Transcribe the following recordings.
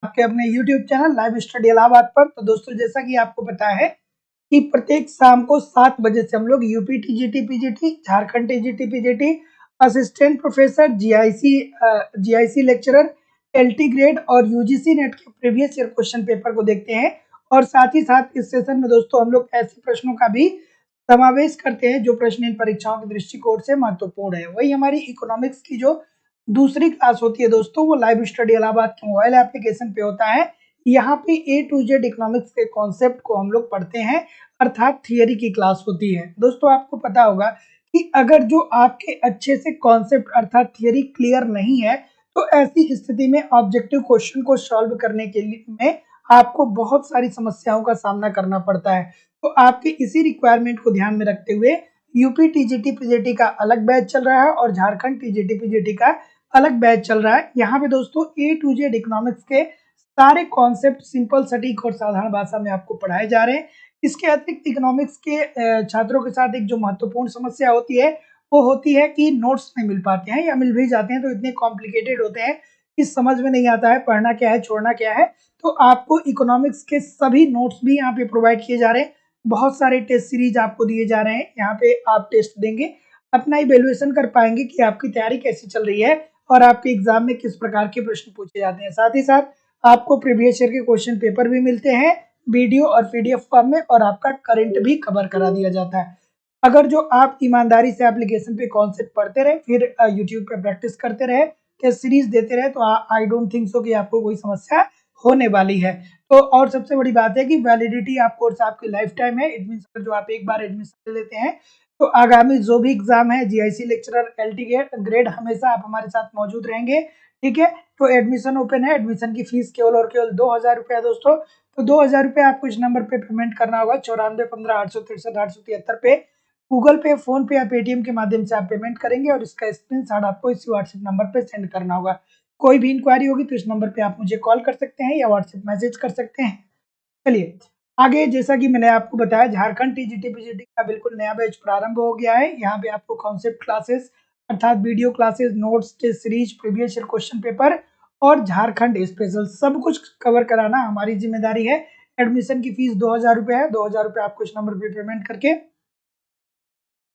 आपके अपने YouTube channel live study Allahabad पर। तो दोस्तों, जैसा कि आपको पता है कि प्रत्येक शाम को 7 बजे से हम लोग UP TGT PGT, Jharkhand TGT PGT, assistant professor, GIC lecturer, LT grade और यूजीसी नेट के प्रीवियस ईयर क्वेश्चन पेपर को देखते हैं। और साथ ही साथ इस सेशन में दोस्तों हम लोग ऐसे प्रश्नों का भी समावेश करते हैं जो प्रश्न इन परीक्षाओं के दृष्टिकोण से महत्वपूर्ण है। वही हमारी इकोनॉमिक्स की जो दूसरी क्लास होती है दोस्तों, वो लाइव स्टडी इलाहाबाद के मोबाइल एप्लीकेशन पे होता है। यहाँ पे ए टू जेड इकोनॉमिक्स के कॉन्सेप्ट को हम लोग पढ़ते हैं, अर्थात थियरी की क्लास होती है। दोस्तों, आपको पता होगा कि अगर जो आपके अच्छे से कॉन्सेप्ट अर्थात थियरी क्लियर नहीं है, तो ऐसी स्थिति में ऑब्जेक्टिव क्वेश्चन को सॉल्व करने के लिए में आपको बहुत सारी समस्याओं का सामना करना पड़ता है। तो आपके इसी रिक्वायरमेंट को ध्यान में रखते हुए यूपी टीजीटी पीजीटी का अलग बैच चल रहा है और झारखंड टीजीटी पीजीटी का अलग बैच चल रहा है। यहाँ पे दोस्तों ए टू जेड इकोनॉमिक्स के सारे कॉन्सेप्ट सिंपल, सटीक और साधारण भाषा में आपको पढ़ाए जा रहे हैं। इसके अतिरिक्त इकोनॉमिक्स के छात्रों के साथ एक जो महत्वपूर्ण समस्या होती है, वो होती है कि नोट्स नहीं मिल पाते हैं या मिल भी जाते हैं तो इतने कॉम्प्लिकेटेड होते हैं कि समझ में नहीं आता है पढ़ना क्या है, छोड़ना क्या है। तो आपको इकोनॉमिक्स के सभी नोट्स भी यहाँ पे प्रोवाइड किए जा रहे हैं। बहुत सारे टेस्ट सीरीज आपको दिए जा रहे हैं। यहाँ पे आप टेस्ट देंगे, अपना इवेल्युएशन कर पाएंगे कि आपकी तैयारी कैसी चल रही है और आपके एग्जाम में किस प्रकार के प्रश्न पूछे जाते हैं। साथ ही साथ आपको प्रीवियस ईयर के क्वेश्चन पेपर भी मिलते हैं वीडियो और पीडीएफ फॉर्म में, और आपका करंट भी कवर करा दिया जाता है। अगर जो आप ईमानदारी से एप्लीकेशन पे कॉन्सेप्ट पढ़ते रहे, फिर यूट्यूब पे प्रैक्टिस करते रहे, टेस्ट सीरीज देते रहे, तो आई डोंट थिंक सो कि आपको कोई समस्या होने वाली है। तो और सबसे बड़ी बात है कि वैलिडिटी ऑफ कोर्स आपकी लाइफ टाइम है। इट मींस जो आप एक बार एडमिशन लेते हैं तो आगामी जो भी एग्जाम है, जीआईसी लेक्चरर, एलटी ग्रेड, हमेशा आप हमारे साथ मौजूद रहेंगे। ठीक है, तो एडमिशन ओपन है। एडमिशन की फीस केवल और केवल 2000 रुपये दोस्तों। तो 2000 रुपये आपको इस नंबर पे पेमेंट करना होगा, 9415 863 873 पे। गूगल पे, फोन पे या पेटीएम के माध्यम से आप पेमेंट करेंगे और इसका स्क्रीनशॉट आपको इसी व्हाट्सएप नंबर पे सेंड करना होगा। कोई भी इंक्वायरी होगी तो इस नंबर पे आप मुझे कॉल कर सकते हैं या व्हाट्सएप मैसेज कर सकते हैं। चलिए आगे, जैसा कि मैंने आपको बताया, झारखंड टीजीटी पीजीटी का बिल्कुल नया बैच प्रारंभ हो गया है। यहाँ पे आपको कॉन्सेप्ट क्लासेस अर्थात video classes, notes, test series, previous year question paper और झारखंड स्पेशल सब कुछ कवर कराना हमारी जिम्मेदारी है। एडमिशन की फीस 2000 रुपये है। 2000 रुपये आपको इस नंबर पे पेमेंट करके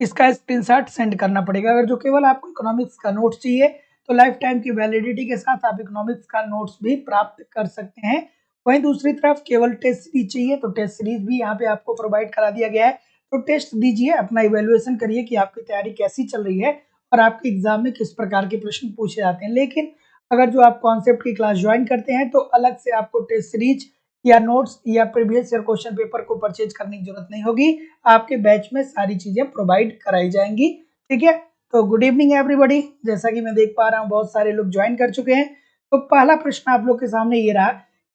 इसका स्क्रीनशॉट सेंड करना पड़ेगा। अगर जो केवल आपको इकोनॉमिक्स का नोट्स चाहिए तो लाइफ टाइम की वैलिडिटी के साथ आप इकोनॉमिक्स का नोट्स भी प्राप्त कर सकते हैं। वहीं दूसरी तरफ केवल टेस्ट सीरीज चाहिए तो टेस्ट सीरीज भी यहाँ पे आपको प्रोवाइड करा दिया गया है। तो टेस्ट दीजिए, अपना इवेल्युएशन करिए कि आपकी तैयारी कैसी चल रही है और आपके एग्जाम में किस प्रकार के प्रश्न पूछे जाते हैं। लेकिन अगर जो आप कॉन्सेप्ट की क्लास ज्वाइन करते हैं तो अलग से आपको टेस्ट सीरीज या नोट्स या प्रीवियस ईयर क्वेश्चन पेपर को परचेज करने की जरूरत नहीं होगी। आपके बैच में सारी चीजें प्रोवाइड कराई जाएंगी। ठीक है, तो गुड इवनिंग एवरीबॉडी। जैसा कि मैं देख पा रहा हूँ बहुत सारे लोग ज्वाइन कर चुके हैं। तो पहला प्रश्न आप लोग के सामने ये रहा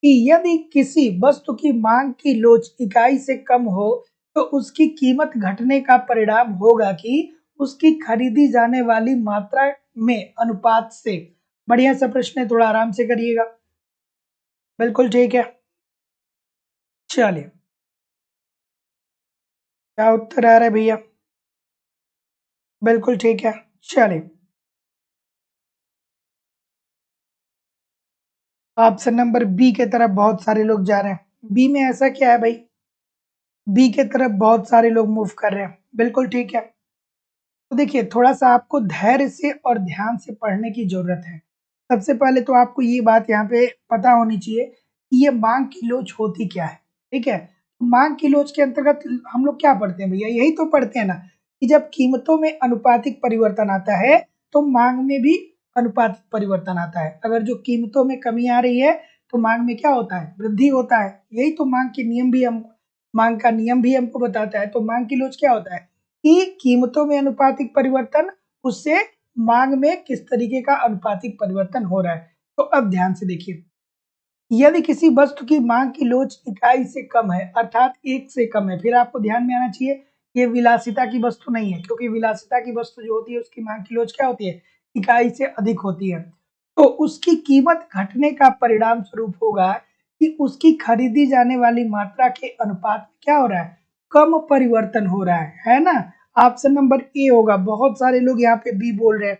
कि यदि किसी वस्तु की मांग की लोच इकाई से कम हो तो उसकी कीमत घटने का परिणाम होगा कि उसकी खरीदी जाने वाली मात्रा में अनुपात से। बढ़िया सा प्रश्न है, थोड़ा आराम से करिएगा। बिल्कुल ठीक है, चलिए क्या उत्तर आ रहा है भैया? बिल्कुल ठीक है, चलिए ऑप्शन नंबर बी के तरफ बहुत सारे लोग जा रहे हैं। बी में ऐसा क्या है भाई? बी के तरफ बहुत सारे लोग मूव कर रहे हैं। बिल्कुल ठीक है। तो देखिए, थोड़ा सा आपको धैर्य से और ध्यान से पढ़ने की जरूरत है। सबसे पहले तो आपको ये बात यहाँ पे पता होनी चाहिए कि ये मांग की लोच होती क्या है। ठीक है, मांग की लोच के अंतर्गत हम लोग क्या पढ़ते हैं भैया? यही तो पढ़ते हैं ना कि जब कीमतों में अनुपातिक परिवर्तन आता है तो मांग में भी अनुपातिक परिवर्तन आता है। अगर जो कीमतों में कमी आ रही है तो मांग में क्या होता है? वृद्धि होता है। यही तो मांग का नियम भी हमको बताता है। तो मांग की लोच क्या होता है कि कीमतों में अनुपातिक परिवर्तन, उससे मांग में किस तरीके का अनुपातिक परिवर्तन हो रहा है। तो अब ध्यान से देखिए, यदि किसी वस्तु की मांग की लोच इकाई से कम है अर्थात एक से कम है, फिर आपको ध्यान में आना चाहिए ये विलासिता की वस्तु नहीं है, क्योंकि विलासिता की वस्तु जो होती है उसकी मांग की लोच क्या होती है? इकाई से अधिक होती है। तो उसकी कीमत घटने का परिणाम स्वरूप होगा कि उसकी खरीदी जाने वाली मात्रा के अनुपात में क्या हो रहा है? कम परिवर्तन हो रहा है ना? ऑप्शन नंबर ए होगा। बहुत सारे लोग यहाँ पे बी बोल रहे हैं,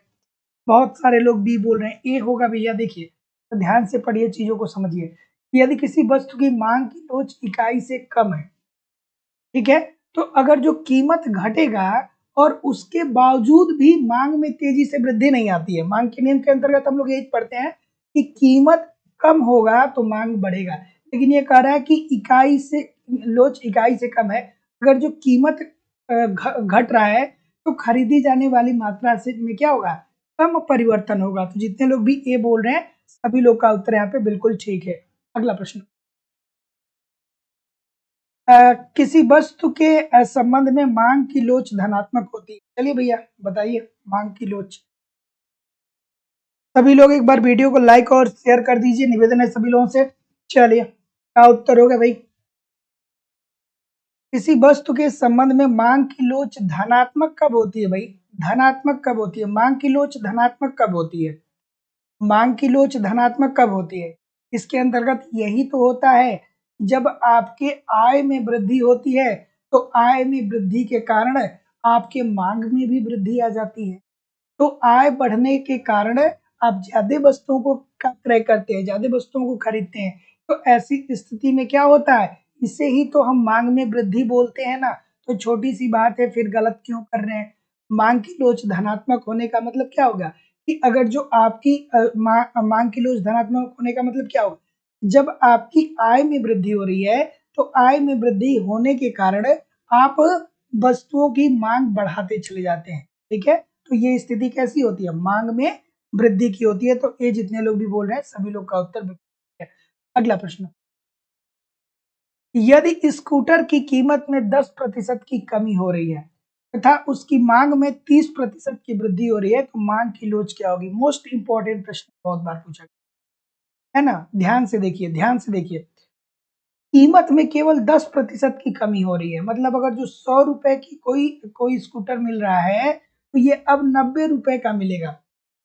बहुत सारे लोग बी बोल रहे हैं। ए होगा भैया। देखिए, तो ध्यान से पढ़िए, चीजों को समझिए। यदि किसी वस्तु की मांग की लोच इकाई से कम है, ठीक है, तो अगर जो कीमत घटेगा और उसके बावजूद भी मांग में तेजी से वृद्धि नहीं आती है, मांग के नियम के अंतर्गत हम लोग यही पढ़ते हैं कि कीमत कम होगा तो मांग बढ़ेगा, लेकिन ये कह रहा है कि इकाई से लोच इकाई से कम है। अगर जो कीमत घट रहा है तो खरीदी जाने वाली मात्रा से में क्या होगा, कम परिवर्तन होगा। तो जितने लोग भी ए बोल रहे हैं सभी लोग का उत्तर यहाँ पे बिल्कुल ठीक है। अगला प्रश्न, किसी वस्तु के संबंध में मांग की लोच धनात्मक होती है। चलिए भैया बताइए, मांग की लोच। सभी लोग एक बार वीडियो को लाइक और शेयर कर दीजिए, निवेदन है सभी लोगों से। चलिए क्या उत्तर होगा भाई, किसी वस्तु के संबंध में मांग की लोच धनात्मक कब होती है भाई, धनात्मक कब होती है, मांग की लोच धनात्मक कब होती है, मांग की लोच धनात्मक कब होती है। इसके अंतर्गत यही तो होता है जब आपके आय में वृद्धि होती है, तो आय में वृद्धि के कारण आपके मांग में भी वृद्धि आ जाती है। तो आय बढ़ने के कारण आप ज्यादा वस्तुओं को का क्रय करते हैं, ज्यादा वस्तुओं को खरीदते हैं। तो ऐसी स्थिति में क्या होता है, इसे ही तो हम मांग में वृद्धि बोलते हैं ना। तो छोटी सी बात है, फिर गलत क्यों कर रहे हैं। मांग की लोच धनात्मक होने का मतलब क्या होगा कि अगर जो आपकी मांग की लोच धनात्मक होने का मतलब क्या होगा, जब आपकी आय में वृद्धि हो रही है तो आय में वृद्धि होने के कारण आप वस्तुओं की मांग बढ़ाते चले जाते हैं, ठीक है। तो ये स्थिति कैसी होती है, मांग में वृद्धि की होती है। तो ये जितने लोग भी बोल रहे हैं सभी लोग का उत्तर बिल्कुल है। अगला प्रश्न, यदि स्कूटर की कीमत में 10% की कमी हो रही है तथा उसकी मांग में 30% की वृद्धि हो रही है, तो मांग की लोच क्या होगी। मोस्ट इंपॉर्टेंट प्रश्न, बहुत बार पूछा गया है ना। ध्यान से देखिए, ध्यान से देखिए, कीमत में केवल 10% की कमी हो रही है, मतलब अगर जो 100 रुपए की कोई कोई स्कूटर मिल रहा है तो ये अब 90 रुपए का मिलेगा,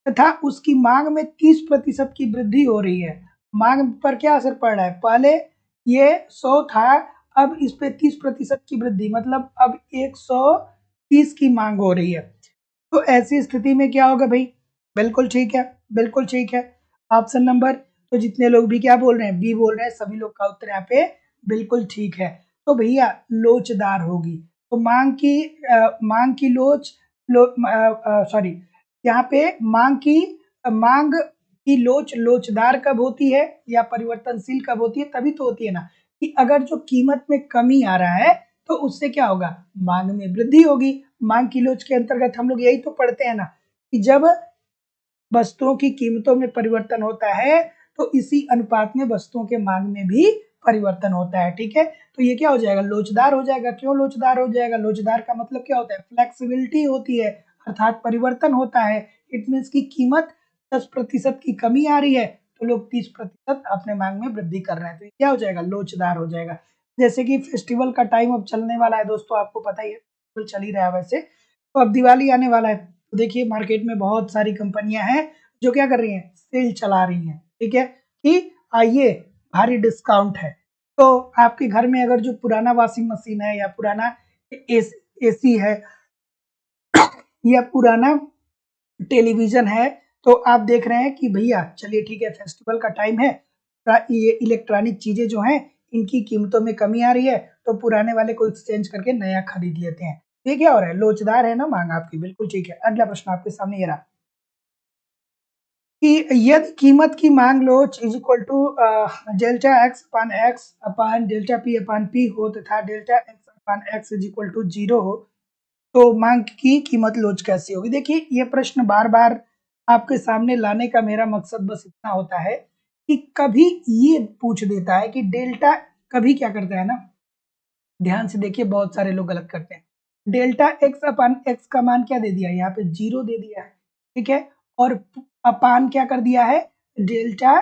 तथा उसकी मांग में 30% की वृद्धि हो रही है। मांग पर क्या असर पड़ रहा है, पहले ये 100 था, अब इस पे 30% की वृद्धि, मतलब अब 130 की मांग हो रही है। तो ऐसी स्थिति में क्या होगा भाई, बिल्कुल ठीक है, बिल्कुल ठीक है। ऑप्शन नंबर, तो जितने लोग भी क्या बोल रहे हैं, बी बोल रहे हैं, सभी लोग का उत्तर यहाँ पे बिल्कुल ठीक है। तो भैया लोचदार होगी, तो मांग की लोच सॉरी, यहाँ पे मांग की लोच लोचदार कब होती है या परिवर्तनशील कब होती है, तभी तो होती है ना कि अगर जो कीमत में कमी आ रहा है तो उससे क्या होगा, मांग में वृद्धि होगी। मांग की लोच के अंतर्गत हम लोग यही तो पढ़ते हैं ना कि जब वस्तुओं की कीमतों में परिवर्तन होता है तो इसी अनुपात में वस्तुओं के मांग में भी परिवर्तन होता है, ठीक है। तो ये क्या हो जाएगा, लोचदार हो जाएगा। क्यों लोचदार हो जाएगा, लोचदार का मतलब क्या होता है, फ्लेक्सिबिलिटी होती है, अर्थात परिवर्तन होता है। इट मीन्स की कीमत 10% की कमी आ रही है तो लोग 30% अपने मांग में वृद्धि कर रहे हैं, तो ये क्या हो जाएगा, लोचदार हो जाएगा। जैसे कि फेस्टिवल का टाइम अब चलने वाला है दोस्तों, आपको पता ही है, तो चल ही रहा है वैसे। तो अब दिवाली आने वाला है, तो देखिए मार्केट में बहुत सारी कंपनियां हैं जो क्या कर रही हैं, सेल चला रही हैं, ठीक है, कि आइए भारी डिस्काउंट है। तो आपके घर में अगर जो पुराना वॉशिंग मशीन है या पुराना एसी है या पुराना टेलीविजन है, तो आप देख रहे हैं कि भैया चलिए ठीक है, फेस्टिवल का टाइम है, ये इलेक्ट्रॉनिक चीजें जो हैं इनकी कीमतों में कमी आ रही है, तो पुराने वाले को एक्सचेंज करके नया खरीद लेते हैं। ये क्या हो रहा है, लोचदार है ना मांग आपकी, बिल्कुल ठीक है। अगला प्रश्न आपके सामने ये रहा कि यदि कीमत की मांग लोच is equal to delta X upon delta P हो तथा delta X upon X is equal to 0 हो, तो मांग की कीमत लोच कैसी होगी। देखिए ये प्रश्न बार बार आपके सामने लाने का मेरा मकसद बस इतना होता है कि कभी ये पूछ देता है कि डेल्टा, कभी क्या करता है ना, ध्यान से देखिए बहुत सारे लोग गलत करते हैं। डेल्टा एक्स अपान एक्स का मान क्या दे दिया है, यहाँ पे 0 दे दिया है, ठीक है, और अपान क्या कर दिया है, डेल्टा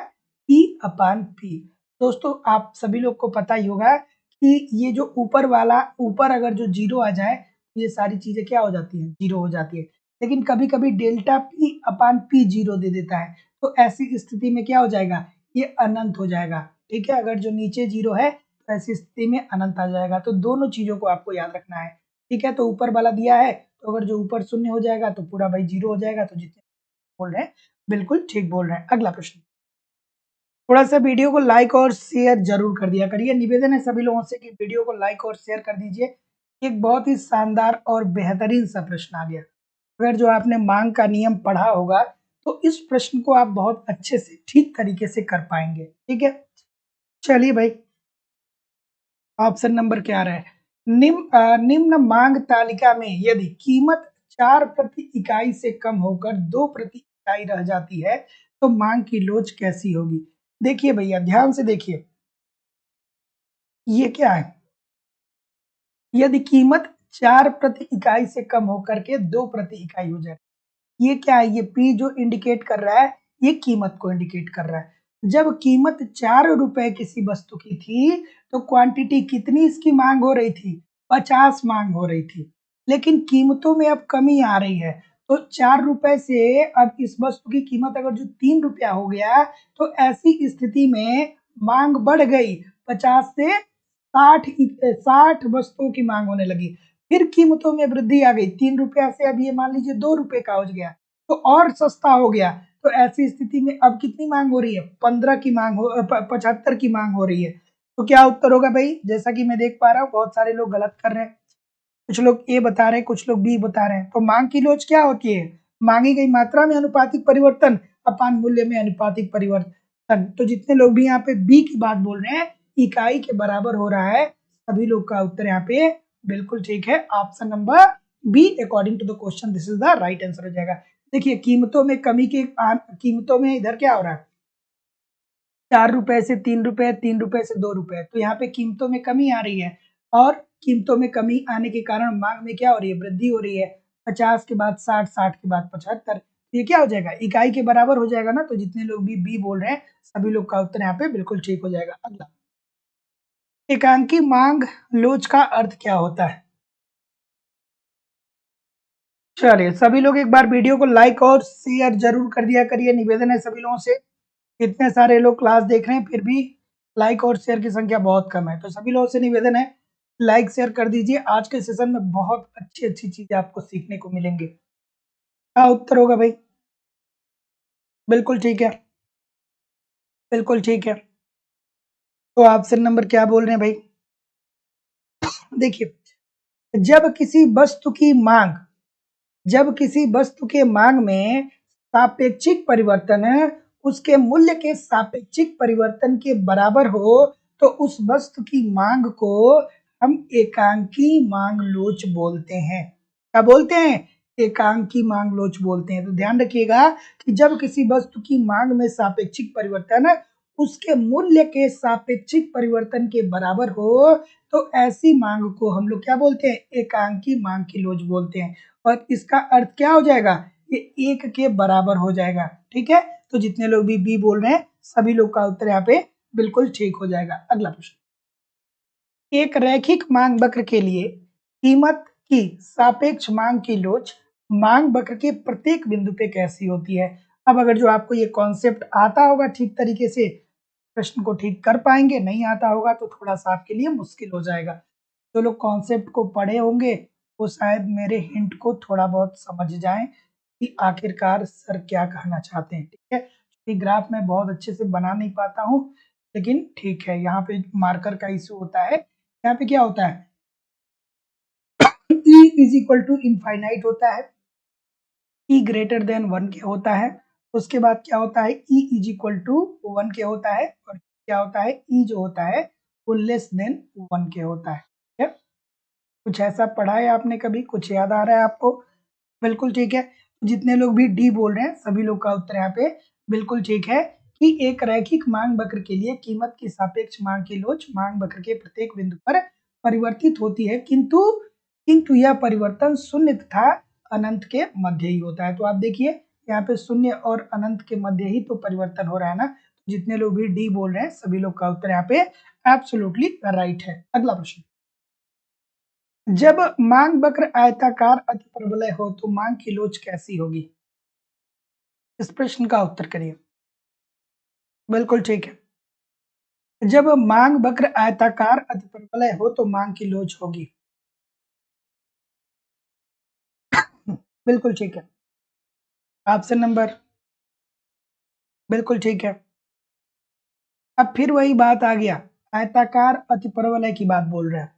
पी अपान पी। दोस्तों आप सभी लोग को पता ही होगा कि ये जो ऊपर वाला, ऊपर अगर जो 0 आ जाए तो ये सारी चीजें क्या हो जाती हैं, 0 हो जाती है। लेकिन कभी कभी डेल्टा पी अपान पी 0 दे देता है, तो ऐसी स्थिति में क्या हो जाएगा, ये अनंत हो जाएगा, ठीक है। अगर जो नीचे 0 है तो ऐसी स्थिति में अनंत आ जाएगा। तो दोनों चीजों को आपको याद रखना है, ठीक है। तो ऊपर वाला दिया है, तो अगर जो ऊपर शून्य हो जाएगा तो पूरा भाई 0 हो जाएगा। तो जितने बोल रहे हैं बिल्कुल ठीक बोल रहे हैं। अगला प्रश्न, थोड़ा सा वीडियो को लाइक और शेयर जरूर कर दिया करिए। निवेदन है सभी लोगों से कि वीडियो को लाइक और शेयर कर दीजिए। एक बहुत ही शानदार और बेहतरीन सा प्रश्न आ गया। अगर जो आपने मांग का नियम पढ़ा होगा तो इस प्रश्न को आप बहुत अच्छे से ठीक तरीके से कर पाएंगे। ठीक है, चलिए भाई, ऑप्शन नंबर क्या आ रहा है? निम्न मांग तालिका में यदि कीमत 4 प्रति इकाई से कम होकर 2 प्रति इकाई रह जाती है तो मांग की लोच कैसी होगी? देखिए भैया, ध्यान से देखिए, ये क्या है? यदि कीमत 4 प्रति इकाई से कम होकर के 2 प्रति इकाई हो जाए, ये क्या है? ये पी जो इंडिकेट कर रहा है, ये कीमत को इंडिकेट कर रहा है। जब कीमत 4 रुपए किसी वस्तु की थी तो क्वांटिटी कितनी इसकी मांग हो रही थी? 50 मांग हो रही थी। लेकिन कीमतों में अब कमी आ रही है, तो 4 रुपए से अब इस वस्तु की कीमत अगर जो 3 रुपया हो गया तो ऐसी स्थिति में मांग बढ़ गई, 50 से 60 वस्तुओं की मांग होने लगी। फिर कीमतों में वृद्धि आ गई, 3 रुपया से अब ये मान लीजिए 2 रुपए का हो गया, तो और सस्ता हो गया। तो ऐसी स्थिति में अब कितनी मांग हो रही है? 15 की मांग हो 75 की मांग हो रही है। तो क्या उत्तर होगा भाई? जैसा कि मैं देख पा रहा हूँ बहुत सारे लोग गलत कर रहे हैं, कुछ लोग ए बता रहे हैं, कुछ लोग बी बता रहे हैं। तो मांग की लोच क्या होती है? मांगी गई मात्रा में अनुपातिक परिवर्तन अपान मूल्य में अनुपातिक परिवर्तन। तो जितने लोग भी यहाँ पे बी की बात बोल रहे हैं, इकाई के बराबर हो रहा है, सभी लोग का उत्तर यहाँ पे बिल्कुल ठीक है। Option number B according to the question this is the right answer हो जाएगा। देखिए, कीमतों में कमी के कीमतों में इधर क्या हो रहा है? 4 रुपए से 3 रुपए, 3 रुपए से 2 रुपए, तो यहाँ पे कीमतों में कमी आ रही है और कीमतों में कमी आने के कारण मांग में क्या हो रही है? वृद्धि हो रही है। 50 के बाद 60, 60 के बाद 75, तो ये क्या हो जाएगा? इकाई के बराबर हो जाएगा ना। तो जितने लोग भी बी बोल रहे हैं, सभी लोग का उत्तर यहाँ पे बिल्कुल ठीक हो जाएगा। अगला, एकांकी मांग लोच का अर्थ क्या होता है? चलिए, सभी लोग एक बार वीडियो को लाइक और शेयर जरूर कर दिया करिए। निवेदन है सभी लोगों से, इतने सारे लोग क्लास देख रहे हैं फिर भी लाइक और शेयर की संख्या बहुत कम है, तो सभी लोगों से निवेदन है लाइक शेयर कर दीजिए। आज के सेशन में बहुत अच्छी अच्छी चीजें आपको सीखने को मिलेंगी। क्या उत्तर होगा भाई? बिल्कुल ठीक है, बिल्कुल ठीक है। तो ऑप्शन नंबर क्या बोल रहे हैं भाई? देखिए, जब किसी वस्तु की मांग जब किसी वस्तु के मांग में सापेक्षिक परिवर्तन उसके मूल्य के सापेक्षिक परिवर्तन के बराबर हो तो उस वस्तु की मांग को हम एकांकी मांग लोच बोलते हैं। क्या बोलते हैं? एकांकी मांग लोच बोलते हैं। तो ध्यान रखिएगा कि जब किसी वस्तु की मांग में सापेक्षिक परिवर्तन उसके मूल्य के सापेक्षिक परिवर्तन के बराबर हो तो ऐसी मांग को हम लोग क्या बोलते हैं? एकांकी मांग की लोच बोलते हैं। और इसका अर्थ क्या हो जाएगा? ये एक के बराबर हो जाएगा। ठीक है, तो जितने लोग भी बी बोल रहे हैं, सभी लोग का उत्तर यहाँ पे बिल्कुल ठीक हो जाएगा। अगला प्रश्न, एक रैखिक मांग वक्र के लिए कीमत की सापेक्ष मांग की लोच मांग वक्र के प्रत्येक बिंदु पे कैसी होती है? अब अगर जो आपको ये कॉन्सेप्ट आता होगा ठीक तरीके से, प्रश्न को ठीक कर पाएंगे, नहीं आता होगा तो थोड़ा सा आपके लिए मुश्किल हो जाएगा। जो लोग कॉन्सेप्ट को पढ़े होंगे वो शायद मेरे हिंट को थोड़ा बहुत समझ जाएं कि आखिरकार सर क्या कहना चाहते हैं। ठीक है, क्योंकि ग्राफ मैं बहुत अच्छे से बना नहीं पाता हूँ, लेकिन ठीक है, यहाँ पे मार्कर का इशू होता है। यहाँ पे क्या होता है? E is equal to infinite होता है, ई ग्रेटर देन 1 के होता है, उसके बाद क्या होता है? ई इज इक्वल टू 1 के होता है, और क्या होता है? ई जो होता है वो लेस देन 1 के होता है। ठीक है? कुछ ऐसा पढ़ा है आपने कभी? कुछ याद आ रहा है आपको? बिल्कुल ठीक है। जितने लोग भी डी बोल रहे हैं, सभी लोग का उत्तर यहाँ पे बिल्कुल ठीक है कि एक रैखिक मांग वक्र के लिए कीमत की सापेक्ष मांग की लोच मांग वक्र के प्रत्येक बिंदु पर परिवर्तित होती है, किंतु किंतु यह परिवर्तन शून्य तथा अनंत के मध्य ही होता है। तो आप देखिए, यहाँ पे शून्य और अनंत के मध्य ही तो परिवर्तन हो रहा है ना। जितने लोग भी डी बोल रहे हैं, सभी लोग का उत्तर यहाँ पे एब्सोल्युटली राइट है। अगला प्रश्न, जब मांग वक्र आयताकार अति प्रबल हो तो मांग की लोच कैसी होगी? इस प्रश्न का उत्तर करिए। बिल्कुल ठीक है, जब मांग वक्र आयताकार अति प्रबल हो तो मांग की लोच होगी। बिल्कुल ठीक है, ऑप्शन नंबर बिल्कुल ठीक है। अब फिर वही बात आ गया, आयताकार अतिपरवलय की बात बोल रहे हैं,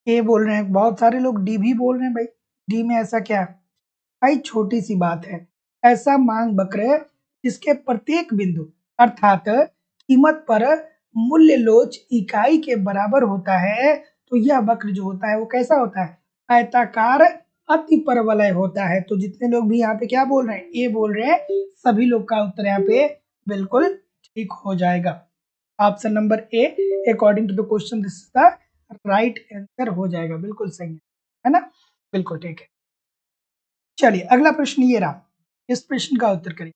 ए बोल रहे हैं, बहुत सारे लोग डी भी बोल रहे हैं भाई। डी में ऐसा क्या है भाई? छोटी सी बात है, ऐसा मांग वक्र जिसके प्रत्येक बिंदु अर्थात कीमत पर मूल्य लोच इकाई के बराबर होता है, तो यह वक्र जो होता है वो कैसा होता है? आयताकार अतिपरवलय होता है। तो जितने लोग भी यहाँ पे क्या बोल रहे हैं, ए बोल रहे हैं, सभी लोग का उत्तर यहाँ पे बिल्कुल ठीक हो जाएगा। Option number A according to the question this is the right answer हो जाएगा, बिल्कुल सही है ना? बिल्कुल ठीक है। चलिए अगला प्रश्न ये रहा, इस प्रश्न का उत्तर करिए,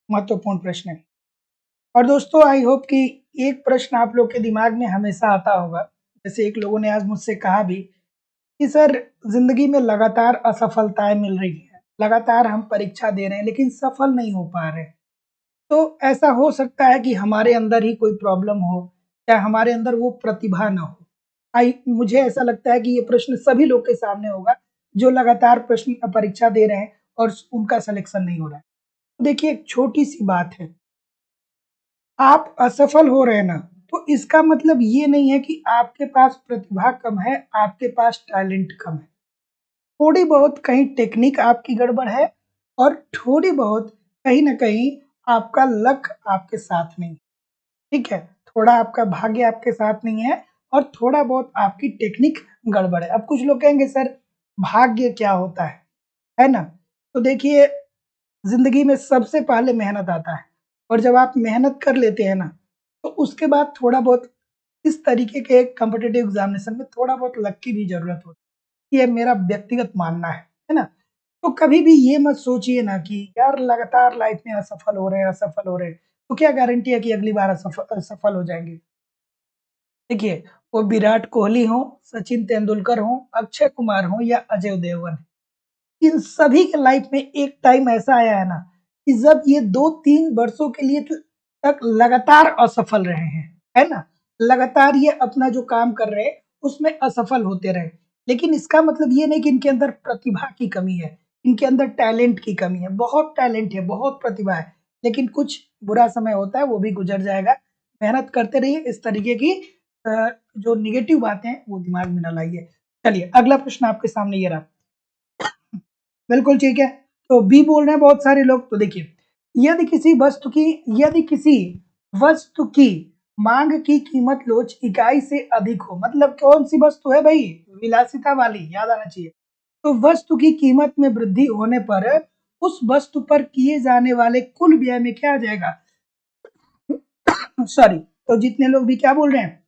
महत्वपूर्ण प्रश्न है। और दोस्तों आई होप कि एक प्रश्न आप लोग के दिमाग में हमेशा आता होगा, जैसे एक लोगों ने आज मुझसे कहा भी कि सर जिंदगी में लगातार असफलताएं मिल रही हैं, लगातार हम परीक्षा दे रहे हैं लेकिन सफल नहीं हो पा रहे, तो ऐसा हो सकता है कि हमारे अंदर ही कोई प्रॉब्लम हो या हमारे अंदर वो प्रतिभा ना हो। आई मुझे ऐसा लगता है कि ये प्रश्न सभी लोग के सामने होगा जो लगातार प्रश्न परीक्षा दे रहे हैं और उनका सिलेक्शन नहीं हो रहा है। तो देखिए एक छोटी सी बात है, आप असफल हो रहे हैं ना, तो इसका मतलब ये नहीं है कि आपके पास प्रतिभा कम है, आपके पास टैलेंट कम है। थोड़ी बहुत कहीं टेक्निक आपकी गड़बड़ है और थोड़ी बहुत कहीं न कहीं आपका लक आपके साथ नहीं है, ठीक है? थोड़ा आपका भाग्य आपके साथ नहीं है और थोड़ा बहुत आपकी टेक्निक गड़बड़ है। अब कुछ लोग कहेंगे सर भाग्य क्या होता है ना? तो देखिए ज़िंदगी में सबसे पहले मेहनत आता है और जब आप मेहनत कर लेते हैं ना, तो उसके बाद थोड़ा बहुत इस तरीके के कॉम्पिटिटिव एग्ज़ामिनेशन में थोड़ा बहुत लक की भी ज़रूरत होती है। ये मेरा व्यक्तिगत मानना है ना? तो कभी भी ये मत सोचिए ना कि यार लगातार लाइफ में असफल हो रहे हैं, असफल हो रहे हैं, तो क्या गारंटी है कि अगली बार सफल हो जाएँगे? देखिए, वो विराट कोहली हो, सचिन तेंदुलकर हो, अक्षय कुमार हो या अजय देवगन, इन सभी के लाइफ में एक टाइम ऐसा आया है ना कि जब ये 2-3 वर्षों के लिए तक लगातार असफल रहे हैं, है ना? लगातार ये अपना जो काम कर रहे हैं, उसमें असफल होते रहे। लेकिन इसका मतलब ये नहीं कि इनके अंदर प्रतिभा की कमी है, इनके अंदर टैलेंट की कमी है। बहुत टैलेंट है, बहुत प्रतिभा है, लेकिन कुछ बुरा समय होता है, वो भी गुज़र जाएगा। मेहनत करते रहिए, इस तरीके की जो नेगेटिव बातें हैं, वो दिमाग में ना लाइए। चलिए, अगला प्रश्न आपके सामने ये रहा। बिल्कुल ठीक है। तो बी बोल रहे हैं बहुत सारे लोग, तो देखिए यदि किसी वस्तु की मांग की कीमत लोच इकाई से अधिक हो, मतलब कौन सी वस्तु है भाई? विलासिता वाली, याद आना चाहिए। तो वस्तु की कीमत में वृद्धि होने पर उस वस्तु पर किए जाने वाले कुल व्यय में क्या आ जाएगा? सॉरी, तो जितने लोग भी क्या बोल रहे हैं?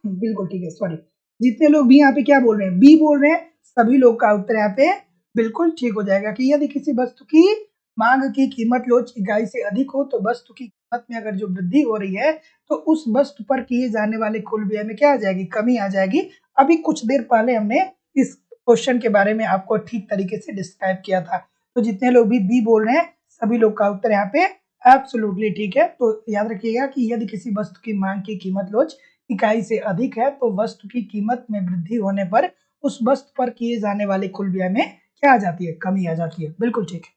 बिल्कुल ठीक है, सॉरी। जितने लोग भी यहाँ पे क्या बोल रहे हैं? बी बोल रहे हैं, सभी लोग का उत्तर यहाँ पे बिल्कुल ठीक हो जाएगा कि यदि किसी वस्तु की मांग की कीमत लोच इकाई से अधिक हो, तो वस्तु की कीमत में अगर जो वृद्धि हो रही है, तो उस वस्तु पर किए जाने वाले कुल व्यय में क्या आ जाएगी? कमी आ जाएगी। अभी कुछ देर पहले हमने इस क्वेश्चन के बारे में आपको ठीक तरीके से डिस्क्राइब किया था। तो जितने लोग भी बी बोल रहे हैं, सभी लोग का उत्तर यहाँ पे एब्सोल्युटली ठीक है। तो याद रखिएगा कि यदि किसी वस्तु की मांग की कीमत लोच इकाई से अधिक है, तो वस्तु की कीमत में वृद्धि होने पर उस वस्तु पर किए जाने वाले कुल व्यय में क्या आ जाती है? कमी आ जाती है। बिल्कुल ठीक है।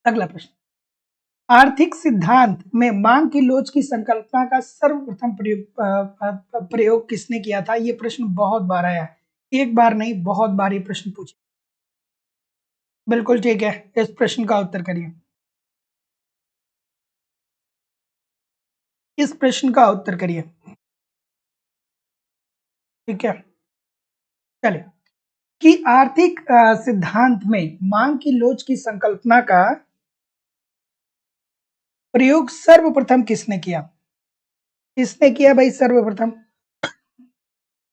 अगला प्रश्न, आर्थिक सिद्धांत में मांग की लोच की संकल्पना का सर्वप्रथम प्रयोग किसने किया था? ये प्रश्न बहुत बार आया है, एक बार नहीं बहुत बार ये प्रश्न पूछे। बिल्कुल ठीक है, इस प्रश्न का उत्तर करिए। इस प्रश्न का उत्तर करिए। ठीक है, चलिए कि आर्थिक सिद्धांत में मांग की लोच की संकल्पना का प्रयोग सर्वप्रथम किसने किया? किसने किया भाई सर्वप्रथम?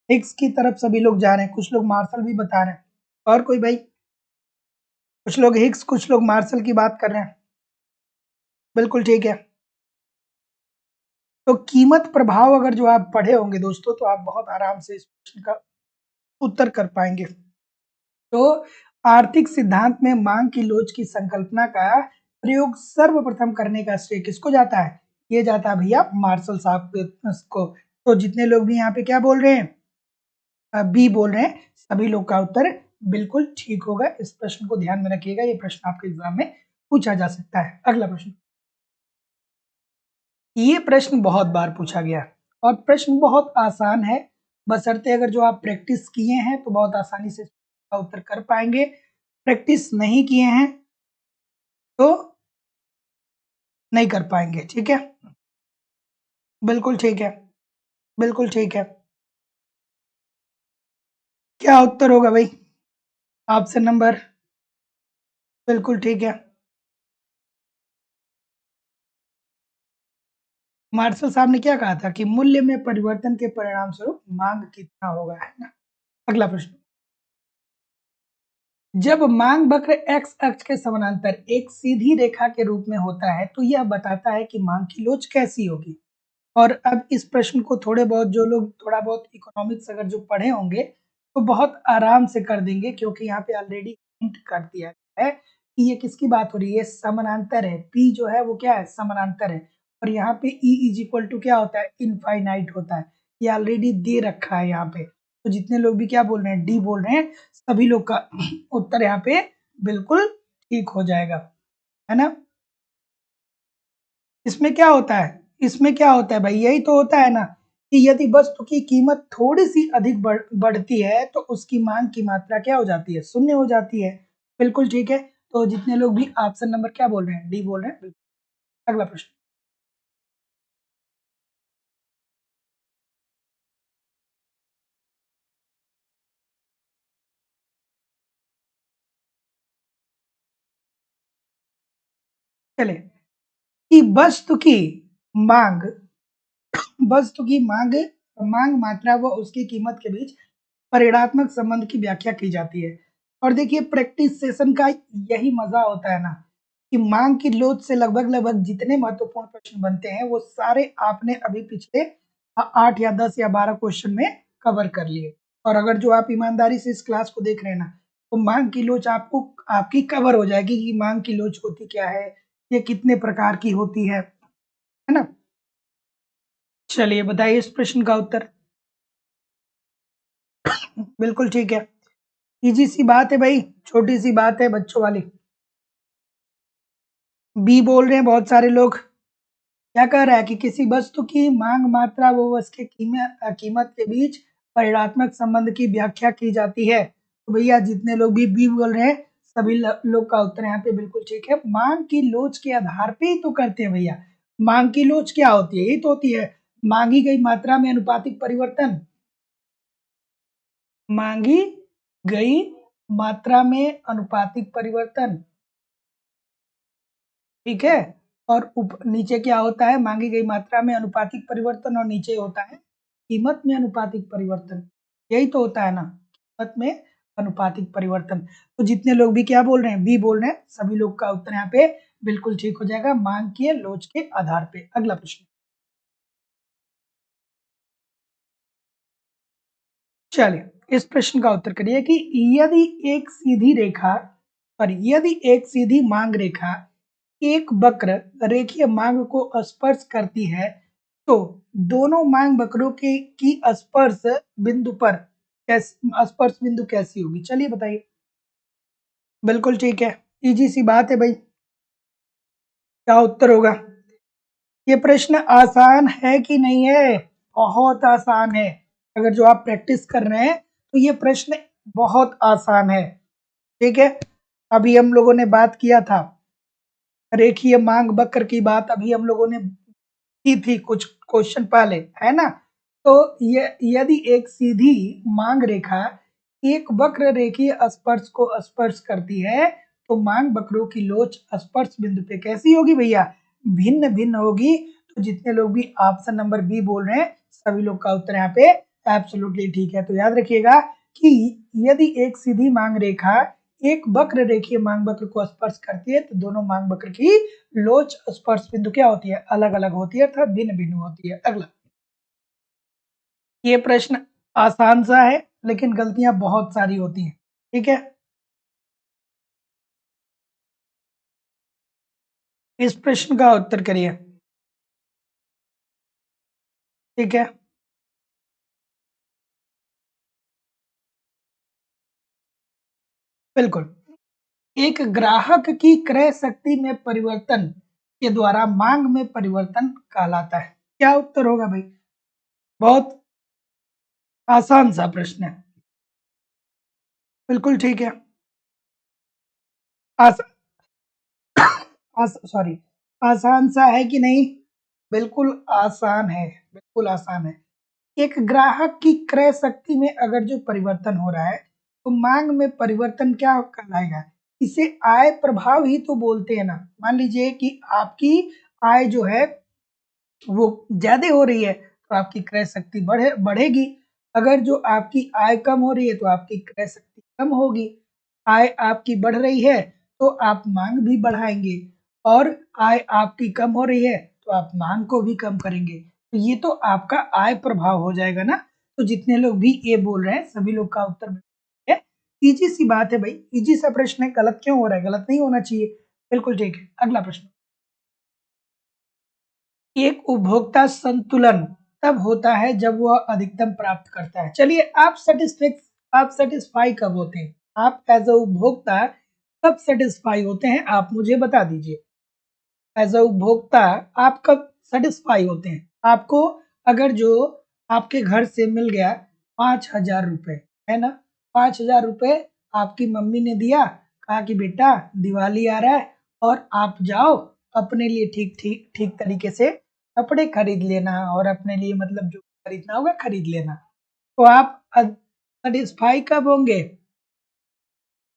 हिग्स की तरफ सभी लोग जा रहे हैं, कुछ लोग मार्शल भी बता रहे हैं। और कोई भाई? कुछ लोग हिग्स, कुछ लोग मार्शल की बात कर रहे हैं। बिल्कुल ठीक है। तो कीमत प्रभाव अगर जो आप पढ़े होंगे दोस्तों, तो आप बहुत आराम से इस प्रश्न का उत्तर कर पाएंगे। तो आर्थिक सिद्धांत में मांग की लोच की संकल्पना का प्रयोग सर्वप्रथम करने का श्रेय किसको जाता है? ये जाता है भैया मार्शल साहब को। तो जितने लोग भी यहाँ पे क्या बोल रहे हैं? बी बोल रहे हैं, सभी लोग का उत्तर बिल्कुल ठीक होगा। इस प्रश्न को ध्यान में रखिएगा, ये प्रश्न आपके एग्जाम में पूछा जा सकता है। अगला प्रश्न, ये प्रश्न बहुत बार पूछा गया और प्रश्न बहुत आसान है, बशर्ते अगर जो आप प्रैक्टिस किए हैं तो बहुत आसानी से इसका उत्तर कर पाएंगे। प्रैक्टिस नहीं किए हैं तो नहीं कर पाएंगे। ठीक है, बिल्कुल ठीक है, बिल्कुल ठीक है। क्या उत्तर होगा भाई? ऑप्शन नंबर, बिल्कुल ठीक है। मार्शल साहब ने क्या कहा था कि मूल्य में परिवर्तन के परिणाम स्वरूप मांग कितना होगा, है ना। अगला प्रश्न, जब मांग वक्र एक्स अक्ष के समानांतर एक सीधी रेखा के रूप में होता है तो यह बताता है कि मांग की लोच कैसी होगी। और अब इस प्रश्न को थोड़े बहुत जो लोग थोड़ा बहुत इकोनॉमिक्स अगर जो पढ़े होंगे तो बहुत आराम से कर देंगे, क्योंकि यहाँ पे ऑलरेडी हिंट कर दिया है कि ये किसकी बात हो रही है, समानांतर है। पी जो है वो क्या है, समानांतर है। और यहाँ पे ई इज इक्वल टू क्या होता है, इनफाइनाइट होता है। ये ऑलरेडी दे रखा है यहाँ पे। तो जितने लोग भी क्या बोल रहे हैं, डी बोल रहे हैं, सभी लोग का उत्तर यहाँ पे बिल्कुल ठीक हो जाएगा, है ना। इसमें क्या होता है, इसमें क्या होता है भाई, यही तो होता है ना कि यदि वस्तु की कीमत थोड़ी सी अधिक बढ़ती है तो उसकी मांग की मात्रा क्या हो जाती है, शून्य हो जाती है। बिल्कुल ठीक है। तो जितने लोग भी ऑप्शन नंबर क्या बोल रहे हैं, डी बोल रहे हैं, बिल्कुल। अगला प्रश्न, चले कि मांग वस्तु की मांग मांग मात्रा व उसकी कीमत के बीच परिणात्मक संबंध की व्याख्या की जाती है। और देखिए प्रैक्टिस सेशन का यही मजा होता है ना कि मांग की लोच से लगभग लगभग जितने महत्वपूर्ण प्रश्न बनते हैं वो सारे आपने अभी पिछले 8 या 10 या 12 क्वेश्चन में कवर कर लिए। और अगर जो आप ईमानदारी से इस क्लास को देख रहे हैं ना तो मांग की लोच आपको आपकी कवर हो जाएगी कि मांग की लोच होती क्या है, ये कितने प्रकार की होती है ना। चलिए बताइए इस प्रश्न का उत्तर। बिल्कुल ठीक है, इजी सी बात है भाई, छोटी सी बात है बच्चों वाली। बी बोल रहे हैं बहुत सारे लोग। क्या कह रहा है कि किसी वस्तु की मांग मात्रा व उसके कीमत के बीच परिणात्मक संबंध की व्याख्या की जाती है। तो भैया जितने लोग भी बी बोल रहे हैं सभी लोग का उत्तर यहाँ पे बिल्कुल ठीक है। मांग की लोच के आधार पे ही तो करते हैं भैया। मांग की लोच क्या होती है, यही तो होती है मांगी गई मात्रा में अनुपातिक परिवर्तन। मांगी गई मात्रा में अनुपातिक परिवर्तन, ठीक है। और नीचे क्या होता है, मांगी गई मात्रा में अनुपातिक परिवर्तन, और नीचे होता है कीमत में अनुपातिक परिवर्तन। यही तो होता है ना, कीमत में अनुपातिक परिवर्तन। तो जितने लोग भी क्या बोल रहे हैं, बी बोल रहे हैं, सभी लोग का उत्तर यहाँ पे बिल्कुल ठीक हो जाएगा, मांग के लोच के आधार पे। अगला प्रश्न, चलिए इस प्रश्न का उत्तर करिए कि यदि एक सीधी रेखा और यदि एक सीधी मांग रेखा एक वक्र रेखीय मांग को स्पर्श करती है तो दोनों मांग वक्रों के की बिंदु पर स्पर्श बिंदु कैसी होगी, चलिए बताइए। बिल्कुल ठीक है, इजी सी बात है भाई। क्या उत्तर होगा? ये प्रश्न आसान है कि नहीं है? बहुत आसान है। अगर जो आप प्रैक्टिस कर रहे हैं तो ये प्रश्न बहुत आसान है। ठीक है, अभी हम लोगों ने बात किया था रेखीय मांग वक्र की बात, अभी हम लोगों ने की थी कुछ क्वेश्चन पहले, है ना। तो ये यदि एक सीधी मांग रेखा एक वक्र रेखीय स्पर्श को स्पर्श करती है तो मांग वक्रों की लोच स्पर्श बिंदु पे कैसी होगी भैया, भिन्न भिन्न होगी। तो जितने लोग भी ऑप्शन नंबर बी बोल रहे हैं सभी लोग का उत्तर यहाँ पे एब्सोल्युटली ठीक है। तो याद रखिएगा कि यदि एक सीधी मांग रेखा एक वक्र रेखीय मांग वक्र को स्पर्श करती है तो दोनों मांग वक्र की लोच स्पर्श बिंदु क्या होती है, अलग अलग होती है अर्थात भिन्न भिन्न होती है। अगला, ये प्रश्न आसान सा है लेकिन गलतियां बहुत सारी होती हैं। ठीक है, इस प्रश्न का उत्तर करिए। ठीक है, बिल्कुल। एक ग्राहक की क्रय शक्ति में परिवर्तन के द्वारा मांग में परिवर्तन कहलाता है? क्या उत्तर होगा भाई? बहुत आसान सा प्रश्न है। बिल्कुल ठीक है। आस, सॉरी, आसान सा है कि नहीं? बिल्कुल आसान है, बिल्कुल आसान है। एक ग्राहक की क्रय शक्ति में अगर जो परिवर्तन हो रहा है तो मांग में परिवर्तन क्या कहलाएगा? इसे आय प्रभाव ही तो बोलते हैं ना। मान लीजिए कि आपकी आय जो है वो ज्यादा हो रही है तो आपकी क्रय शक्ति बढ़ेगी। अगर जो आपकी आय कम हो रही है तो आपकी क्रय शक्ति कम होगी। आय आपकी बढ़ रही है तो आप मांग भी बढ़ाएंगे, और आय आपकी कम हो रही है तो आप मांग को भी कम करेंगे। तो ये तो आपका आय प्रभाव हो जाएगा ना। तो जितने लोग भी ये बोल रहे हैं सभी लोग का उत्तर है। इजी सी बात है भाई, इजी सा प्रश्न है। गलत क्यों हो रहा है? गलत नहीं होना चाहिए। बिल्कुल ठीक है। अगला प्रश्न, एक उपभोक्ता संतुलन तब होता है जब वह अधिकतम प्राप्त करता है। चलिए, आप सेटिस्फाई कब होते हैं? आप एज अ उपभोक्ता कब सेटिस्फाई होते हैं, आप मुझे बता दीजिए। एज अ उपभोक्ता आप कब सेटिस्फाई होते हैं? आपको अगर जो आपके घर से मिल गया 5,000 रुपए, है ना, 5,000 रुपए आपकी मम्मी ने दिया, कहा कि बेटा दिवाली आ रहा है और आप जाओ अपने लिए ठीक ठीक ठीक तरीके से कपड़े खरीद लेना, और अपने लिए मतलब जो खरीदना होगा खरीद लेना। तो आप सेटिस्फाई कब होंगे?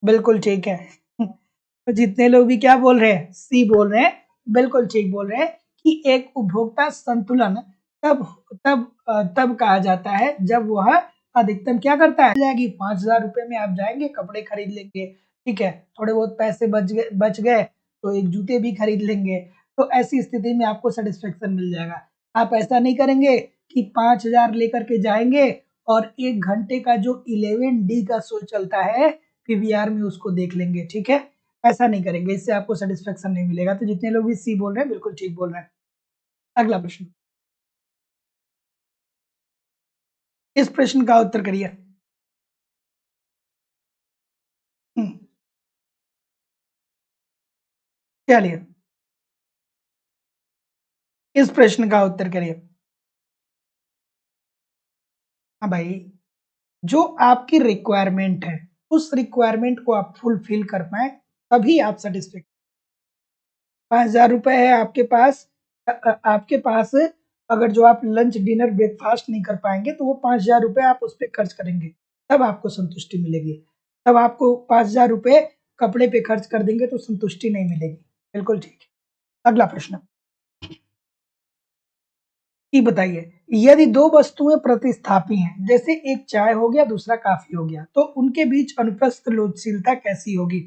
बिल्कुल ठीक है। तो जितने लोग भी क्या बोल रहे हैं? सी बोल रहे हैं। बिल्कुल ठीक बोल रहे हैं कि एक उपभोक्ता संतुलन तब तब कहा जाता है जब वह अधिकतम क्या करता है? जाएगी 5,000 रुपए में आप जाएंगे कपड़े खरीद लेंगे, ठीक है, थोड़े बहुत पैसे बच गए तो एक जूते भी खरीद लेंगे। तो ऐसी स्थिति में आपको सेटिस्फेक्शन मिल जाएगा। आप ऐसा नहीं करेंगे कि 5,000 लेकर के जाएंगे और 1 घंटे का जो 11D का शो चलता है पीवीआर में उसको देख लेंगे, ठीक है। ऐसा नहीं करेंगे, इससे आपको सेटिस्फेक्शन नहीं मिलेगा। तो जितने लोग भी सी बोल रहे हैं बिल्कुल ठीक बोल रहे हैं। अगला प्रश्न, इस प्रश्न का उत्तर करिए। हम्म, चलिए, इस प्रश्न का उत्तर करिए। हाँ भाई, जो आपकी रिक्वायरमेंट है उस रिक्वायरमेंट को आप फुलफिल कर पाए तभी आप सेटिस्फेक्ट। 5,000 रुपए है आपके पास, आपके पास अगर जो आप लंच डिनर ब्रेकफास्ट नहीं कर पाएंगे तो वो 5,000 रुपए आप उस पर खर्च करेंगे, तब आपको संतुष्टि मिलेगी। तब आपको 5,000 रुपए कपड़े पे खर्च कर देंगे तो संतुष्टि नहीं मिलेगी। बिल्कुल ठीक है। अगला प्रश्न, ये बताइए, यदि दो वस्तुएं प्रतिस्थापी हैं, जैसे एक चाय हो गया दूसरा कॉफी हो गया, तो उनके बीच अनुप्रस्थ लोचशीलता कैसी होगी?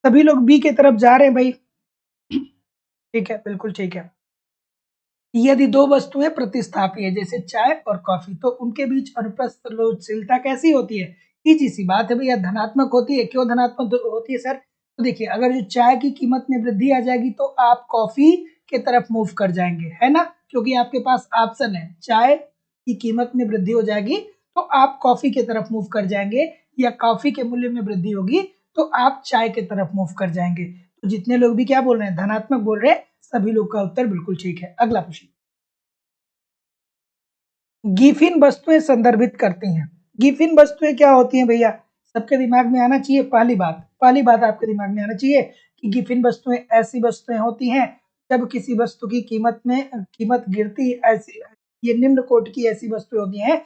सभी लोग बी की तरफ जा रहे हैं भाई। ठीक है, बिल्कुल ठीक है। यदि दो वस्तुएं प्रतिस्थापी है जैसे चाय और कॉफी, तो उनके बीच अनुप्रस्थ लोचशीलता कैसी होती है? इजी सी बात है भैया, धनात्मक होती है। क्यों धनात्मक होती है सर? तो देखिए, अगर जो चाय की कीमत में वृद्धि आ जाएगी तो आप कॉफी के तरफ मूव कर जाएंगे, है ना, क्योंकि आपके पास ऑप्शन है, चाय की कीमत में वृद्धि हो जाएगी तो आप कॉफी के तरफ मूव कर जाएंगे, या कॉफी के मूल्य में वृद्धि होगी तो आप चाय के तरफ मूव कर जाएंगे। तो जितने लोग भी क्या बोल रहे हैं? धनात्मक बोल रहे हैं। सभी लोग का उत्तर बिल्कुल ठीक है। अगला प्रश्न, गिफिन वस्तुएं संदर्भित करती हैं। गिफिन वस्तुएं क्या होती हैं भैया? सबके दिमाग में आना चाहिए। पहली बात आपके दिमाग में आना चाहिए कि गिफिन वस्तुएं ऐसी वस्तुएं होती हैं जब किसी वस्तु की कीमत गिरती, ऐसी ये निम्न कोटि की ऐसी वस्तुएं होती हैं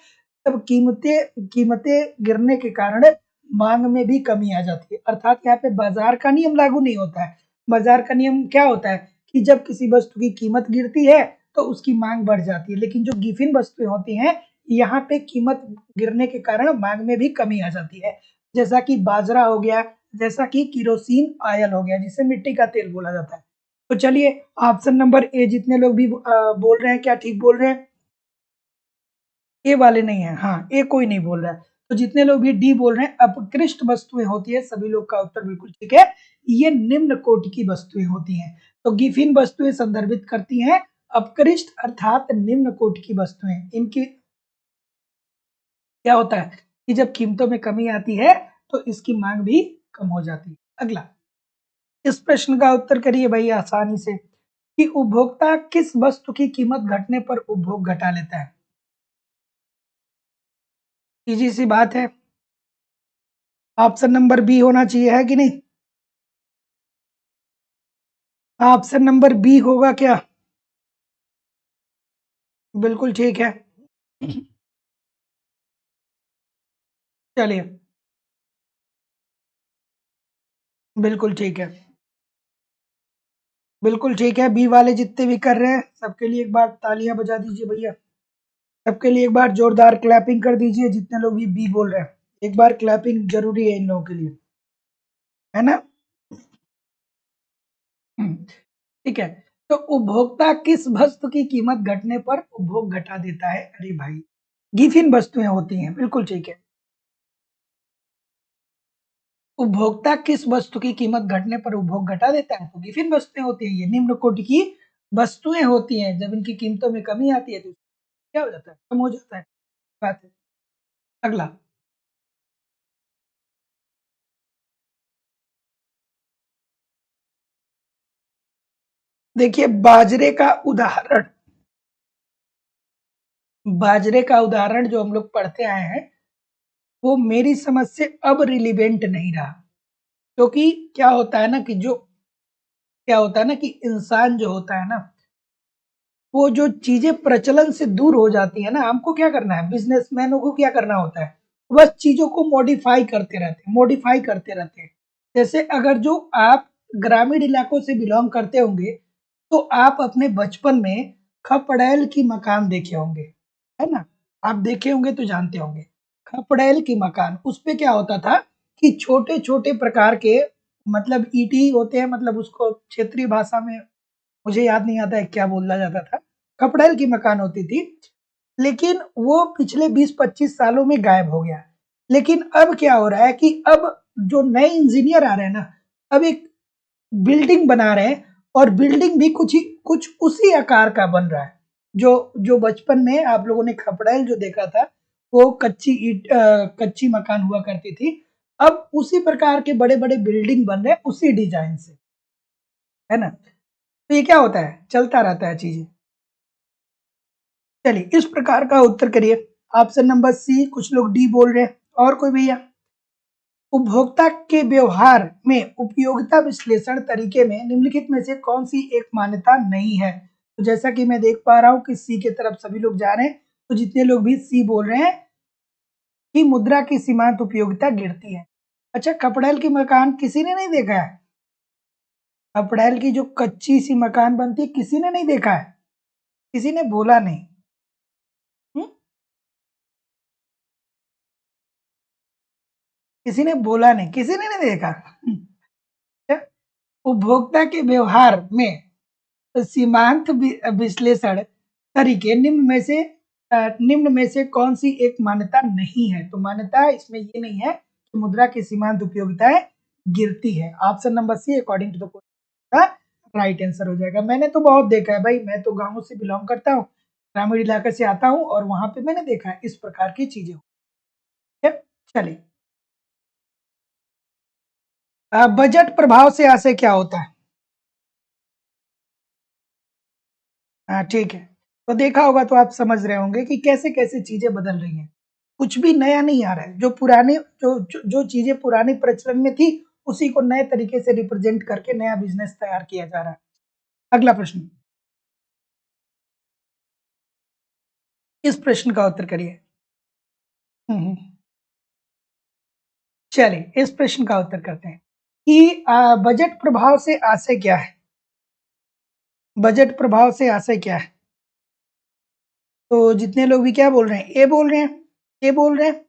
तब कीमतें कीमतें गिरने के कारण मांग में भी कमी आ जाती है। अर्थात यहाँ पे बाजार का नियम लागू नहीं होता है। बाजार का नियम क्या होता है कि जब किसी वस्तु की कीमत गिरती है तो उसकी मांग बढ़ जाती है, लेकिन जो गिफिन वस्तुएं होती हैं यहाँ पे कीमत गिरने के कारण मांग में भी कमी आ जाती है। जैसा कि बाजरा हो गया, जैसा कि किरोसिन ऑयल हो गया जिसे मिट्टी का तेल बोला जाता है। तो चलिए, ऑप्शन नंबर ए जितने लोग भी बोल रहे हैं क्या ठीक बोल रहे हैं? ए वाले नहीं है, हाँ, ए कोई नहीं बोल रहा है। तो जितने लोग भी डी बोल रहे हैं अपकृष्ट वस्तुएं होती है, सभी लोग का उत्तर बिल्कुल ठीक है। ये निम्न कोटि की वस्तुएं होती हैं। तो गिफिन वस्तुएं संदर्भित करती हैं अपकृष्ट अर्थात निम्न कोटि की वस्तुएं। इनकी क्या होता है कि जब कीमतों में कमी आती है तो इसकी मांग भी कम हो जाती है। अगला, इस प्रश्न का उत्तर करिए भाई आसानी से। कि उपभोक्ता किस वस्तु की कीमत घटने पर उपभोग घटा लेता है? इजी सी बात है। ऑप्शन नंबर बी होना चाहिए, है कि नहीं? ऑप्शन नंबर बी होगा क्या? बिल्कुल ठीक है। चलिए, बिल्कुल ठीक है। बिल्कुल ठीक है। बी वाले जितने भी कर रहे हैं, सबके लिए एक बार तालियां बजा दीजिए भैया। सबके लिए एक बार जोरदार क्लैपिंग कर दीजिए, जितने लोग भी बी बोल रहे हैं। एक बार क्लैपिंग जरूरी है इन लोगों के लिए, है ना? ठीक है। तो उपभोक्ता किस वस्तु की कीमत घटने पर उपभोग घटा देता है? अरे भाई, गिफिन वस्तुएं होती हैं, बिल्कुल ठीक है। उपभोक्ता किस वस्तु की कीमत घटने पर उपभोग घटा देता है? तो गिफिन वस्तुएं होती हैं, ये निम्न कोटि की वस्तुएं होती हैं। जब इनकी कीमतों में कमी आती है तो क्या हो जाता है? कम हो जाता है। बात है। अगला। देखिए, बाजरे का उदाहरण जो हम लोग पढ़ते आए हैं, वो मेरी समझ से अब रिलीवेंट नहीं रहा। क्योंकि क्या होता है ना कि इंसान जो होता है ना, वो जो चीजें प्रचलन से दूर हो जाती है ना, हमको क्या करना है, बिजनेसमैनों को क्या करना होता है, बस चीजों को मॉडिफाई करते रहते हैं। जैसे अगर जो आप ग्रामीण इलाकों से बिलोंग करते होंगे, तो आप अपने बचपन में खपड़ैल की मकान देखे होंगे, है ना? आप देखे होंगे तो जानते होंगे। खपड़ैल की मकान, उस पे क्या होता था कि छोटे-छोटे प्रकार के, मतलब ईंट होते हैं, मतलब उसको क्षेत्रीय भाषा में मुझे याद नहीं आता है क्या बोला जाता था। खपड़ैल की मकान होती थी, लेकिन वो पिछले 20-25 सालों में गायब हो गया। लेकिन अब क्या हो रहा है कि अब जो नए इंजीनियर आ रहे हैं ना, अब एक बिल्डिंग बना रहे हैं, और बिल्डिंग भी कुछ उसी आकार का बन रहा है। जो जो बचपन में आप लोगों ने खपड़ैल जो देखा था, वो कच्ची मकान हुआ करती थी। अब उसी प्रकार के बड़े-बड़े बिल्डिंग बन रहे हैं उसी डिज़ाइन से, है ना? तो ये क्या होता है, चलता रहता है चीज़ें। चलिए, इस प्रकार का उत्तर करिए। ऑप्शन नंबर सी, कुछ लोग डी बोल रहे हैं। और कोई भैया? उपभोक्ता के व्यवहार में उपयोगिता विश्लेषण तरीके में निम्नलिखित में से कौन सी एक मान्यता नहीं है? तो जैसा कि मैं देख पा रहा हूं कि सी की तरफ सभी लोग जा रहे हैं, तो जितने लोग भी सी बोल रहे हैं कि मुद्रा की सीमांत उपयोगिता गिरती है। अच्छा, कपड़ैल की मकान किसी ने नहीं देखा है? कपड़ैल की जो कच्ची सी मकान बनती है, किसी ने नहीं देखा है? किसी ने बोला नहीं? हुँ? किसी ने बोला नहीं, किसी ने नहीं देखा। क्या? उपभोक्ता के व्यवहार में सीमांत विश्लेषण तरीके निम्न में से कौन सी एक मान्यता नहीं है? तो मान्यता इसमें ये नहीं है कि मुद्रा की सीमांत उपयोगिताएं गिरती है। Option number C according to the question का राइट आंसर हो जाएगा। मैंने तो बहुत देखा है भाई, मैं तो गाँव से बिलोंग करता हूँ, ग्रामीण इलाके से आता हूँ, और वहां पे मैंने देखा है इस प्रकार की चीजें। ठीक है? चलिए, बजट प्रभाव से आशय क्या होता है? हाँ, ठीक है। तो देखा होगा तो आप समझ रहे होंगे कि कैसे-कैसे चीज़ें बदल रही हैं। कुछ भी नया नहीं आ रहा है। जो चीज़ें पुरानी प्रचलन में थी, उसी को नए तरीके से रिप्रेज़ेंट करके नया बिज़नेस तैयार किया जा रहा है। अगला प्रश्न, इस प्रश्न का उत्तर करिए। हुँ, हुँ। चलिए, इस प्रश्न का उत्तर करते हैं कि बजट प्रभाव से आशय क्या है? बजट प्रभाव से आशय क्या है? तो जितने लोग भी क्या बोल रहे हैं? ए बोल रहे हैं। ए बोल रहे हैं।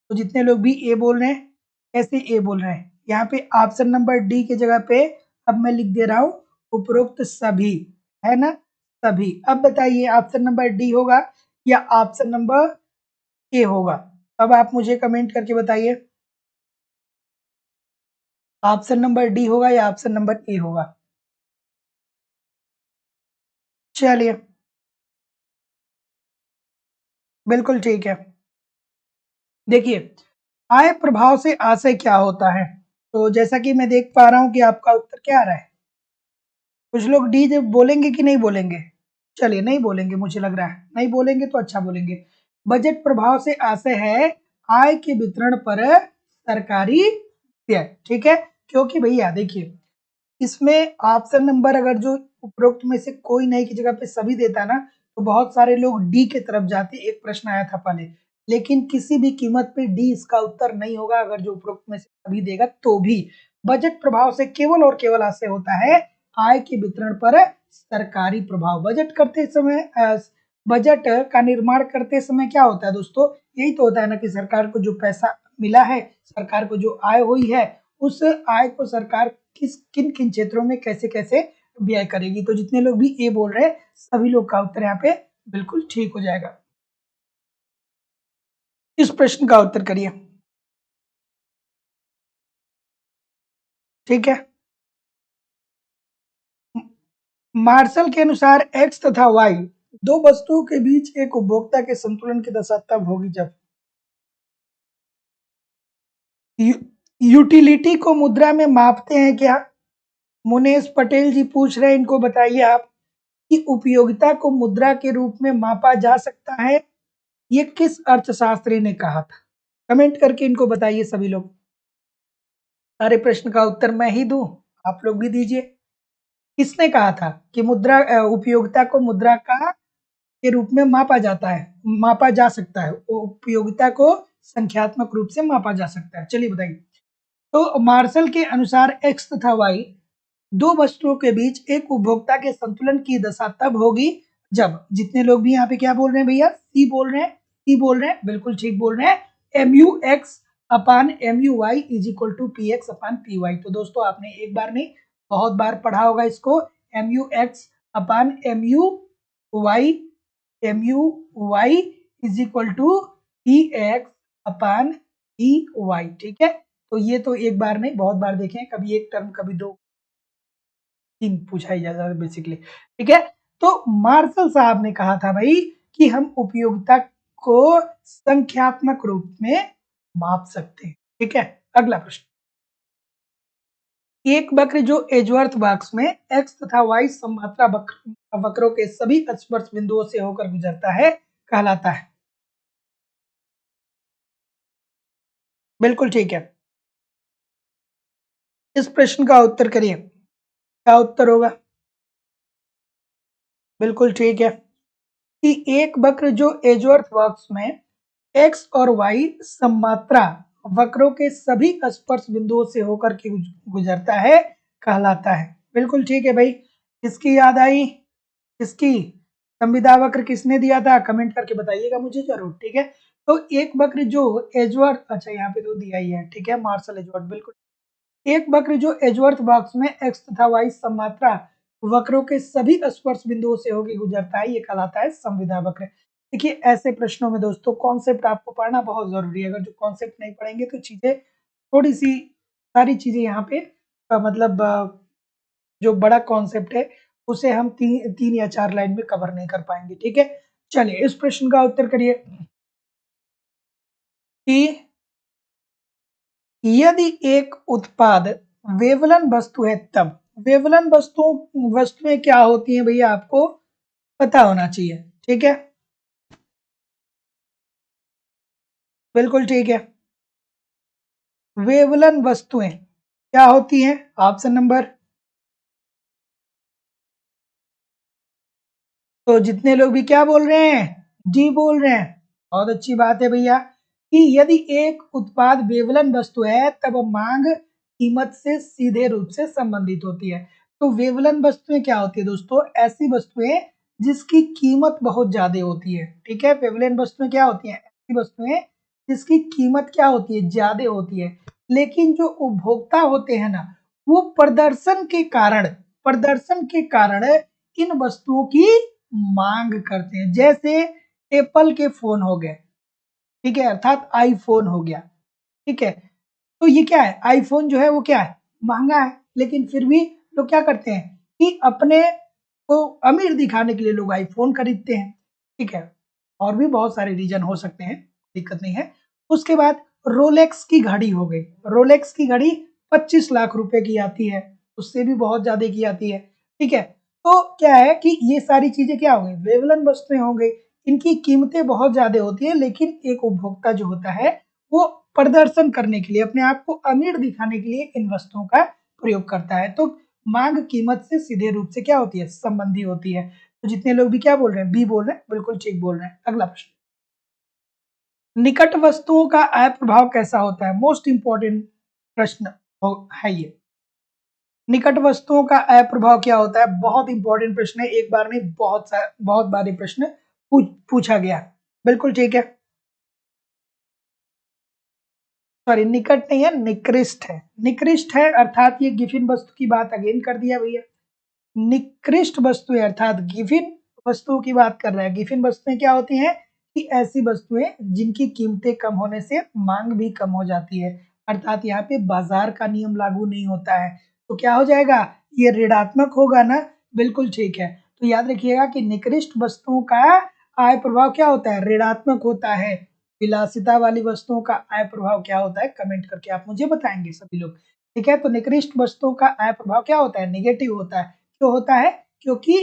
तो जितने लोग भी ए बोल रहे हैं, कैसे ए बोल रहे हैं? यहाँ पे ऑप्शन नंबर डी की जगह पे अब मैं लिख दे रहा हूँ उपरोक्त सभी, है ना? सभी। अब बताइए ऑप्शन नंबर डी होगा या ऑप्शन नंबर ए होगा? अब आप मुझे कमेंट करके बताइए, ऑप्शन नंबर डी होगा या ऑप्शन नंबर ए होगा? चलिए, बिल्कुल ठीक है। देखिए, आय प्रभाव से आशय क्या होता है? तो जैसा कि मैं देख पा रहा हूँ कि आपका उत्तर क्या आ रहा है? कुछ लोग डी बोलेंगे कि नहीं बोलेंगे? चलिए नहीं बोलेंगे, मुझे लग रहा है नहीं बोलेंगे तो अच्छा बोलेंगे। बजट प्रभाव से आशय है आय के वितरण पर सरकारी व्यय, ठीक है। क्योंकि भैया देखिए, इसमें ऑप्शन नंबर अगर जो उपरोक्त में से कोई नहीं की जगह पे सभी देता ना, तो बहुत सारे लोग डी के तरफ जाते। एक प्रश्न आया था पहले, लेकिन किसी भी कीमत पे डी इसका उत्तर नहीं होगा। अगर जो उपरोक्त में से सभी देगा तो भी बजट प्रभाव से केवल और केवल आशय होता है आय के वितरण पर सरकारी प्रभाव। बजट करते समय बजट का निर्माण करते समय क्या होता है दोस्तों? यही तो होता है ना कि सरकार को जो पैसा मिला है, सरकार को जो आय हुई है, उस आय को सरकार किन किन क्षेत्रों में कैसे कैसे व्यय करेगी। तो जितने लोग भी ए बोल रहे हैं सभी लोग का उत्तर यहाँ पे बिल्कुल ठीक हो जाएगा। इस प्रश्न का उत्तर करिए, ठीक है। मार्शल के अनुसार एक्स तथा वाई दो वस्तुओं के बीच एक उपभोक्ता के संतुलन की दशा तब होगी जब यूटिलिटी को मुद्रा में मापते हैं क्या? मुनेश पटेल जी पूछ रहे हैं, इनको बताइए आप कि उपयोगिता को मुद्रा के रूप में मापा जा सकता है, ये किस अर्थशास्त्री ने कहा था? कमेंट करके इनको बताइए सभी लोग। सारे प्रश्न का उत्तर मैं ही दूं, आप लोग भी दीजिए। किसने कहा था कि मुद्रा उपयोगिता को मुद्रा का के रूप में मापा जाता है, मापा जा सकता है, उपयोगिता को संख्यात्मक रूप से मापा जा सकता है? चलिए बताइए। तो मार्शल के अनुसार एक्स तथा वाई दो वस्तुओं के बीच एक उपभोक्ता के संतुलन की दशा तब होगी जब, जितने लोग भी यहाँ पे क्या बोल रहे हैं भैया? सी बोल रहे हैं, सी बोल रहे हैं, बिल्कुल ठीक बोल रहे हैं। M U X upon M U Y is equal to P X upon P Y. तो दोस्तों आपने एक बार नहीं बहुत बार पढ़ा होगा इसको। M U X upon Y M U Y is equal to P X upon P Y, ठीक है। तो ये तो एक बार नहीं बहुत बार देखें, कभी एक टर्म कभी दो तीन पूछा ही जाता है बेसिकली, ठीक है। तो मार्शल साहब ने कहा था भाई कि हम उपयोगिता को संख्यात्मक रूप में माप सकते हैं, ठीक है। अगला प्रश्न, एक वक्र जो एजवर्थ बॉक्स में एक्स तथा वाई सममात्रा वक्रों के सभी स्पर्श बिंदुओं से होकर गुजरता है कहलाता है? बिल्कुल ठीक है। इस प्रश्न का उत्तर करिए, क्या उत्तर होगा? बिल्कुल ठीक है कि एक वक्र जो एजवर्थ बॉक्स में एक्स और वाई सममात्रा वक्रों के सभी स्पर्श बिंदुओं से होकर के गुजरता है कहलाता है। बिल्कुल ठीक है भाई। किसकी याद आई? किसकी? संविदा वक्र किसने दिया था? कमेंट करके बताइएगा मुझे जरूर, ठीक है। तो एक वक्र जो एजवर्थ, अच्छा यहाँ पे तो दिया ही है, ठीक है, मार्शल एजवर्थ, बिल्कुल। एक वक्र जो एजवर्थ बॉक्स में एक्स तथा वाई सममात्रा वक्रों के सभी स्पर्श बिंदुओं से होकर गुजरता है, ये कहलाता है संविदा वक्र। देखिए ऐसे प्रश्नों में दोस्तों कॉन्सेप्ट आपको पढ़ना बहुत जरूरी है। अगर जो कॉन्सेप्ट नहीं पढ़ेंगे तो चीजें थोड़ी सी सारी चीजें यहाँ पे मतलब जो बड़ा कॉन्सेप्ट है उसे हम तीन या चार लाइन में कवर नहीं कर पाएंगे, ठीक है। चलिए इस प्रश्न का उत्तर करिए कि यदि एक उत्पाद वेवलन वस्तु है तब, वेवलन वस्तुएं क्या होती हैं भैया? आपको पता होना चाहिए, ठीक है। बिल्कुल ठीक है। वेवलन वस्तुएं क्या होती हैं? ऑप्शन नंबर, तो जितने लोग भी क्या बोल रहे हैं? डी बोल रहे हैं। बहुत अच्छी बात है भैया कि यदि एक उत्पाद वेवलन वस्तु है तब मांग कीमत से सीधे रूप से संबंधित होती है। तो वेवलन वस्तुएं क्या होती है दोस्तों? ऐसी वस्तुएं जिसकी कीमत बहुत ज्यादा होती है, ठीक है। वेवलन वस्तुएं क्या होती हैं? ऐसी वस्तुएं जिसकी कीमत क्या होती है? ज्यादा होती है। लेकिन जो उपभोक्ता होते हैं ना, वो प्रदर्शन के कारण इन वस्तुओं की मांग करते हैं। जैसे एप्पल के फोन हो गए, ठीक है, अर्थात आईफोन हो गया, ठीक है। तो ये क्या है? आईफोन जो है वो क्या है? महंगा है, लेकिन फिर भी लोग क्या करते हैं कि अपने को अमीर दिखाने के लिए लोग आईफोन खरीदते हैं, ठीक है। और भी बहुत सारे रीजन हो सकते हैं, दिक्कत नहीं है। उसके बाद रोलेक्स की घड़ी हो गई। रोलेक्स की घड़ी 25 लाख रुपए की आती है, उससे भी बहुत ज्यादा की आती है। ठीक है। तो क्या है कि ये सारी चीजें क्या हो गई, वेवलन वस्तुएं हो गई। इनकी कीमतें बहुत ज्यादा होती है, लेकिन एक उपभोक्ता जो होता है वो प्रदर्शन करने के लिए, अपने आप को अमीर दिखाने के लिए इन वस्तुओं का प्रयोग करता है। तो मांग कीमत से सीधे रूप से क्या होती है, संबंधी होती है। तो जितने लोग भी क्या बोल रहे हैं, बी बोल रहे हैं, बिल्कुल ठीक बोल रहे हैं। अगला प्रश्न, निकट वस्तुओं का आय प्रभाव कैसा होता है? मोस्ट इंपॉर्टेंट प्रश्न है ये। निकट वस्तुओं का आय प्रभाव क्या होता है? बहुत इंपॉर्टेंट प्रश्न है, एक बार नहीं बहुत बार ये प्रश्न पूछा गया। बिल्कुल ठीक है। सॉरी, निकट नहीं है, निकृष्ट है। निकृष्ट है अर्थात ये गिफिन वस्तु की बात अगेन कर दिया भैया। निकृष्ट वस्तुएं अर्थात गिफिन वस्तुओं की बात कर रहा है। गिफिन वस्तुएं क्या होती हैं कि ऐसी वस्तुएं जिनकी कीमतें कम होने से मांग भी कम हो जाती है, अर्थात यहाँ पे बाजार का नियम लागू नहीं होता है। तो क्या हो जाएगा, ये ऋणात्मक होगा ना? बिल्कुल ठीक है। तो याद रखिएगा कि निकृष्ट वस्तुओं का आय प्रभाव क्या होता है, ऋणात्मक होता है। विलासिता वाली वस्तुओं का आय प्रभाव क्या होता है, कमेंट करके आप मुझे बताएंगे सभी लोग। ठीक है, तो निकृष्ट वस्तुओं का आय प्रभाव क्या होता है, निगेटिव होता है। क्यों होता है? क्योंकि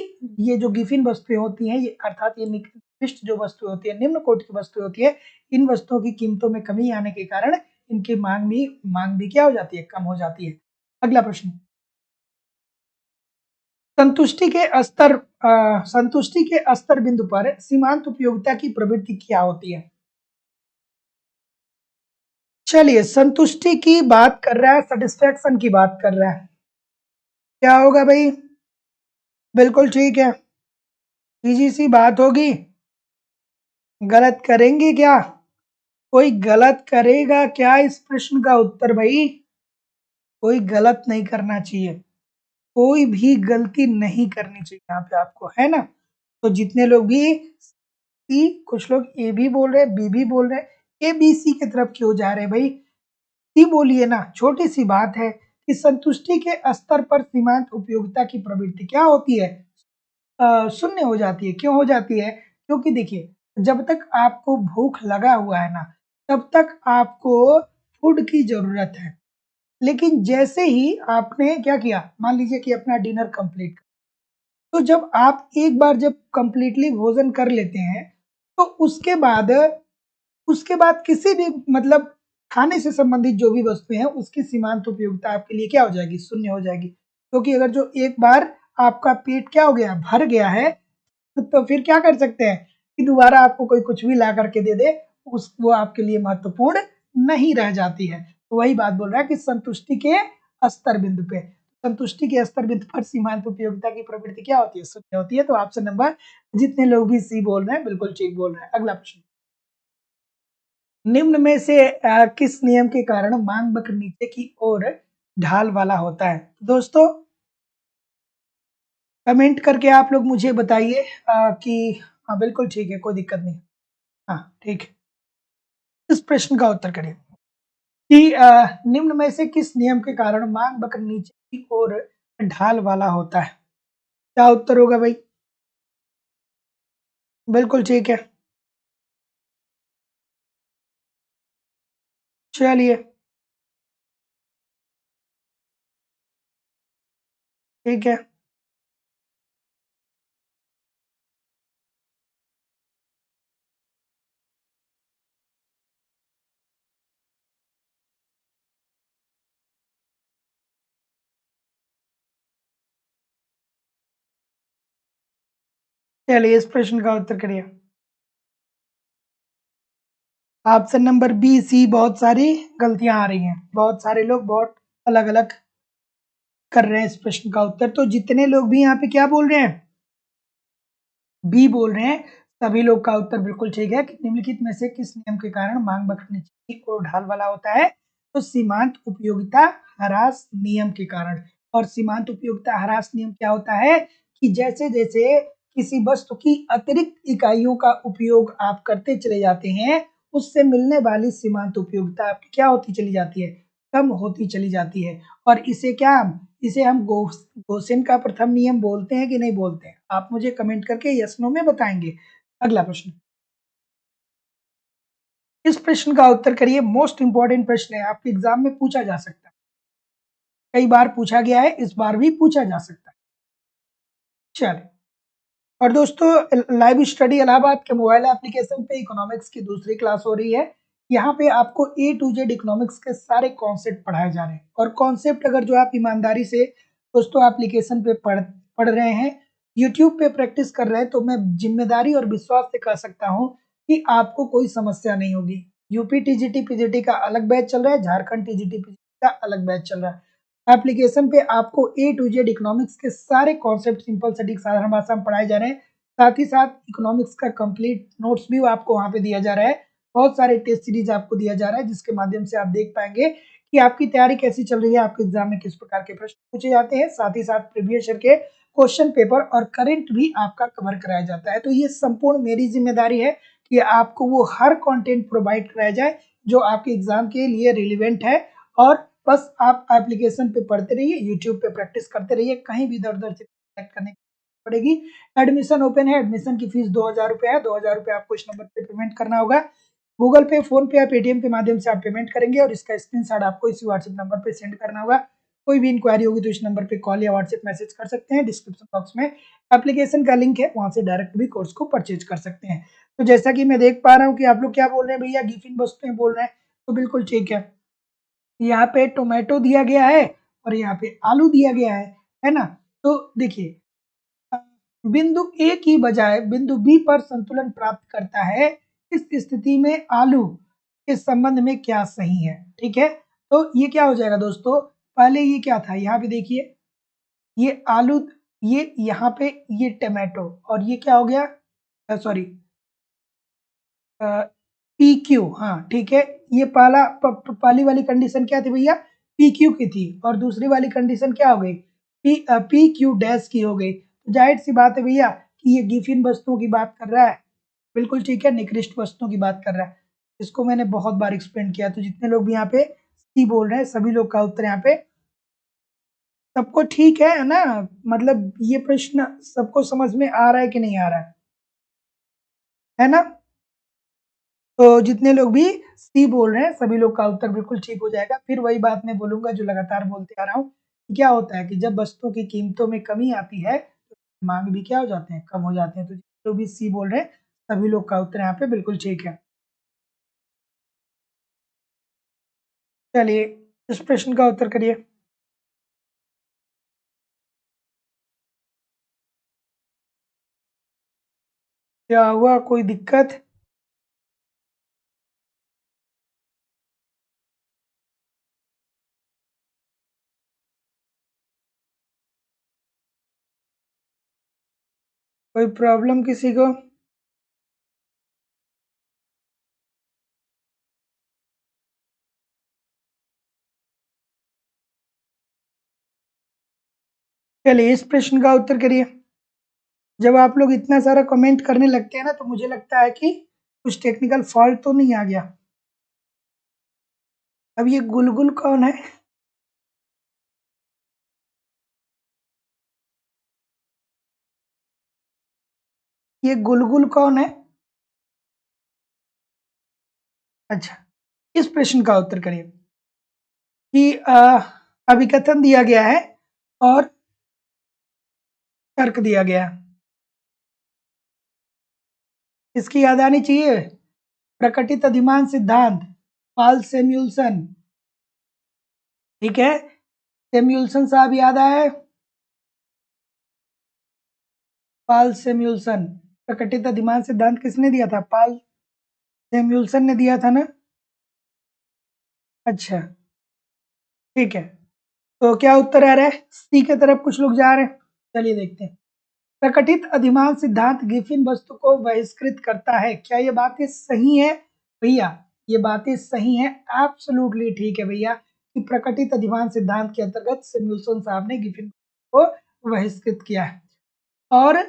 ये जो गिफिन वस्तुएं होती हैं, ये अर्थात ये निकृष्ट जो वस्तु होती है, निम्न कोटि की वस्तु होती है, इन वस्तुओं की कीमतों में कमी आने के कारण इनकी मांग भी क्या हो जाती है, कम हो जाती है। अगला प्रश्न, संतुष्टि के स्तर बिंदु पर सीमांत उपयोगिता की प्रवृत्ति क्या होती है? चलिए, संतुष्टि की बात कर रहा है, सेटिस्फेक्शन की बात कर रहा है। क्या होगा भाई? बिल्कुल ठीक है, इजी सी बात होगी। गलत करेंगे क्या? कोई गलत करेगा क्या इस प्रश्न का उत्तर भाई? कोई गलत नहीं करना चाहिए, कोई भी गलती नहीं करनी चाहिए यहाँ पे आपको, है ना? तो जितने लोग भी सी, कुछ लोग ए भी बोल रहे हैं, बी भी बोल रहे हैं, ए बी सी की तरफ क्यों जा रहे हैं भाई? सी बोलिए ना, छोटी सी बात है कि संतुष्टि के स्तर पर सीमांत उपयोगिता की प्रवृत्ति क्या होती है, शून्य हो जाती है। क्यों हो जाती है? क्योंकि देखिए, जब तक आपको भूख लगा हुआ है ना, तब तक आपको फूड की जरूरत है। लेकिन जैसे ही आपने क्या किया, मान लीजिए कि अपना डिनर कंप्लीट, तो जब आप एक बार जब कंप्लीटली भोजन कर लेते हैं, तो उसके बाद किसी भी मतलब खाने से संबंधित जो भी वस्तुएं हैं, उसकी सीमांत उपयोगिता आपके लिए क्या हो जाएगी, शून्य हो जाएगी। क्योंकि अगर जो एक बार आपका पेट क्या हो गया, भर गया है, तो फिर क्या कर सकते हैं कि दोबारा आपको कोई कुछ भी ला करके दे दे, उस वो आपके लिए महत्वपूर्ण नहीं रह जाती है। तो वही बात बोल रहा है कि संतुष्टि के स्तर बिंदु पे, संतुष्टि के स्तर बिंदु पर सीमांत उपयोगिता की प्रवृत्ति क्या होती है, शून्य होती है। तो ऑप्शन नंबर, जितने लोग भी सी बोल रहे हैं, बिल्कुल ठीक बोल रहे हैं। अगला प्रश्न, निम्न में से किस नियम के कारण मांग वक्र नीचे की ओर ढाल वाला होता है? दोस्तों, कमेंट करके आप लोग मुझे बताइए कि हाँ बिल्कुल ठीक है, कोई दिक्कत नहीं। हाँ ठीक है, इस प्रश्न का उत्तर करिए कि निम्न में से किस नियम के कारण मांग वक्र नीचे की ओर ढाल वाला होता है? क्या उत्तर होगा भाई? बिल्कुल ठीक है, चलिए ठीक है। चलिए, इस प्रश्न का उत्तर करिए। ऑप्शन नंबर बी सी, बहुत सारी गलतियां आ रही हैं, बहुत सारे लोग बहुत अलग अलग कर रहे हैं इस प्रश्न का उत्तर। तो जितने लोग भी यहाँ पे क्या बोल रहे हैं, बी बोल रहे हैं, सभी लोग का उत्तर बिल्कुल ठीक है कि निम्नलिखित में से किस नियम के कारण मांग वक्र नीचे की ओर ढाल वाला होता है? तो सीमांत उपयोगिता ह्रास नियम के कारण। और सीमांत उपयोगिता ह्रास नियम क्या होता है कि जैसे जैसे किसी वस्तु की अतिरिक्त इकाइयों का उपयोग आप करते चले जाते हैं, उससे मिलने वाली सीमांत उपयोगिता आपकी क्या होती चली जाती है, कम होती चली जाती है। और इसे हम गोसेन का प्रथम नियम बोलते हैं कि नहीं बोलते हैं? आप मुझे कमेंट करके यस नो में बताएंगे। अगला प्रश्न, इस प्रश्न का उत्तर करिए, मोस्ट इंपॉर्टेंट प्रश्न है, आपके एग्जाम में पूछा जा सकता है, कई बार पूछा गया है, इस बार भी पूछा जा सकता है। चलिए। और दोस्तों लाइव स्टडी इलाहाबाद के मोबाइल एप्लीकेशन पे इकोनॉमिक्स की दूसरी क्लास हो रही है। यहाँ पे आपको ए टू जेड इकोनॉमिक्स के सारे कॉन्सेप्ट पढ़ाए जा रहे हैं और कॉन्सेप्ट अगर जो आप ईमानदारी से दोस्तों एप्लीकेशन पे पढ़ रहे हैं, यूट्यूब पे प्रैक्टिस कर रहे हैं, तो मैं जिम्मेदारी और विश्वास से कह सकता हूँ कि आपको कोई समस्या नहीं होगी। यूपी टीजीटी पीजीटी का अलग बैच चल रहा है, झारखंड टीजीटी पीजीटी का अलग बैच चल रहा है। एप्लीकेशन पे आपको ए टू जेड इकोनॉमिक्स के सारे कॉन्सेप्ट सिंपल सटीक साधारण भाषा में पढ़ाए जा रहे हैं। साथ ही साथ इकोनॉमिक्स का कंप्लीट नोट्स भी आपको वहाँ पे दिया जा रहा है। बहुत सारे टेस्ट सीरीज आपको दिया जा रहा है जिसके माध्यम से आप देख पाएंगे कि आपकी तैयारी कैसी चल रही है, आपके एग्जाम में किस प्रकार के प्रश्न पूछे जाते हैं। साथ ही साथ प्रीवियस ईयर के क्वेश्चन पेपर और करंट भी आपका कवर कराया जाता है। तो ये संपूर्ण मेरी जिम्मेदारी है कि आपको वो हर कंटेंट प्रोवाइड कराया जाए जो आपके एग्जाम के लिए रिलेवेंट है। और बस आप एप्लीकेशन पे पढ़ते रहिए, यूट्यूब पे प्रैक्टिस करते रहिए, कहीं भी इधर-उधर से करने की पड़ेगी। एडमिशन ओपन है, एडमिशन की फीस 2000 रुपए है। 2000 रुपए आपको इस नंबर पे पेमेंट करना होगा। गूगल पे, फोन पे या पेटीएम के माध्यम से आप पेमेंट करेंगे और इसका स्क्रीनशॉट आपको इसी व्हाट्सएप नंबर पे सेंड करना होगा। कोई भी इंक्वायरी होगी तो इस नंबर पे कॉल या व्हाट्सएप मैसेज कर सकते हैं। डिस्क्रिप्शन बॉक्स में एप्लीकेशन का लिंक है, वहां से डायरेक्ट भी कोर्स को परचेज कर सकते हैं। तो जैसा कि मैं देख पा रहा हूँ कि आप लोग क्या बोल रहे हैं भैया, गिफिन वस्तुएं बोल रहे हैं, तो बिल्कुल ठीक है। यहाँ पे टोमेटो दिया गया है और यहाँ पे आलू दिया गया है ना। तो देखिए, बिंदु ए की बजाय बिंदु बी पर संतुलन प्राप्त करता है, इस स्थिति में आलू के संबंध में क्या सही है। ठीक है, तो ये क्या हो जाएगा दोस्तों, पहले ये क्या था, यहाँ पे देखिए, ये आलू, ये यहाँ पे ये टमाटो, और ये क्या हो गया, सॉरी पी क्यू, हाँ ठीक है। ये पहली वाली कंडीशन क्या थी भैया, पी क्यू की थी, और दूसरी वाली कंडीशन क्या हो गई, पी क्यू डैश की हो गई। तो जाहिर सी बात है भैया कि ये गिफिन वस्तुओं की बात कर रहा है, बिल्कुल ठीक है, निकृष्ट वस्तुओं की बात कर रहा है। इसको मैंने बहुत बार एक्सप्लेन किया। तो जितने लोग भी यहाँ पे सी बोल रहे हैं, सभी लोग का उत्तर यहाँ पे सबको ठीक है ना। मतलब ये प्रश्न सबको समझ में आ रहा है कि नहीं आ रहा है ना। तो जितने लोग भी सी बोल रहे हैं, सभी लोग का उत्तर बिल्कुल ठीक हो जाएगा। फिर वही बात मैं बोलूंगा जो लगातार बोलते आ रहा हूँ, क्या होता है कि जब वस्तुओं की कीमतों में कमी आती है तो मांग भी क्या हो जाते हैं, कम हो जाते हैं। तो जितने लोग भी सी बोल रहे हैं, सभी लोग का उत्तर यहाँ पे बिल्कुल ठीक है। चलिए, इस प्रश्न का उत्तर करिए। क्या हुआ, कोई दिक्कत? कोई प्रॉब्लम किसी को? चलिए, इस प्रश्न का उत्तर करिए। जब आप लोग इतना सारा कमेंट करने लगते हैं ना, तो मुझे लगता है कि कुछ टेक्निकल फॉल्ट तो नहीं आ गया। अब ये गुलगुल कौन है? ये गुलगुल कौन है? अच्छा, इस प्रश्न का उत्तर करिए कि अभिकथन दिया गया है और तर्क दिया गया है। इसकी याद आनी चाहिए। प्रकटित अधिमान सिद्धांत, पाल सेम्युलसन। ठीक है, सेम्युलसन साहब याद आए? पाल सेम्युलसन। प्रकटित अधिमान सिद्धांत किसने दिया था, पाल सेम्युलसन ने दिया था ना। अच्छा, ठीक है। तो क्या उत्तर आ रहा है, सी के तरफ कुछ लोग जा रहे हैं। चलिए देखते हैं। प्रकटित अधिमान सिद्धांत गिफिन वस्तु को बहिष्कृत करता है। क्या ये बातें सही है भैया? ये बातें सही हैं, एब्सोल्युटली ठीक है भैया, कि प्रकटित अधिमान सिद्धांत के अंतर्गत सैमुअल्सन साहब ने गिफिन को बहिष्कृत किया है। और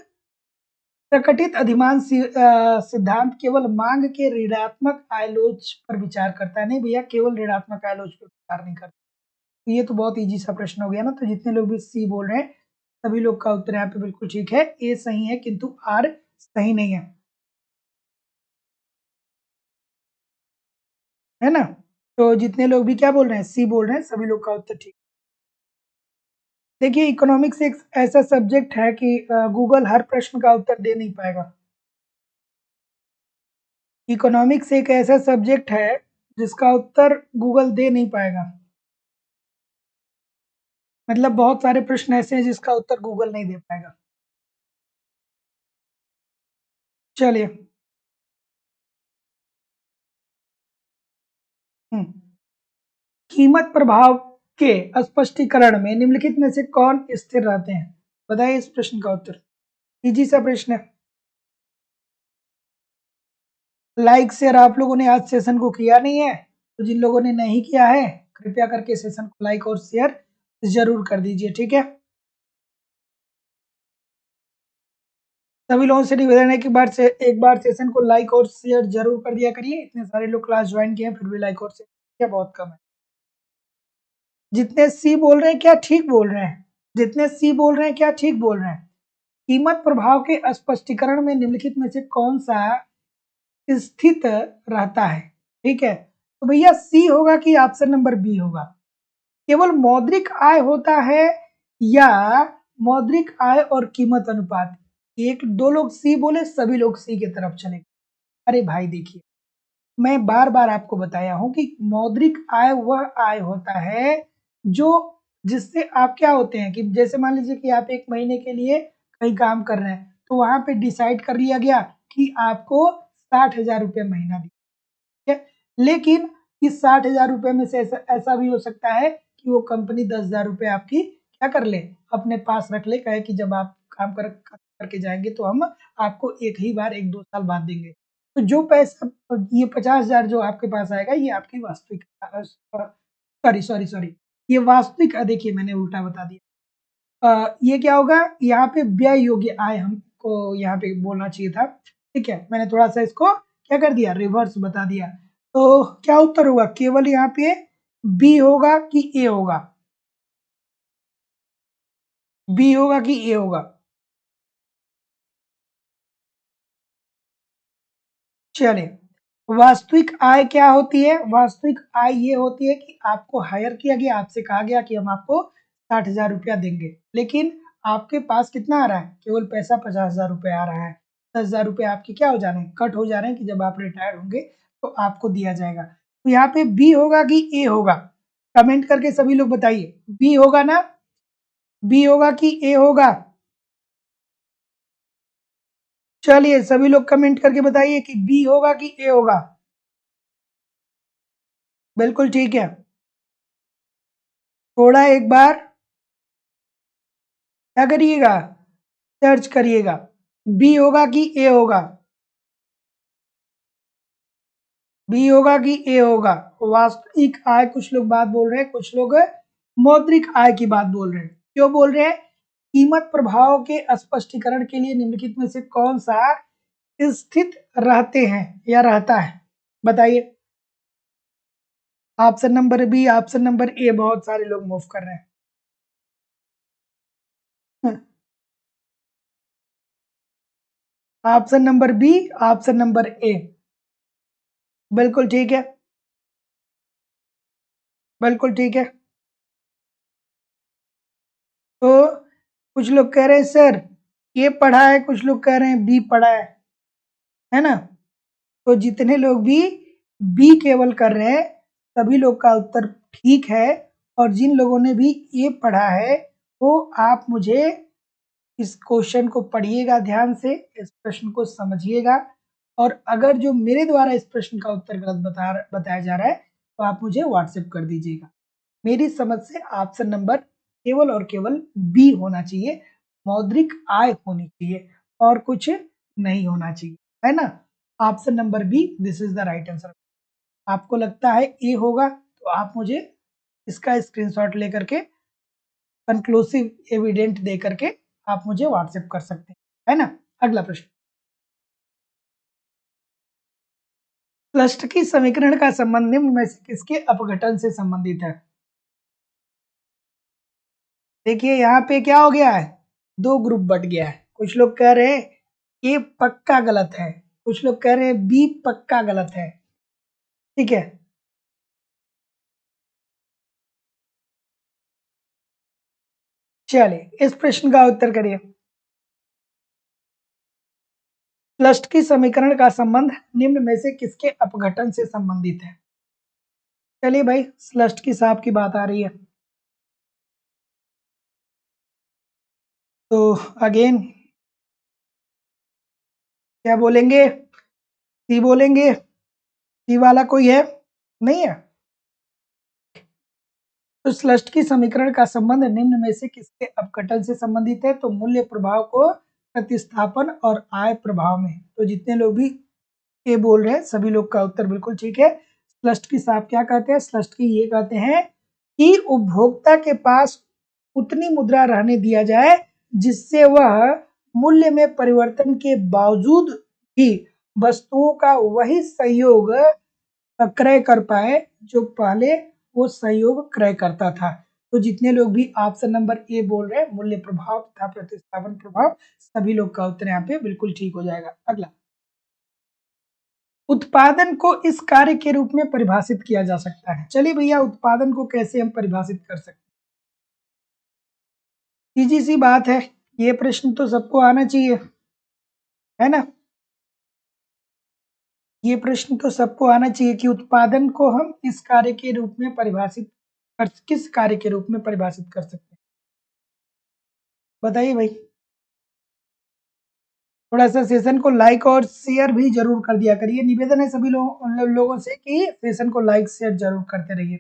प्रकटित अधिमान सिद्धांत केवल मांग के ऋणात्मक आयलोच पर विचार करता है। नहीं भैया, केवल ऋणात्मक आयलोच पर विचार नहीं करता। तो ये तो बहुत इजी सा प्रश्न हो गया ना। तो जितने लोग भी सी बोल रहे हैं, सभी लोग का उत्तर यहाँ पे बिल्कुल ठीक है। ए सही है किंतु आर सही नहीं है ना। तो जितने लोग भी क्या बोल रहे हैं, सी बोल रहे हैं, सभी लोग का उत्तर ठीक। देखिए, इकोनॉमिक्स एक ऐसा सब्जेक्ट है कि गूगल हर प्रश्न का उत्तर दे नहीं पाएगा। इकोनॉमिक्स एक ऐसा सब्जेक्ट है जिसका उत्तर गूगल दे नहीं पाएगा। मतलब बहुत सारे प्रश्न ऐसे हैं जिसका उत्तर गूगल नहीं दे पाएगा। चलिए। हुँ। कीमत प्रभाव के स्पष्टीकरण में निम्नलिखित में से कौन स्थिर रहते हैं? बताइए इस प्रश्न का उत्तर। ईज़ी सा प्रश्न है। लाइक शेयर आप लोगों ने आज सेशन को किया नहीं है, तो जिन लोगों ने नहीं किया है, कृपया करके सेशन को लाइक और शेयर ज़रूर कर दीजिए, ठीक है? सभी लोगों से निवेदन है कि एक बार सेशन को लाइक और शेयर ज़रूर कर दिया करिए। इतने सारे लोग क्लास ज्वाइन किए हैं, फिर भी लाइक और शेयर किया बहुत कम है। जितने सी बोल रहे हैं, क्या ठीक बोल रहे हैं? जितने सी बोल रहे हैं, क्या ठीक बोल रहे हैं? कीमत प्रभाव के स्पष्टीकरण में निम्नलिखित में से कौन-सा स्थित रहता है? ठीक है, तो भैया सी होगा कि ऑप्शन नंबर बी होगा। केवल मौद्रिक आय होता है या मौद्रिक आय और कीमत अनुपात? एक दो लोग सी बोले, सभी लोग सी की तरफ चले। अरे भाई देखिए, मैं बार-बार आपको बताया हूँ कि मौद्रिक आय वह आय होता है जो जिससे आप क्या होते हैं कि जैसे मान लीजिए कि आप 1 महीने के लिए कहीं काम कर रहे हैं, तो वहाँ पे डिसाइड कर लिया गया कि आपको 60,000 रुपए महीना दी, ठीक है? लेकिन इस 60,000 रुपए में से ऐसा ऐसा भी हो सकता है कि वो कंपनी 10,000 रुपए आपकी क्या कर ले, अपने पास रख ले, कहे कि जब आप काम करके जाएँगे तो हम आपको एक ही बार 1-2 साल बाद देंगे। तो जो पैसा ये 50,000 जो आपके पास आएगा ये आपकी वास्तविक सॉरी, ये वास्तविक देखिए मैंने उल्टा बता दिया। ये क्या होगा यहाँ पे व्यय योग्य आय हमको यहाँ पे बोलना चाहिए था, ठीक है? मैंने थोड़ा-सा इसको क्या कर दिया रिवर्स बता दिया। तो क्या उत्तर होगा? केवल यहाँ पे बी होगा कि ए होगा? बी होगा कि ए होगा? चलिए, वास्तविक आय क्या होती है? वास्तविक आय ये होती है कि आपको हायर किया गया, आपसे कहा गया कि हम आपको 60,000 रुपया देंगे, लेकिन आपके पास कितना आ रहा है? केवल पैसा 50,000 रुपए आ रहा है। 10,000 रुपए आपके क्या हो जा रहे हैं? कट हो जा रहे हैं कि जब आप रिटायर होंगे, तो आपको दिया जाएगा। तो यहाँ पे बी होगा कि ए होगा? कमेंट करके सभी लोग बताइए। बी होगा ना? बी होगा कि ए होगा? चलिए, सभी लोग कमेंट करके बताइए कि बी होगा कि ए होगा? बिल्कुल ठीक है। थोड़ा एक बार क्या करिएगा? सर्च करिएगा। बी होगा कि ए होगा? बी होगा कि ए होगा? वास्तविक आय कुछ लोग बात बोल रहे हैं, कुछ लोग मौद्रिक आय की बात बोल रहे हैं। क्यों बोल रहे हैं? कीमत प्रभाव के स्पष्टीकरण के लिए निम्नलिखित में से कौन-सा स्थित रहते हैं या रहता है? बताइए। Option number B, option number A बहुत सारे लोग मूव कर रहे हैं। Option number B, option number A. बिल्कुल ठीक है, बिल्कुल ठीक है। तो कुछ लोग कह रहे हैं सर ए पढ़ा है, कुछ लोग कह रहे हैं बी पढ़ा है ना? तो जितने लोग भी बी केवल कर रहे हैं, सभी लोग का उत्तर ठीक है और जिन लोगों ने भी ए पढ़ा है, वो आप मुझे इस क्वेश्चन को पढ़िएगा ध्यान से, इस प्रश्न को समझिएगा और अगर जो मेरे द्वारा इस प्रश्न का उत्तर गलत बताया जा रहा है, तो आप मुझे व्हाट्सएप कर दीजिएगा। मेरी समझ से ऑप्शन नंबर केवल और केवल बी होना चाहिए, मौद्रिक आय होनी चाहिए और कुछ नहीं होना चाहिए, है ना? Option number B this is the right answer. आपको लगता है ए होगा तो आप मुझे इसका स्क्रीनशॉट लेकर के कंक्लूसिव एविडेंट दे करके आप मुझे व्हाट्सएप कर सकते हैं, है ना? अगला प्रश्न। क्लस्ट की समीकरण का संबंध निम्न में से किसके अपघटन से संबंधित है? देखिए यहाँ पे क्या हो गया है, दो ग्रुप बट गया है। कुछ लोग कह रहे हैं ए पक्का गलत है, कुछ लोग कह रहे हैं बी पक्का गलत है, ठीक है? चलिए इस प्रश्न का उत्तर करिए। क्लस्ट की समीकरण का संबंध निम्न में से किसके अपघटन से संबंधित है? चलिए भाई, स्लस्ट की साहब की बात आ रही है, तो अगेन क्या बोलेंगे? सी बोलेंगे। सी वाला कोई है? नहीं है। तो स्लस्ट की समीकरण का संबंध निम्न में से किसके अपघटन से संबंधित है? तो मूल्य प्रभाव को प्रतिस्थापन और आय प्रभाव में। तो जितने लोग भी ये बोल रहे हैं सभी लोग का उत्तर बिल्कुल ठीक है। स्लस्ट की साहब क्या कहते हैं? स्लस्ट की ये कहते हैं कि उपभोक्ता के पास उतनी मुद्रा रहने दिया जाए जिससे वह मूल्य में परिवर्तन के बावजूद भी वस्तुओं का वही सहयोग क्रय कर पाए जो पहले वो सहयोग क्रय करता था। तो जितने लोग भी ऑप्शन नंबर ए बोल रहे हैं मूल्य प्रभाव तथा प्रतिस्थापन प्रभाव, सभी लोग का उत्तर यहाँ पे बिल्कुल ठीक हो जाएगा। अगला, उत्पादन को इस कार्य के रूप में परिभाषित किया जा सकता है। चलिए भैया, उत्पादन को कैसे हम परिभाषित कर सकते हैं? सीधी सी बात है, ये प्रश्न तो सबको आना चाहिए, है ना? ये प्रश्न तो सबको आना चाहिए कि उत्पादन को हम इस कार्य के रूप में परिभाषित किस कार्य के रूप में परिभाषित कर सकते हैं? बताइए भाई। थोड़ा सा सेशन को लाइक और शेयर भी जरूर कर दिया करिए। निवेदन है सभी लोगों से कि सेशन को लाइक शेयर जरूर करते रहिए।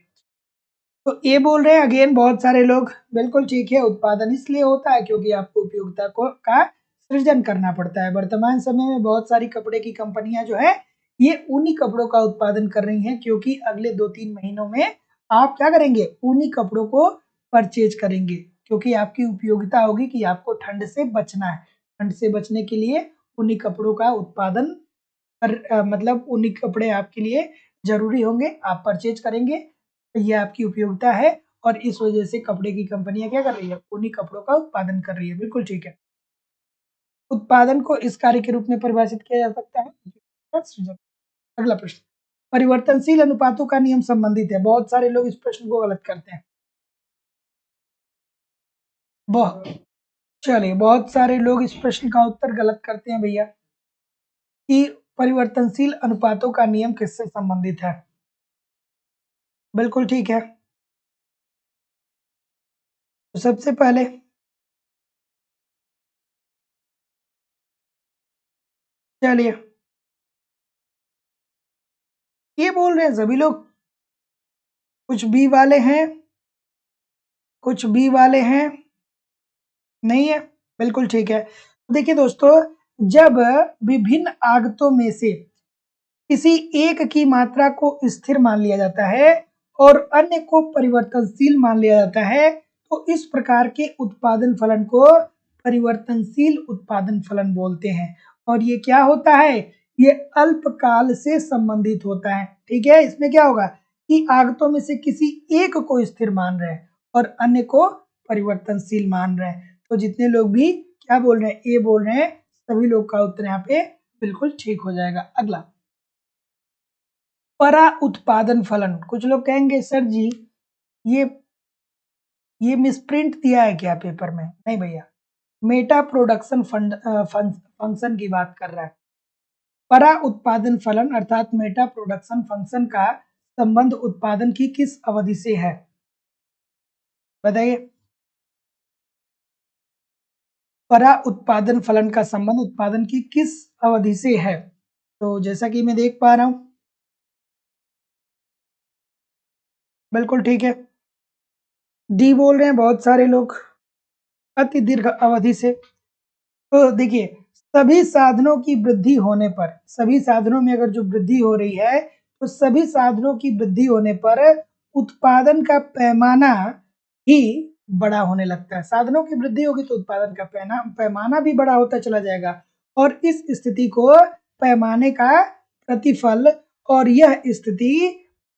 तो ये बोल रहे हैं अगेन बहुत सारे लोग, बिल्कुल ठीक है। उत्पादन इसलिए होता है क्योंकि आपको उपयोगिता को का सृजन करना पड़ता है। वर्तमान समय में बहुत सारी कपड़े की कंपनियां जो है ये ऊनी कपड़ों का उत्पादन कर रही हैं, क्योंकि अगले 2-3 महीनों में आप क्या करेंगे? ऊनी कपड़ों को परचेज करेंगे, क्योंकि आपकी उपयोगिता होगी कि आपको ठंड से बचना है। ठंड से बचने के लिए ऊनी कपड़ों का उत्पादन मतलब ऊनी कपड़े आपके लिए जरूरी होंगे, आप परचेज करेंगे। ये आपकी उपयोगिता है और इस वजह से कपड़े की कंपनियां क्या कर रही है? ऊनी कपड़ों का उत्पादन कर रही है। बिल्कुल ठीक है। उत्पादन को इस कार्य के रूप में परिभाषित किया जा सकता है सृजन। अगला प्रश्न, परिवर्तनशील अनुपातों का नियम संबंधित है। बहुत सारे लोग इस प्रश्न को गलत करते हैं। बहुत चलिए, बहुत सारे लोग इस प्रश्न का उत्तर गलत करते हैं भैया कि परिवर्तनशील अनुपातों का नियम किससे संबंधित है? बिल्कुल ठीक है। तो सबसे पहले चलिए, ये बोल रहे हैं सभी लोग, कुछ बी वाले हैं, कुछ बी वाले हैं, नहीं है। बिल्कुल ठीक है। देखिए दोस्तों, जब विभिन्न आगतों में से किसी एक की मात्रा को स्थिर मान लिया जाता है और अन्य को परिवर्तनशील मान लिया जाता है, तो इस प्रकार के उत्पादन फलन को परिवर्तनशील उत्पादन फलन बोलते हैं। और ये क्या होता है? ये अल्पकाल से संबंधित होता है। ठीक है, इसमें क्या होगा कि आगतों में से किसी एक को स्थिर मान रहे हैं और अन्य को परिवर्तनशील मान रहे हैं। तो जितने लोग भी क्या बोल रहे हैं? ए बोल रहे हैं, सभी लोग का उत्तर यहाँ पे बिल्कुल ठीक हो जाएगा। अगला, परा उत्पादन फलन। कुछ लोग कहेंगे सर जी ये ये मिसप्रिंट दिया है क्या पेपर में? नहीं भैया, मेटा प्रोडक्शन फंक्शन की बात कर रहा है। परा उत्पादन फलन अर्थात मेटा प्रोडक्शन फंक्शन का संबंध उत्पादन की किस अवधि से है? बताइए। परा उत्पादन फलन का संबंध उत्पादन की किस अवधि से है? तो जैसा कि मैं देख पा रहा हूं, बिल्कुल ठीक है। डी बोल रहे हैं बहुत सारे लोग, अति दीर्घ अवधि से। तो देखिए, सभी साधनों की वृद्धि होने पर, सभी साधनों में अगर जो वृद्धि हो रही है, तो सभी साधनों की वृद्धि होने पर उत्पादन का पैमाना ही बड़ा होने लगता है। साधनों की वृद्धि होगी तो उत्पादन का पैमाना भी बड़ा होता चला जाएगा और इस स्थिति को पैमाने का प्रतिफल और यह स्थिति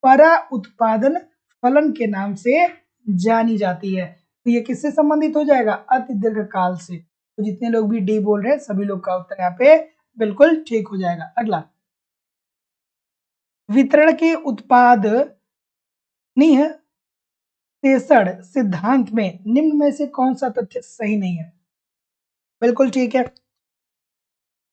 परा उत्पादन फलन के नाम से जानी जाती है। तो ये किससे संबंधित हो जाएगा? अति दीर्घ काल से। तो जितने लोग भी डी बोल रहे हैं सभी लोग का उत्तर यहाँ पे बिल्कुल ठीक हो जाएगा। अगला, वितरण के उत्पाद नहीं है, निषेचन सिद्धांत में निम्न में से कौन सा तथ्य सही नहीं है? बिल्कुल ठीक है।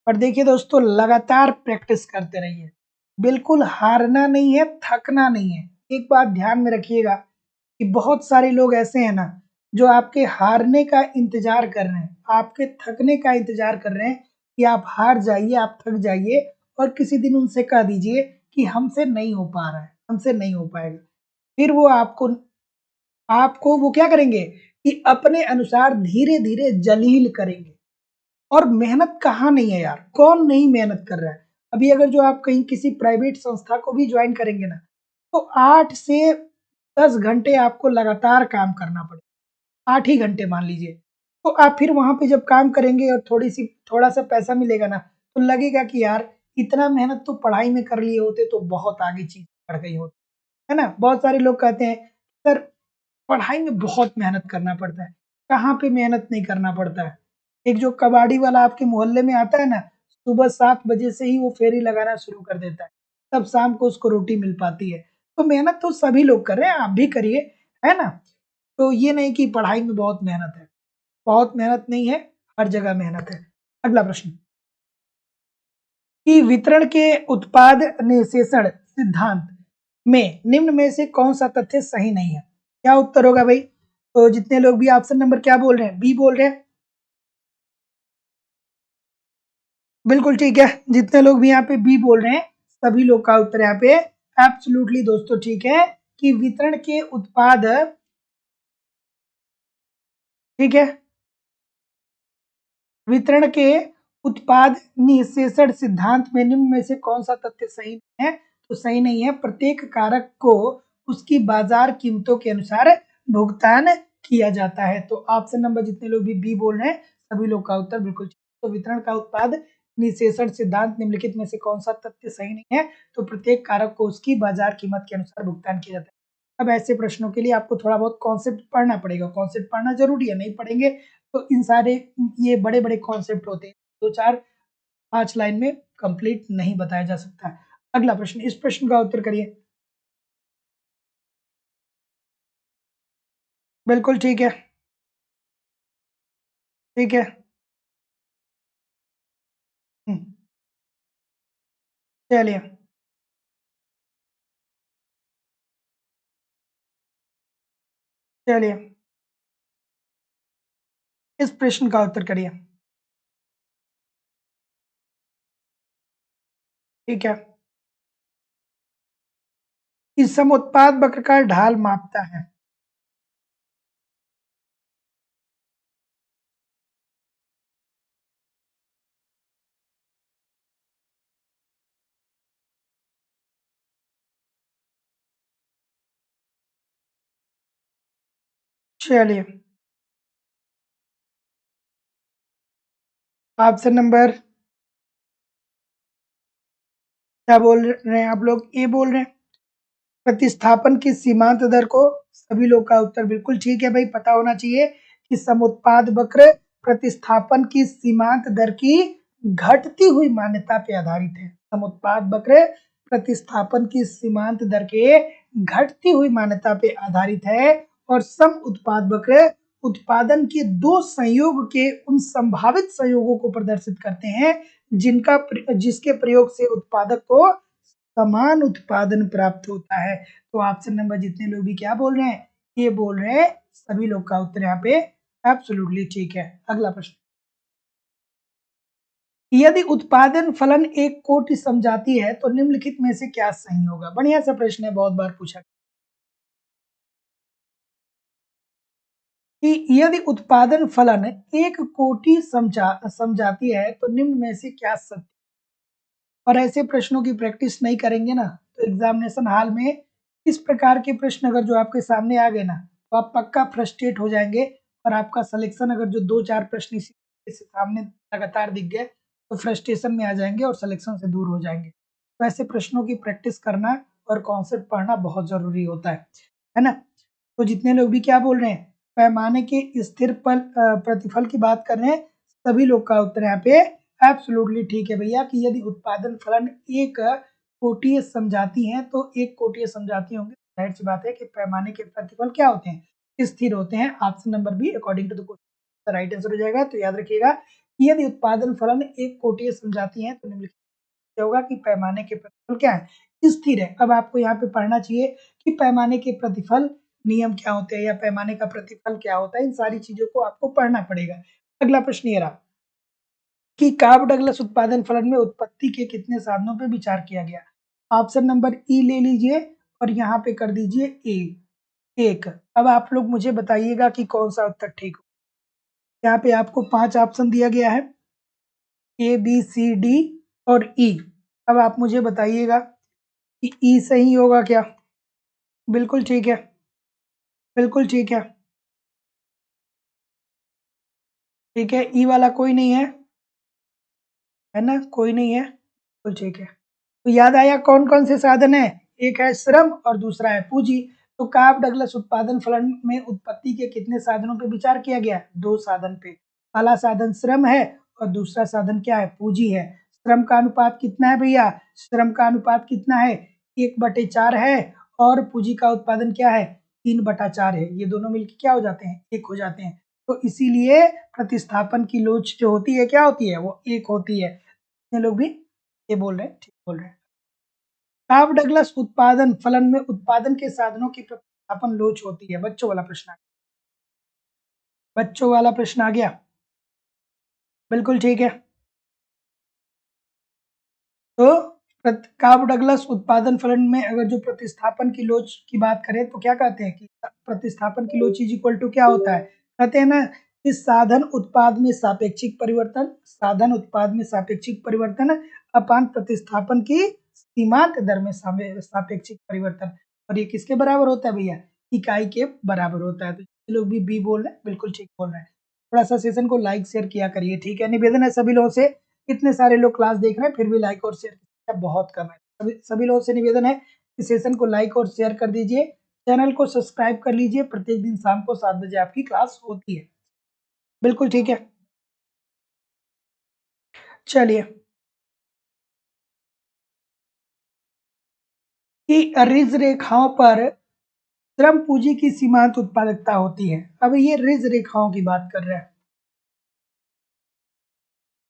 और देखिए दोस्तों, लगातार प्रैक्टिस करते रहिए, बिल्कुल हारना नहीं है, थकना नहीं है। एक बात ध्यान में रखिएगा कि बहुत सारे लोग ऐसे हैं ना, जो आपके हारने का इंतजार कर रहे हैं, आपके थकने का इंतजार कर रहे हैं कि आप हार जाइए, आप थक जाइए और किसी दिन उनसे कह दीजिए कि हमसे नहीं हो पा रहा है, हमसे नहीं हो पाएगा। फिर वो आपको वो क्या करेंगे कि अपने अनुसार धीरे-धीरे जलील करेंगे। और मेहनत कहाँ नहीं है यार, कौन नहीं मेहनत कर रहा है? अभी अगर जो आप कहीं किसी प्राइवेट संस्था को भी जॉइन करेंगे ना, तो 8 से 10 घंटे आपको लगातार काम करना पड़ेगा, 8 ही घंटे मान लीजिए। तो आप फिर वहाँ पे जब काम करेंगे और थोड़ा-सा पैसा मिलेगा ना, तो लगेगा कि यार इतना मेहनत तो पढ़ाई में कर लिए होते तो बहुत आगे चीज़ बढ़ गई होती, है ना? बहुत सारे लोग कहते हैं, सर पढ़ाई में बहुत मेहनत करना पड़ता है। कहाँ पे मेहनत नहीं करना पड़ता है? एक जो कबाड़ी वाला आपके मोहल्ले में आता है ना, सुबह 7 बजे से ही वो फेरी लगाना शुरू कर देता है, तब शाम को उसको रोटी मिल पाती है। तो मेहनत तो सभी लोग कर रहे हैं, आप भी करिए, है ना? तो ये नहीं कि पढ़ाई में बहुत मेहनत है, बहुत मेहनत नहीं है, हर जगह मेहनत है। अगला प्रश्न, कि वितरण के उत्पाद निषेचन सिद्धांत में निम्न में से कौन सा तथ्य सही नहीं है? क्या उत्तर होगा भाई? तो जितने लोग भी ऑप्शन नंबर क्या बोल रहे हैं? बी बोल रहे हैं। बिल्कुल ठीक है। जितने लोग भी यहाँ पे बी बोल रहे हैं, सभी लोग का उत्तर यहाँ पे एब्सोल्युटली दोस्तों ठीक है, कि वितरण के उत्पाद, ठीक है, वितरण के उत्पाद निषेचन सिद्धांत में निम्न में से कौन सा तथ्य सही नहीं है? तो सही नहीं है, प्रत्येक कारक को उसकी बाजार कीमतों के अनुसार भुगतान किया जाता है। तो ऑप्शन नंबर जितने लोग भी बी बोल रहे हैं, सभी लोग का उत्तर बिल्कुल ठीक है। तो वितरण का उत्पाद निषेचन सिद्धांत निम्नलिखित में से कौन सा तथ्य सही नहीं है? तो प्रत्येक कारक को उसकी बाजार कीमत के अनुसार भुगतान किया जाता है। अब ऐसे प्रश्नों के लिए आपको थोड़ा बहुत कॉन्सेप्ट पढ़ना पड़ेगा, कॉन्सेप्ट पढ़ना जरूरी है, नहीं पढ़ेंगे तो इन सारे ये बड़े-बड़े कॉन्सेप्ट होते हैं, 2, 4, 5 लाइन में कंप्लीट नहीं बताया जा सकता है। अगला प्रश्न, इस प्रश्न का उत्तर करिए। बिल्कुल ठीक है, ठीक है। हुँ, चलिए, चलिए, इस प्रश्न का उत्तर करिए। ठीक है, कि समुत्पाद वक्र का ढाल मापता है। चलिए, ऑप्शन नंबर क्या बोल रहे हैं आप लोग? ए बोल रहे हैं। प्रतिस्थापन की सीमांत दर को, सभी लोग का उत्तर बिल्कुल ठीक है भाई, पता होना चाहिए कि समुत्पाद वक्र प्रतिस्थापन की सीमांत दर की घटती हुई मान्यता पे आधारित है। समुत्पाद वक्र प्रतिस्थापन की सीमांत दर के घटती हुई मान्यता पे आधारित है और सम उत्पाद वक्र उत्पादन के दो संयोग के उन संभावित संयोगों को प्रदर्शित करते हैं जिसके प्रयोग से उत्पादक को समान उत्पादन प्राप्त होता है। तो ऑप्शन नंबर जितने लोग भी क्या बोल रहे हैं, ये बोल रहे हैं, सभी लोग का उत्तर यहाँ पे एब्सोल्युटली ठीक है। अगला प्रश्न, यदि उत्पादन फलन एक कोटि समझाती है तो निम्नलिखित में से क्या सही होगा? बढ़िया सा प्रश्न है, बहुत बार पूछा कि यदि उत्पादन फलन एक कोटि समझाती है तो निम्न में से क्या सत्य? और ऐसे प्रश्नों की प्रैक्टिस नहीं करेंगे ना, तो एग्जामिनेशन हॉल में इस प्रकार के प्रश्न अगर जो आपके सामने आ गए ना, तो आप पक्का फ्रस्ट्रेट हो जाएंगे और आपका सिलेक्शन अगर जो 2-4 प्रश्न इसी के सामने लगातार दिख गए, तो फ्रस्ट्रेशन में आ जाएंगे और सिलेक्शन से दूर हो जाएंगे। तो ऐसे प्रश्नों की प्रैक्टिस करना और कॉन्सेप्ट पढ़ना बहुत ज़रूरी होता है ना? तो जितने लोग भी क्या बोल रहे हैं, पैमाने के स्थिर प्रतिफल की बात कर रहे हैं, सभी लोग का उत्तर यहाँ पे एब्सोल्युटली ठीक है भैया, कि यदि उत्पादन फलन एक कोटीय समजाती हैं तो एक कोटीय समजाती होंगे, जाहिर सी बात है कि पैमाने के प्रतिफल क्या होते हैं, स्थिर होते हैं। Option number B according to the question right answer हो जाएगा। तो याद रखिएगा कि यदि उत्पादन फलन एक कोटीय समझाती हैं तो निम्नलिखित क्या होगा कि पैमाने के प्रतिफल क्या है, स्थिर है। अब आपको यहाँ पे पढ़ना चाहिए कि पैमाने के प्रतिफल नियम क्या होते हैं या पैमाने का प्रतिफल क्या होता है, इन सारी चीजों को आपको पढ़ना पड़ेगा। अगला प्रश्न ये रहा कि कार्ब डगलस उत्पादन फलन में उत्पत्ति के कितने साधनों पे विचार किया गया। ऑप्शन नंबर ई ले लीजिए और यहाँ पे कर दीजिए ए, एक। अब आप लोग मुझे बताइएगा कि कौन सा उत्तर ठीक हो। यहाँ पे आपको 5 ऑप्शन दिया गया है, ए बी सी डी और ई। अब आप मुझे बताइएगा कि ई सही होगा क्या। बिल्कुल ठीक है, बिल्कुल ठीक है, ठीक है। ई वाला कोई नहीं है ना, कोई नहीं है, बिल्कुल ठीक है। तो याद आया कौन कौन से साधन है, एक है श्रम और दूसरा है पूंजी। तो कार्ब डगलस उत्पादन फलन में उत्पत्ति के कितने साधनों पे विचार किया गया, 2 साधन पे। पहला साधन श्रम है और दूसरा साधन क्या है, पूंजी है। श्रम का अनुपात कितना है भैया, श्रम का अनुपात कितना है, 1/4 है। और पूंजी का उत्पादन क्या है, 3/4 है। ये दोनों मिलकर क्या हो जाते हैं, 1 हो जाते हैं। तो इसीलिए प्रतिस्थापन की लोच जो होती है क्या होती है, वो 1 होती है। ये लोग भी ये बोल रहे हैं, ठीक बोल रहे हैं। कार्ब डगलस उत्पादन फलन में उत्पादन के साधनों की प्रतिस्थापन लोच होती है। बच्चों वाला प्रश्न आ गया, बच्चों वाला प्रश्न आ गया, बिल्कुल ठीक है। तो कार्ब डगलस उत्पादन फलन में अगर जो प्रतिस्थापन की लोच की बात करें तो क्या कहते हैं कि प्रतिस्थापन की लोच इज इक्वल टू क्या होता है, कहते हैं ना कि साधन उत्पाद में सापेक्षिक परिवर्तन, साधन उत्पाद में सापेक्षिक परिवर्तन अपान प्रतिस्थापन की सीमांत दर में सापेक्षिक परिवर्तन। और ये किसके बराबर होता है भैया, इकाई के बराबर होता है। तो ये लोग भी बी बोल रहे हैं, बिल्कुल ठीक बोल रहे हैं। थोड़ा सा सेशन को लाइक शेयर किया करिए, ठीक है। निवेदन है सभी लोगों से, इतने सारे लोग क्लास देख रहे हैं फिर भी लाइक और शेयर बहुत कम है। सभी लोगों से निवेदन है कि सेशन को लाइक और शेयर कर दीजिए, चैनल को सब्सक्राइब कर लीजिए। प्रत्येक दिन शाम को 7 बजे आपकी क्लास होती है, बिल्कुल ठीक है। चलिए, कि रिज रेखाओं पर श्रम पूंजी की सीमांत उत्पादकता होती है। अब ये रिज रेखाओं की बात कर रहे हैं,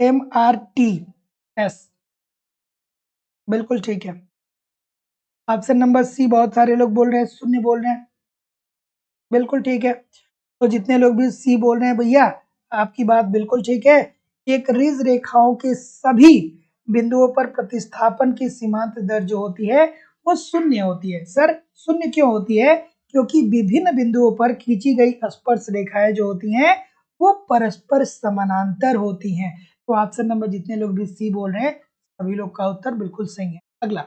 MRTS, बिल्कुल ठीक है। ऑप्शन नंबर सी बहुत सारे लोग बोल रहे हैं, शून्य बोल रहे हैं, बिल्कुल ठीक है। तो जितने लोग भी सी बोल रहे हैं भैया, आपकी बात बिल्कुल ठीक है। एक रिज रेखाओं के सभी बिंदुओं पर प्रतिस्थापन की सीमांत दर जो होती है वो शून्य होती है। सर शून्य क्यों होती है, क्योंकि विभिन्न बिंदुओं पर खींची गई स्पर्श रेखाएं जो होती हैं वो परस्पर समानांतर होती हैं। तो ऑप्शन नंबर जितने लोग भी सी बोल रहे हैं सभी लोग का उत्तर बिल्कुल सही है। अगला,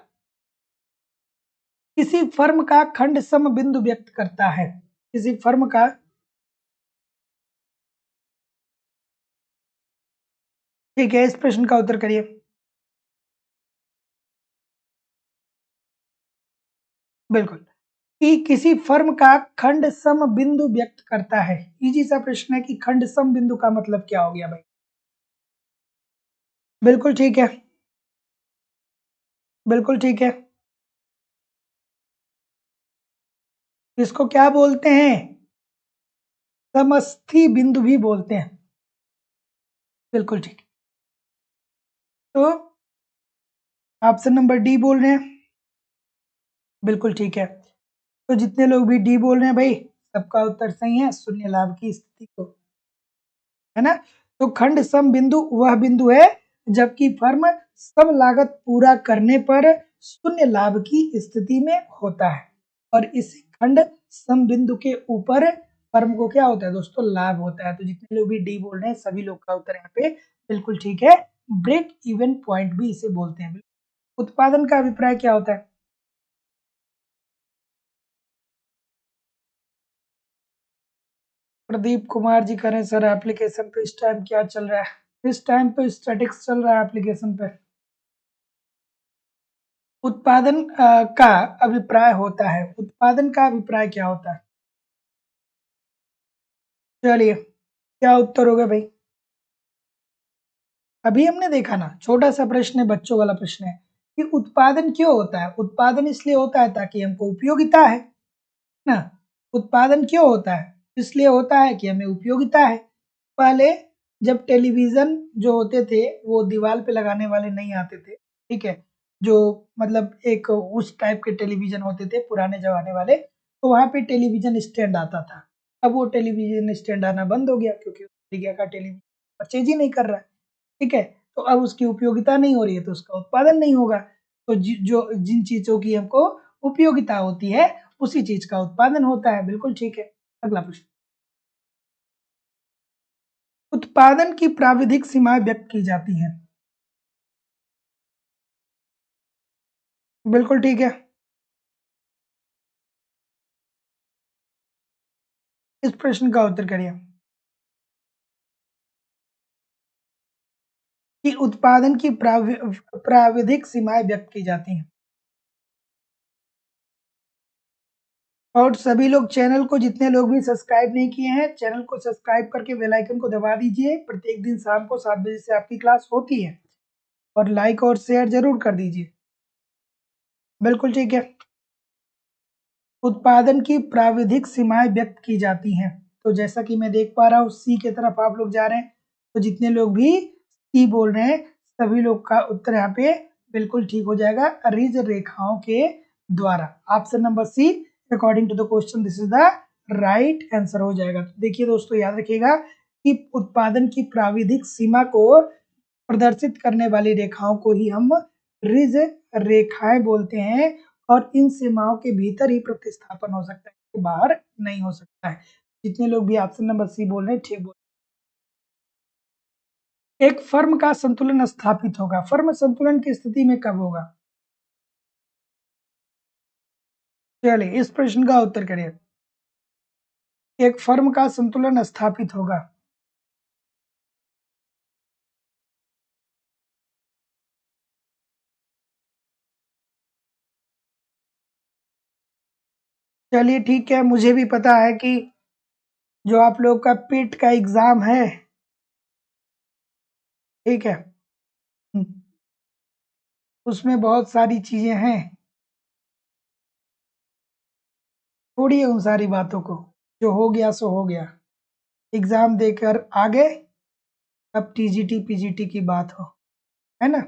किसी फर्म का खंड सम बिंदु व्यक्त करता है, किसी फर्म का, ठीक है, इस प्रश्न का उत्तर करिए। बिल्कुल, कि किसी फर्म का खंड सम बिंदु व्यक्त करता है। इजी सा प्रश्न है कि खंड सम बिंदु का मतलब क्या हो गया भाई, बिल्कुल ठीक है, बिल्कुल ठीक है। इसको क्या बोलते हैं, समस्थि बिंदु भी बोलते हैं, बिल्कुल ठीक। तो ऑप्शन नंबर डी बोल रहे हैं, बिल्कुल ठीक है। तो जितने लोग भी डी बोल रहे हैं भाई सबका उत्तर सही है, शून्य लाभ की स्थिति को, है ना। तो खंड सम बिंदु वह बिंदु है जबकि फर्म सब लागत पूरा करने पर शून्य लाभ की स्थिति में होता है। और इस खंड सम बिंदु के ऊपर फर्म को क्या होता है दोस्तों, लाभ होता है। तो जितने लोग भी डी बोल रहे हैं सभी लोग का उत्तर यहाँ पे बिल्कुल ठीक है। ब्रेक इवन पॉइंट भी इसे बोलते हैं। उत्पादन का अभिप्राय क्या होता है, प्रदीप कुमार जी करें सर। एप्लीकेशन पे इस टाइम क्या चल रहा है, इस टाइम पे स्टैटिक्स चल रहा है एप्लीकेशन पे। उत्पादन का अभिप्राय होता है, उत्पादन का अभिप्राय क्या होता है, चलिए क्या उत्तर होगा भाई। अभी हमने देखा ना, छोटा सा प्रश्न है, बच्चों वाला प्रश्न है कि उत्पादन क्यों होता है। उत्पादन इसलिए होता है ताकि हमको उपयोगिता है, ना। उत्पादन क्यों होता है? इसलिए होता है कि हमें उपयोगिता है। पहले जब टेलीविज़न जो होते थे वो दीवार पे लगाने वाले नहीं आते थे, ठीक है? जो मतलब एक उस टाइप के टेलीविज़न होते थे पुराने ज़माने वाले, तो वहाँ पे टेलीविज़न स्टैंड आता था। अब वो टेलीविज़न स्टैंड आना बंद हो गया क्योंकि उस तरीके का टेलीविज़न परचेज़ ही नहीं कर रहा है, ठीक है? तो अब उसकी उपयोगिता नहीं हो रही है तो उसका उत्पादन नहीं होगा। तो जिन चीज़ों की हमको उपयोगिता होती है उसी चीज़ का उत्पादन होता है, बिल्कुल ठीक है। अगला प्रश्न। उत्पादन की प्राविधिक सीमाएँ व्यक्त की जाती हैं। बिल्कुल ठीक है। इस प्रश्न का उत्तर करिए कि उत्पादन की प्राविधिक सीमाएँ व्यक्त की जाती हैं। और सभी लोग चैनल को जितने लोग भी सब्सक्राइब नहीं किए हैं, चैनल को सब्सक्राइब करके बेल आइकन को दबा दीजिए। प्रत्येक दिन शाम को 7 बजे से आपकी क्लास होती है और लाइक और शेयर ज़रूर कर दीजिए। बिल्कुल ठीक है। उत्पादन की प्राविधिक सीमाएँ व्यक्त की जाती हैं। तो जैसा कि मैं देख पा रहा हूँ सी की तरफ आप लोग जा रहे हैं। तो जितने लोग भी सी बोल रहे हैं, सभी लोग का उत्तर यहाँ पे बिल्कुल ठीक हो जाएगा, रिज रेखाओं के द्वारा। Option number C according to the question this is the right answer हो जाएगा। तो देखिए दोस्तों याद रखिएगा कि उत्पादन की प्राविधिक सीमा को प्रदर्शित करने वाली रेखाओं को ही हम रिज रेखाएँ बोलते हैं और इन सीमाओं के भीतर ही प्रतिस्थापन हो सकता है, इसके बाहर नहीं हो सकता है। जितने लोग भी ऑप्शन नंबर सी बोल रहे हैं, ठीक बोल एक फर्म का संतुलन स्थापित होगा। फर्म संतुलन की स्थिति में कब होगा? चलिए इस प्रश्न का उत्तर करिए। एक फर्म का संतुलन स्थापित होगा। चलिए ठीक है, मुझे भी पता है कि जो आप लोग का पेट का एग्ज़ाम है, ठीक है? हुँ, उसमें बहुत सारी चीज़ें हैं। छोड़िए उन सारी बातों को, जो हो गया सो हो गया। एग्ज़ाम देकर आ गए, अब टीजीटी, पीजीटी की बात हो, है ना?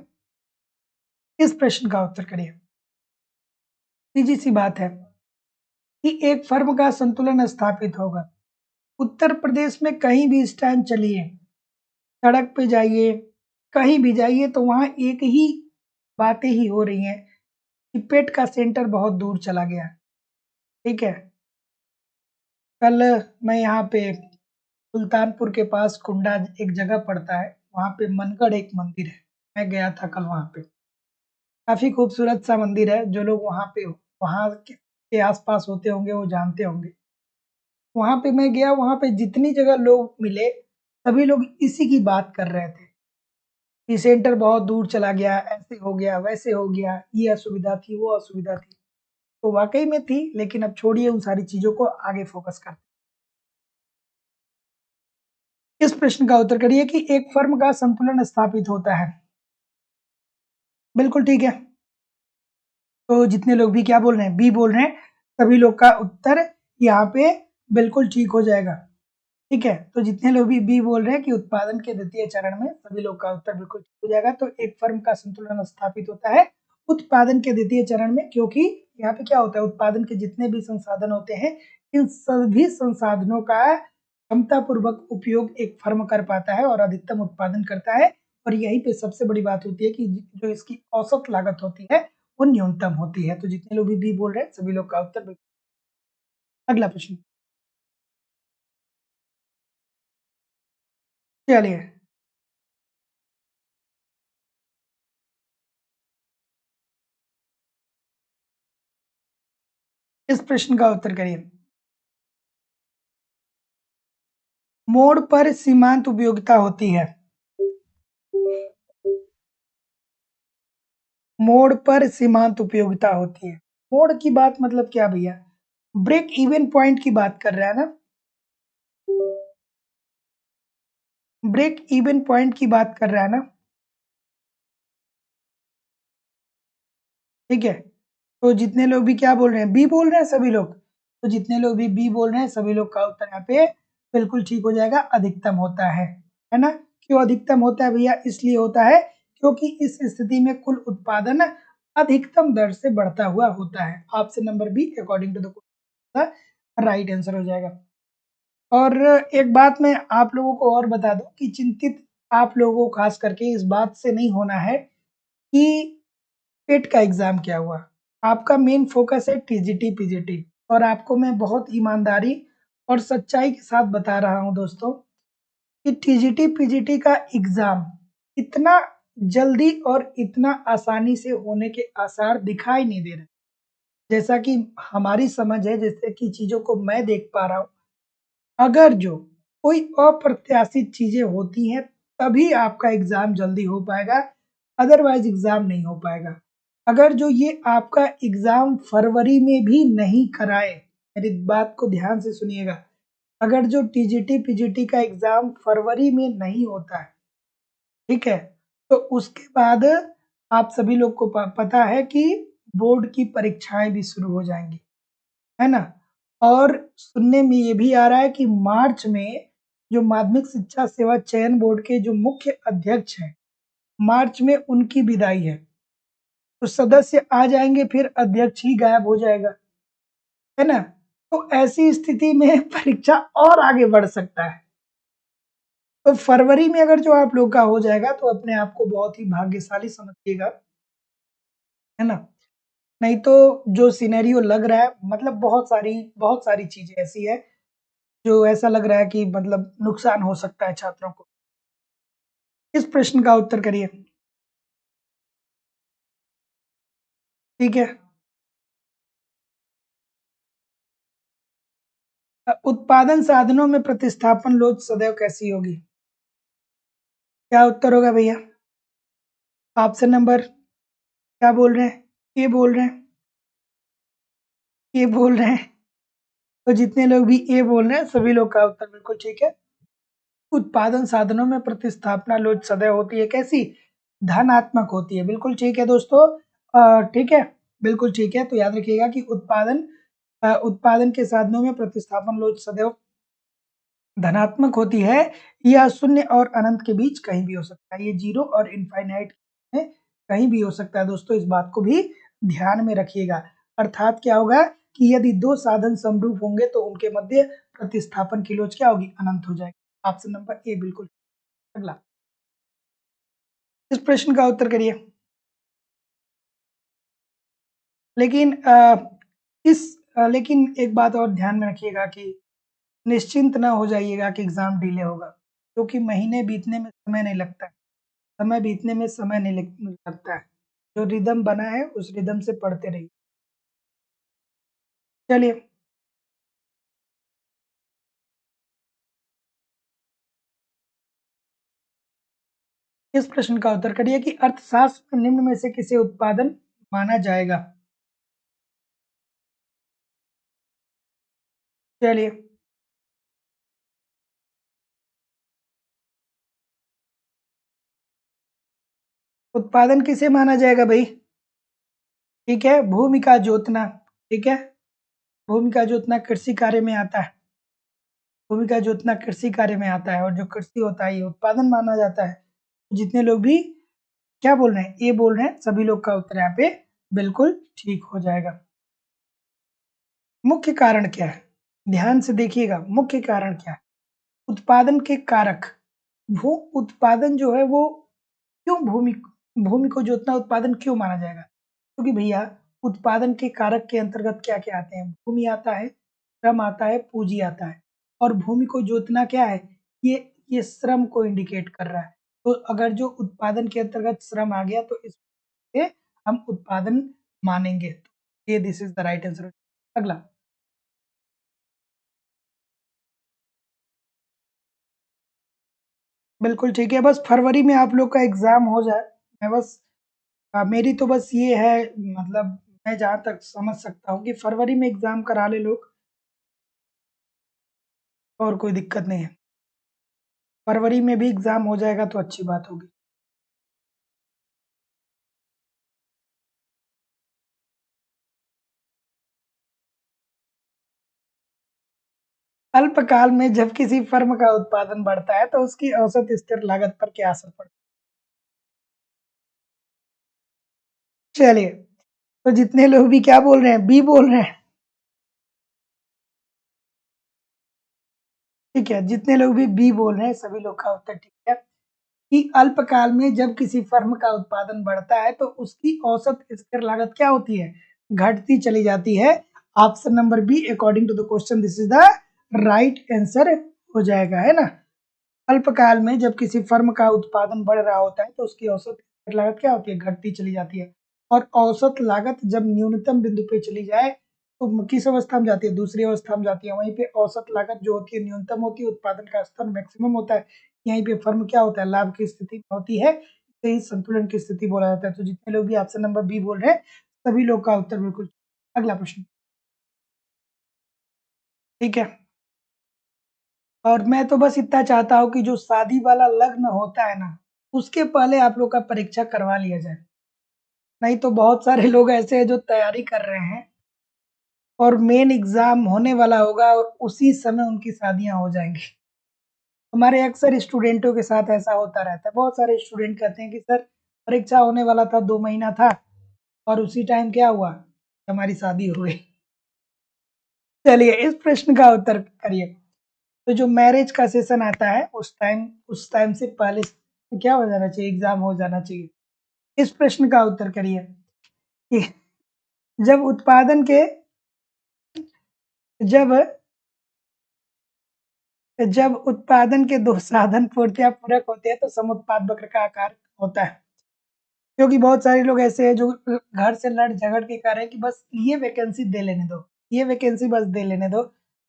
इस प्रश्न का उत्तर करिए। सीधी-सी बात है कि एक फर्म का संतुलन स्थापित होगा। उत्तर प्रदेश में कहीं भी इस टाइम चलिए, सड़क पे जाइए, कहीं भी जाइए तो वहाँ एक ही बातें ही हो रही हैं कि पेट का सेंटर बहुत दूर चला गया, ठीक है? कल मैं यहाँ पे सुल्तानपुर के पास कुंडा एक जगह पड़ता है, वहाँ पे मनगढ़ एक मंदिर है। मैं गया था कल वहाँ पे। काफ़ी खूबसूरत सा मंदिर है, जो लोग वहाँ के आस-पास होते होंगे वो जानते होंगे। वहाँ पे मैं गया, वहाँ पे जितनी जगह लोग मिले, सभी लोग इसी की बात कर रहे थे कि सेंटर बहुत दूर चला गया, ऐसे हो गया, वैसे हो गया, ये असुविधा थी, वो असुविधा थी। तो वाक़ई में थी, लेकिन अब छोड़िए उन सारी चीज़ों को, आगे फ़ोकस करते हैं। इस प्रश्न का उत्तर करिए कि एक फर्म का संतुलन स्थापित होता है। बिल्कुल ठीक है। तो जितने लोग भी क्या बोल रहे हैं? बी बोल रहे हैं, सभी लोग का उत्तर यहाँ पे बिल्कुल ठीक हो जाएगा। ठीक है? तो जितने लोग भी बी बोल रहे हैं कि उत्पादन के द्वितीय चरण में सभी लोग का उत्तर बिल्कुल ठीक हो जाएगा। तो एक फर्म का संतुलन स्थापित होता है उत्पादन के द्वितीय चरण में, क्योंकि यहाँ पे क्या होता है, उत्पादन के जितने भी संसाधन होते हैं, इन सभी संसाधनों का क्षमतापूर्वक उपयोग एक फर्म कर पाता है और अधिकतम उत्पादन करता है। और यहीं पे सबसे बड़ी बात होती है कि जो इसकी औसत लागत होती है, वो न्यूनतम होती है। तो जितने लोग भी बी बोल रहे हैं, सभी लोग का उत्तर बिल्कुल। अगला प्रश्न। चलिए, इस प्रश्न का उत्तर करिए। मोड़ पर सीमांत उपयोगिता होती है। मोड़ पर सीमांत उपयोगिता होती है। मोड़ की बात मतलब क्या भैया? ब्रेक इवन पॉइंट की बात कर रहा है ना? ब्रेक इवन पॉइंट की बात कर रहा है ना? ठीक है। तो जितने लोग भी क्या बोल रहे हैं? बी बोल रहे हैं सभी लोग। तो जितने लोग भी बी बोल रहे हैं सभी लोग का उत्तर यहाँ पे बिल्कुल ठीक हो जाएगा, अधिकतम होता है ना। क्यों अधिकतम होता है भैया? इसलिए होता है क्योंकि इस स्थिति में कुल उत्पादन अधिकतम दर से बढ़ता हुआ होता है। Option number B according to the right answer हो जाएगा। और एक बात मैं आप लोगों को और बता दूं कि चिंतित आप लोगों को खास करके इस बात से नहीं होना है कि टेट का एग्जाम क्या हुआ। आपका मेन फोकस है टीजीटी पीजीटी, और आपको मैं बहुत ईमानदारी और सच्चाई के साथ बता रहा हूं दोस्तों कि टीजीटी पीजीटी का एग्जाम इतना जल्दी और इतना आसानी से होने के आसार दिखाई नहीं दे रहे। जैसा कि हमारी समझ है, जैसे कि चीजों को मैं देख पा रहा हूँ, अगर जो कोई अप्रत्याशित चीजें होती हैं तभी आपका एग्जाम जल्दी हो पाएगा, अदरवाइज एग्जाम नहीं हो पाएगा। अगर जो ये आपका एग्जाम फरवरी में भी नहीं कराए, मेरी बात को ध्यान से सुनिएगा, अगर जो टीजीटी पीजीटी का एग्जाम फरवरी में नहीं होता है, ठीक है, तो उसके बाद आप सभी लोग को पता है कि बोर्ड की परीक्षाएं भी शुरू हो जाएंगी, है ना। और सुनने में ये भी आ रहा है कि मार्च में जो माध्यमिक शिक्षा सेवा चयन बोर्ड के जो मुख्य अध्यक्ष हैं, मार्च में उनकी विदाई है। तो सदस्य आ जाएंगे, फिर अध्यक्ष ही गायब हो जाएगा, है ना। तो ऐसी स्थिति में परीक्षा और आगे बढ़ सकता है। तो फरवरी में अगर जो आप लोग का हो जाएगा तो अपने आप को बहुत ही भाग्यशाली समझिएगा, है ना। नहीं तो जो सिनेरियो लग रहा है, मतलब बहुत सारी चीजें ऐसी है जो ऐसा लग रहा है कि मतलब नुकसान हो सकता है छात्रों को। इस प्रश्न का उत्तर करिए। ठीक है। उत्पादन साधनों में प्रतिस्थापन लोच सदैव कैसी होगी? क्या उत्तर होगा भैया? ऑप्शन नंबर क्या बोल रहे हैं? ये बोल रहे हैं, ये बोल रहे हैं। तो जितने लोग भी ए बोल रहे हैं सभी लोग का उत्तर बिल्कुल ठीक है। उत्पादन साधनों में प्रतिस्थापना लोच सदैव होती है कैसी? धनात्मक होती है। बिल्कुल ठीक है दोस्तों। ठीक है, बिल्कुल ठीक है। तो याद रखिएगा कि उत्पादन के साधनों में प्रतिस्थापन लोच सदैव धनात्मक होती है। यह शून्य और अनंत के बीच कहीं भी हो सकता है। ये जीरो और इनफाइनाइट में कहीं भी हो सकता है दोस्तों, इस बात को भी ध्यान में रखिएगा। अर्थात क्या होगा कि यदि दो साधन समरूप होंगे तो उनके मध्य प्रतिस्थापन की लोच क्या होगी? अनंत हो जाएगी। ऑप्शन नंबर ए बिल्कुल। अगला, इस प्रश्न का उत्तर करिए। लेकिन लेकिन एक बात और ध्यान में रखिएगा कि निश्चिंत ना हो जाइएगा कि एग्जाम डिले होगा, क्योंकि महीने बीतने में समय नहीं लगता है। समय बीतने में समय नहीं लगता है। जो रिदम बना है उस रिदम से पढ़ते रहिए। चलिए, इस प्रश्न का उत्तर करिए कि अर्थशास्त्र में निम्न में से किसे उत्पादन माना जाएगा? चलिए, उत्पादन किसे माना जाएगा भाई? ठीक है, भूमि का जोतना। ठीक है, भूमि का जोतना कृषि कार्य में आता है। भूमि का जोतना कृषि कार्य में आता है, और जो कृषि होता है ये उत्पादन माना जाता है। जितने लोग भी क्या बोल रहे हैं, ये बोल रहे हैं, सभी लोग का उत्तर यहाँ पे बिल्कुल ठीक हो जाएगा। मुख्य कारण क्या है? ध्यान से देखिएगा, मुख्य कारण क्या है? उत्पादन के कारक। भू उत्पादन जो है वो क्यों भूमि भूमि को जोतना उत्पादन क्यों माना जाएगा? क्योंकि भैया उत्पादन के कारक के अंतर्गत क्या क्या आते हैं? भूमि आता है, श्रम आता है, पूंजी आता है। और भूमि को जोतना क्या है? ये श्रम को इंडिकेट कर रहा है। तो अगर जो उत्पादन के अंतर्गत श्रम आ गया तो इससे हम उत्पादन मानेंगे। ये this is the right answer. अगला, बिल्कुल ठीक है। बस फरवरी में आप लोग का एग्जाम हो जाए, मैं बस मेरी तो बस ये है, मतलब मैं जहाँ तक समझ सकता हूँ कि फरवरी में एग्जाम करा ले लोग, और कोई दिक्कत नहीं है। फरवरी में भी एग्जाम हो जाएगा तो अच्छी बात होगी। अल्पकाल में जब किसी फर्म का उत्पादन बढ़ता है तो उसकी औसत स्थिर लागत पर क्या असर पड़ता है? चलिए, तो जितने लोग भी क्या बोल रहे हैं? बी बोल रहे हैं। ठीक है, जितने लोग भी बी बोल रहे हैं सभी लोग का उत्तर ठीक है कि अल्पकाल में जब किसी फर्म का उत्पादन बढ़ता है तो उसकी औसत स्थिर लागत क्या होती है? घटती चली जाती है। Option number B according to the question this is the right answer हो जाएगा, है ना? अल्पकाल में जब किसी फर्म का उत्पादन बढ़ रहा होता है तो उसकी औसत स्थिर लागत क्या होती है? घटती चली जाती है। और औसत लागत जब न्यूनतम बिंदु पे चली जाए तो किस अवस्था में जाती है? दूसरी अवस्था में जाती है। वहीं पे औसत लागत जो होती है न्यूनतम होती है, उत्पादन का स्तर मैक्सिमम होता है। यहीं पे फर्म क्या होता है? लाभ की स्थिति में होती है। इसे ही संतुलन की स्थिति बोला जाता है। तो जितने लोग भी ऑप्शन नंबर बी बोल रहे हैं सभी लोग का उत्तर बिल्कुल। अगला प्रश्न। ठीक है, और मैं तो बस इतना चाहता हूँ कि जो शादी वाला लग्न होता है ना, उसके पहले आप लोग का परीक्षा करवा लिया जाए। नहीं तो बहुत सारे लोग ऐसे हैं जो तैयारी कर रहे हैं और मेन एग्ज़ाम होने वाला होगा और उसी समय उनकी शादियाँ हो जाएँगी। हमारे अक्सर स्टूडेंटों के साथ ऐसा होता रहता है। बहुत सारे स्टूडेंट कहते हैं कि सर परीक्षा होने वाला था, 2 महीना था और उसी टाइम क्या हुआ? हमारी शादी हो गई। चलिए इस प्रश्न का उत्तर करिए। तो जो मैरिज का सेशन आता है उस टाइम से पहले क्या हो जाना चाहिए? एग्ज़ाम हो जाना चाहिए। इस प्रश्न का उत्तर करिए कि जब उत्पादन के जब जब उत्पादन के 2 साधन पूर्णतः पूरक होते हैं तो समुत्पाद वक्र का आकार होता है। क्योंकि बहुत सारे लोग ऐसे हैं जो घर से लड़ झगड़ के कह रहे हैं कि बस ये वैकेंसी दे लेने दो, ये वैकेंसी बस दे लेने दो,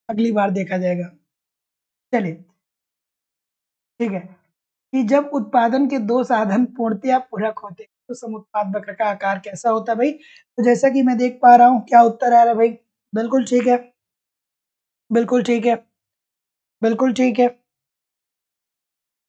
अगली बार देखा जाएगा। चलिए, ठीक है, कि जब उत्पादन के 2 साधन पूर्णतया पूरक होते हैं तो समुत्पाद वक्र का आकार कैसा होता है भाई? तो जैसा कि मैं देख पा रहा हूँ, क्या उत्तर आ रहा है भाई? बिल्कुल ठीक है, बिल्कुल ठीक है, बिल्कुल ठीक है।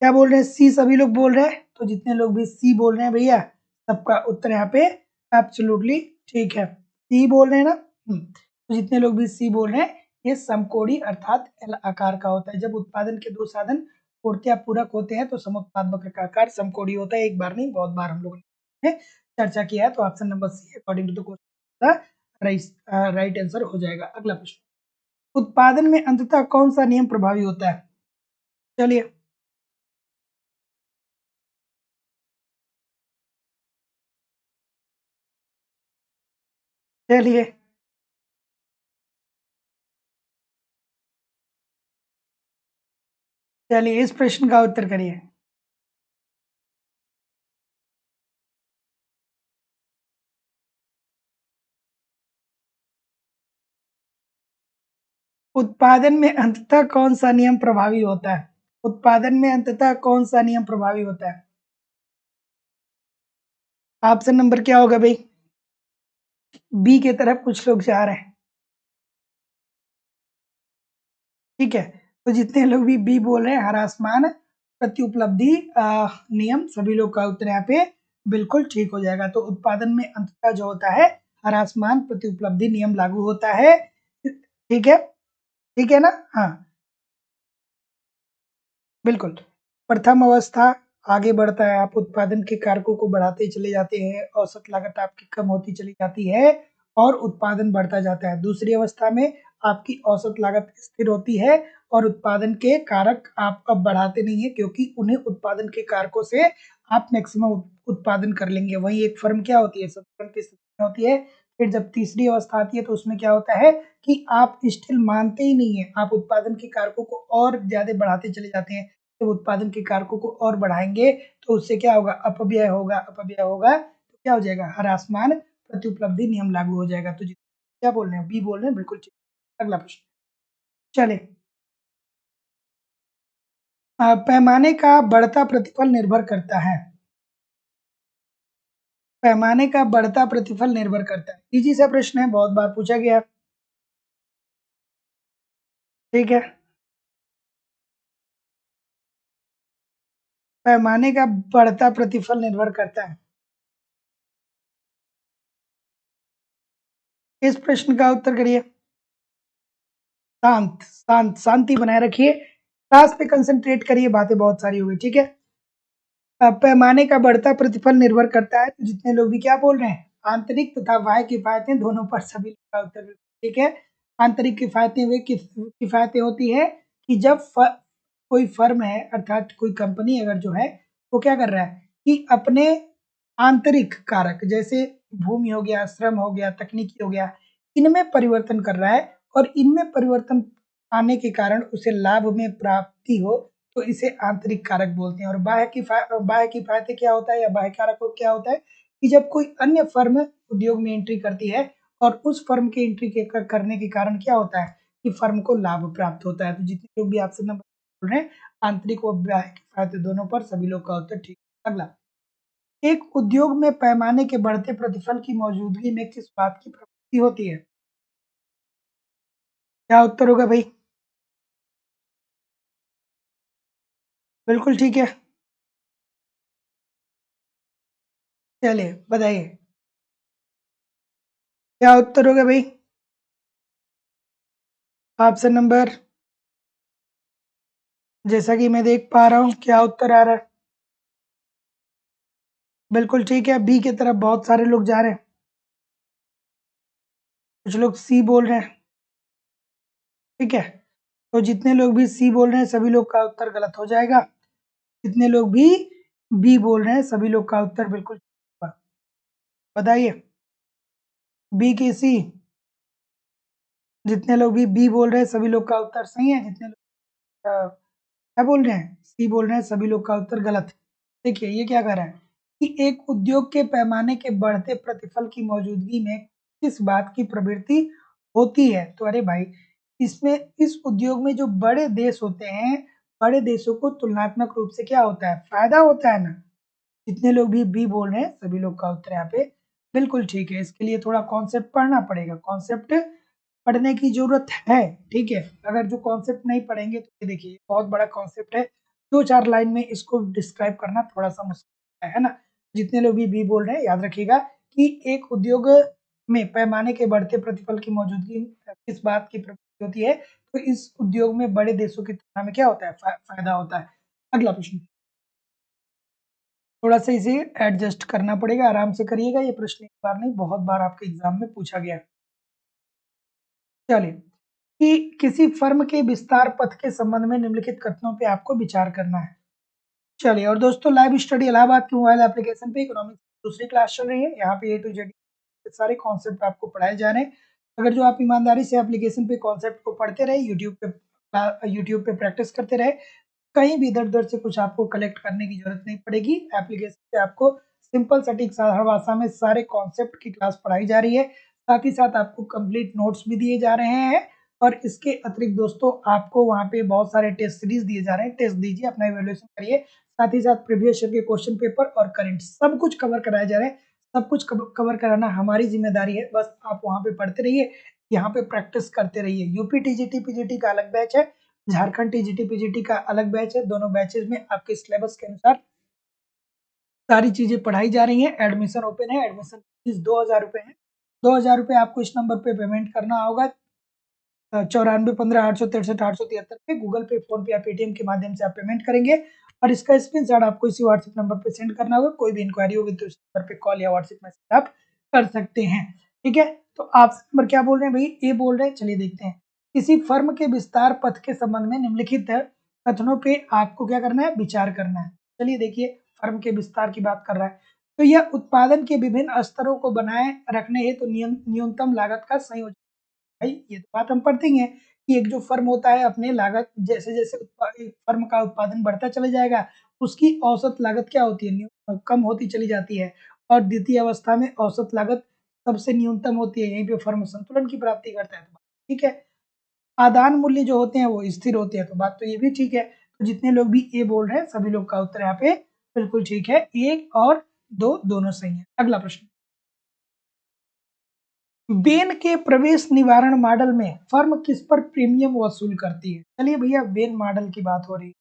क्या बोल रहे हैं? सी सभी लोग बोल रहे हैं, तो जितने लोग भी सी बोल रहे हैं भैया, सबका उत्तर यहाँ पे एब्सोल्युटली ठीक है। सी बोल रहे हैं ना? तो जितने लोग भी सी बोल रहे हैं, ये समकोणीय अर्थात एल आकार का होता है। जब उत्पादन के 2 साधन पूर्णतया पूरक होते हैं, तो समुत्पाद वक्र का आकार समकोणीय होता है। एक बार नहीं, बहुत बार हम लोगों ने चर्चा किया है, तो option number C according to the question right answer हो जाएगा। अगला प्रश्न, उत्पादन में अंततः कौन-सा नियम प्रभावी होता है? चलिए, चलिए, चलिए इस प्रश्न का उत्तर करिए। उत्पादन में अंततः कौन-सा नियम प्रभावी होता है? उत्पादन में अंततः कौन-सा नियम प्रभावी होता है? ऑप्शन नंबर क्या होगा भई? बी की तरफ कुछ लोग जा रहे हैं, ठीक है? तो जितने लोग भी बी बोल रहे हैं ह्रासमान प्रत्युपलब्धि नियम, सभी लोग का उत्तर यहाँ पे बिल्कुल ठीक हो जाएगा। तो उत्पादन में अंततः जो होता है ह्रासमान प्रत्युपलब्धि नियम लागू होता है। ठीक है? ठीक है ना? हाँ। बिल्कुल। प्रथम अवस्था आगे बढ़ता है, आप उत्पादन के कारकों को बढ़ाते चले जाते हैं, औसत लागत आपकी कम होती चली जाती है और उत्पादन बढ़ता जाता है। दूसरी अवस्था में आपकी औसत लागत स्थिर होती है और उत्पादन के कारक आप अब बढ़ाते नहीं हैं क्योंकि उन्हें उत्पादन के कारकों से आप मैक्सिमम उत्पादन कर लेंगे। वहीं एक फर्म क्या होती है? संतुलन की स्थिति में होती है। फिर जब तीसरी अवस्था आती है तो उसमें क्या होता है कि आप स्टिल मानते ही नहीं हैं, आप उत्पादन के कारकों को और ज़्यादा बढ़ाते चले जाते हैं। जब उत्पादन के कारकों को और बढ़ाएँगे तो उससे क्या होगा? अपव्यय होगा, अपव्यय होगा तो क्या हो जाएगा? ह्रासमान प्रत्युपलब्धि नियम लागू हो जाएगा। तो जी क्या बोल रहे हैं? बी बोल रहे हैं, बिल्कुल ठीक। अगला प्रश्न, चलिए पैमाने का बढ़ता प्रतिफल निर्भर करता है। पैमाने का बढ़ता प्रतिफल निर्भर करता है। ईज़ी सा प्रश्न है, बहुत बार पूछा गया है। ठीक है, पैमाने का बढ़ता प्रतिफल निर्भर करता है। इस प्रश्न का उत्तर करिए। शांति बनाए रखिए, क्लास पे कंसंट्रेट करिए, बातें बहुत सारी हो गई, ठीक है। पैमाने का बढ़ता प्रतिफल निर्भर करता है, तो जितने लोग भी क्या बोल रहे हैं, आंतरिक तथा बाह्य किफायतें दोनों पर सभी लोग का उत्तर ठीक है। आंतरिक किफायतें वे किफायतें होती है कि जब कोई फर्म है, अर्थात कोई कंपनी अगर जो है वो क्या कर रहा है कि अपने आंतरिक कारक जैसे भूमि हो गया, श्रम हो गया, तकनीकी हो गया, इनमें परिवर्तन कर रहा है और इनमें परिवर्तन आने के कारण उसे लाभ में प्राप्ति हो, तो इसे आंतरिक कारक बोलते हैं। और बाह्य किफायतें क्या होता है या बाह्य कारक क्या होता है कि जब कोई अन्य फर्म उद्योग में एंट्री करती है और उस फर्म के एंट्री करने के कारण क्या होता है कि फर्म को लाभ प्राप्त होता है। तो जितने लोग भी आपसे नंबर बोल रहे हैं, आंतरिक व बाह्य किफायतें दोनों पर, सभी लोग का उत्तर ठीक। अगला, एक उद्योग में पैमाने के बढ़ते प्रतिफल की मौजूदगी में किस बात की प्रवृत्ति होती है? क्या उत्तर होगा भाई? बिल्कुल ठीक है, चलिए बताइए क्या उत्तर होगा भाई? ऑप्शन नंबर, जैसा कि मैं देख पा रहा हूँ, क्या उत्तर आ रहा है? बिल्कुल ठीक है, बी की तरफ बहुत सारे लोग जा रहे हैं, कुछ लोग सी बोल रहे हैं, ठीक है। तो जितने लोग भी सी बोल रहे हैं सभी लोग का उत्तर गलत हो जाएगा, जितने लोग भी बी बोल रहे हैं सभी लोग का उत्तर बिल्कुल ठीक होगा। बताइए, बी की सी, जितने लोग भी बी बोल रहे हैं सभी लोग का उत्तर सही है, जितने लोग क्या बोल रहे हैं, सी बोल रहे हैं, सभी लोग का उत्तर गलत है। देखिए ये क्या कर रहा है कि एक उद्योग के पैमाने के बढ़ते प्रतिफल की मौजूदगी में किस बात की प्रवृत्ति होती है? तो अरे भाई, इसमें इस उद्योग में जो बड़े देश होते हैं, बड़े देशों को तुलनात्मक रूप से क्या होता है, फायदा होता है ना। जितने लोग भी बी बोल रहे हैं सभी लोग का उत्तर यहाँ पे बिल्कुल ठीक है। इसके लिए थोड़ा कॉन्सेप्ट पढ़ना पड़ेगा, कॉन्सेप्ट पढ़ने की जरूरत है, ठीक है। अगर जो कॉन्सेप्ट नहीं पढ़ेंगे तो ये देखिए बहुत बड़ा कॉन्सेप्ट है, 2-4 लाइन में इसको डिस्क्राइब करना थोड़ा सा मुश्किल है ना। जितने लोग भी बी बोल रहे हैं याद रखिएगा कि एक उद्योग में पैमाने के बढ़ते प्रतिफल की मौजूदगी किस बात की प्रवृत्ति होती है, तो इस उद्योग में बड़े देशों की तुलना में क्या होता है, फायदा होता है। अगला प्रश्न, थोड़ा सा इसे एडजस्ट करना पड़ेगा, आराम से करिएगा, ये प्रश्न एक बार नहीं बहुत बार आपके एग्जाम में पूछा गया है। चलिए, कि किसी फर्म के विस्तार पथ के संबंध में निम्नलिखित कथनों पे आपको विचार करना है। चलिए, और दोस्तों लाइव स्टडी इलाहाबाद के मोबाइल एप्लीकेशन पे इकोनॉमिक्स दूसरी क्लास चल रही है, यहाँ पे ए टू जेड सारे कॉन्सेप्ट आपको पढ़ाए जा रहे हैं। अगर जो आप ईमानदारी से एप्लीकेशन पे कॉन्सेप्ट को पढ़ते रहे, यूट्यूब पे प्रैक्टिस करते रहे, कहीं भी इधर-उधर से कुछ आपको कलेक्ट करने की ज़रूरत नहीं पड़ेगी। एप्लीकेशन पे आपको सिंपल सटीक सरल भाषा में सारे कॉन्सेप्ट की क्लास पढ़ाई जा रही है। साथ ही साथ आपको कंप्लीट नोट्स भी दिए जा रहे हैं और इसके अतिरिक्त दोस्तों आपको वहाँ पे बहुत सारे टेस्ट सीरीज़ दिए जा रहे हैं। टेस्ट दीजिए, अपना इवैल्यूएशन करिए। साथ ही साथ प्रीवियस ईयर के क्वेश्चन पेपर और करंट सब कुछ कवर कराए जा रहे हैं। सब कुछ कवर कराना हमारी ज़िम्मेदारी है। बस आप वहाँ पे पढ़ते रहिए, यहाँ पे प्रैक्टिस करते रहिए। यूपी टीजीटी, पीजीटी का अलग बैच है, झारखंड टीजीटी पीजीटी का अलग बैच है। दोनों बैचेस में आपके सिलेबस के अनुसार सारी चीजें पढ़ाई जा रही हैं। एडमिशन ओपन है, एडमिशन फीस 2,000 रुपए है। 2,000 रुपए आपको इस नंबर पे पेमेंट करना होगा, 94 15 863 873 पे गूगल पे, फोन पे या पेटीएम के माध्यम से आप पेमेंट करेंगे और इसका स्क्रीनशॉट आपको इसी व्हाट्सएप नंबर पे सेंड करना होगा। कोई भी इंक्वायरी होगी तो इस नंबर पे कॉल या व्हाट्सएप मैसेज आप कर सकते हैं, ठीक है। तो आप नंबर क्या बोल रहे हैं भाई, ए बोल रहे हैं, चलिए देखते हैं। किसी फर्म के विस्तार पथ के संबंध में निम्नलिखित कथनों पे आपको क्या करना है, विचार करना है। चलिए देखिए, फर्म के विस्तार की बात कर रहा है, तो यह उत्पादन के विभिन्न स्तरों को बनाए रखने हेतु न्यूनतम लागत का संयोजन। भाई ये तो बात हम पढ़ते ही हैं कि एक जो फर्म होता है अपने लागत जैसे जैसे एक फर्म का उत्पादन बढ़ता चला जाएगा, उसकी औसत लागत क्या होती है, कम होती चली जाती है और द्वितीय अवस्था में औसत लागत सबसे न्यूनतम होती है। यहीं पे फर्म संतुलन की प्राप्ति करता है, तो ठीक है। आदान मूल्य जो होते हैं वो स्थिर होते हैं, तो बात तो ये भी ठीक है। तो जितने लोग भी ए बोल रहे हैं सभी लोग का उत्तर यहाँ पे बिल्कुल ठीक है, एक और दो दोनों सही है। अगला प्रश्न, बेन के प्रवेश निवारण मॉडल में फर्म किस पर प्रीमियम वसूल करती है? चलिए भैया, बेन मॉडल की बात हो रही है,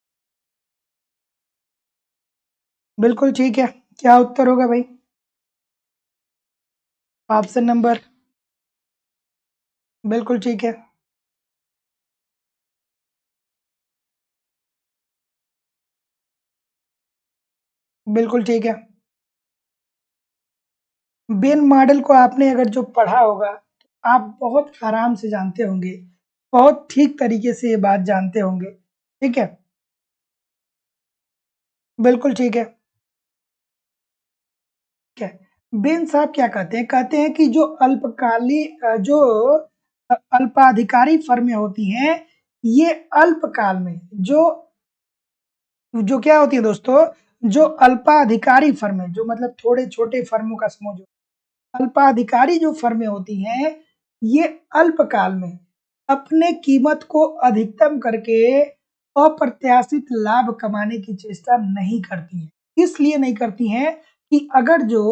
बिल्कुल ठीक है। क्या उत्तर होगा भाई? ऑप्शन नंबर, बिल्कुल ठीक है। बिल्कुल ठीक है। बेन मॉडल को आपने अगर जो पढ़ा होगा, तो आप बहुत आराम से जानते होंगे, बहुत ठीक तरीके से ये बात जानते होंगे, ठीक है? बिल्कुल ठीक है, ठीक है। बेन साहब क्या कहते हैं कि जो जो अल्पाधिकारी फर्में होती हैं, ये अल्पकाल में जो जो क्या होती है दोस्तों, जो अल्पाधिकारी फर्में, जो मतलब थोड़े छोटे फर्मों का समूह जो अल्पाधिकारी जो फर्में होती हैं, ये अल्पकाल में अपने कीमत को अधिकतम करके अप्रत्याशित लाभ कमाने की चेष्टा नहीं करती हैं। इसलिए नहीं करती हैं कि अगर जो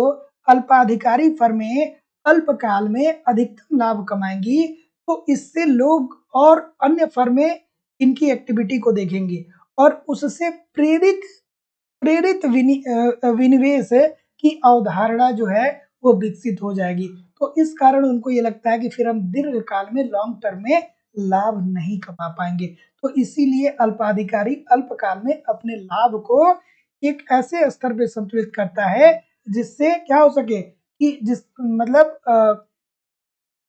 अल्पाधिकारी फर्में अल्पकाल में अधिकतम लाभ कमाएँगी, तो इससे लोग और अन्य फर्में इनकी एक्टिविटी को देखेंगी और उससे प्रेरित विनिवेश की अवधारणा जो है वो विकसित हो जाएगी। तो इस कारण उनको ये लगता है कि फिर हम दीर्घकाल में लॉन्ग टर्म में लाभ नहीं कमा पाएँगे। तो इसीलिए अल्पाधिकारी अल्पकाल में अपने लाभ को एक ऐसे स्तर पे संतुलित करता है जिससे क्या हो सके कि जिस मतलब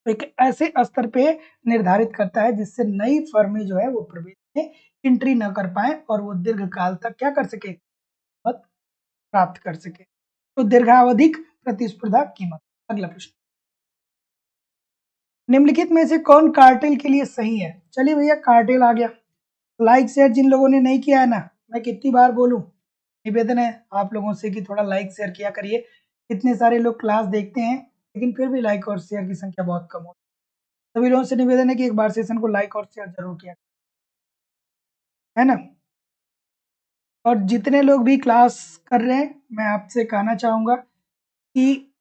एक ऐसे स्तर पे निर्धारित करता है जिससे नई फर्में जो है वो प्रवेश में एंट्री ना कर पाएँ और वो दीर्घकाल तक क्या कर सके? पद प्राप्त कर सके। तो दीर्घावधिक प्रतिस्पर्धा कीमत। अगला प्रश्न, निम्नलिखित में से कौन कार्टेल के लिए सही है? चलिए भैया कार्टेल आ गया। लाइक शेयर जिन लोगों ने नहीं किया है ना, मैं कितनी बार बोलूं, निवेदन है आप लोगों से कि थोड़ा लाइक शेयर किया करिए। इतने सारे लोग क्लास देखते हैं लेकिन फिर भी लाइक और शेयर की संख्या बहुत कम होती है। सभी लोगों से निवेदन है कि एक बार सेशन को लाइक और शेयर जरूर किया, है ना? और जितने लोग भी क्लास कर रहे हैं, मैं आपसे कहना चाहूंगा कि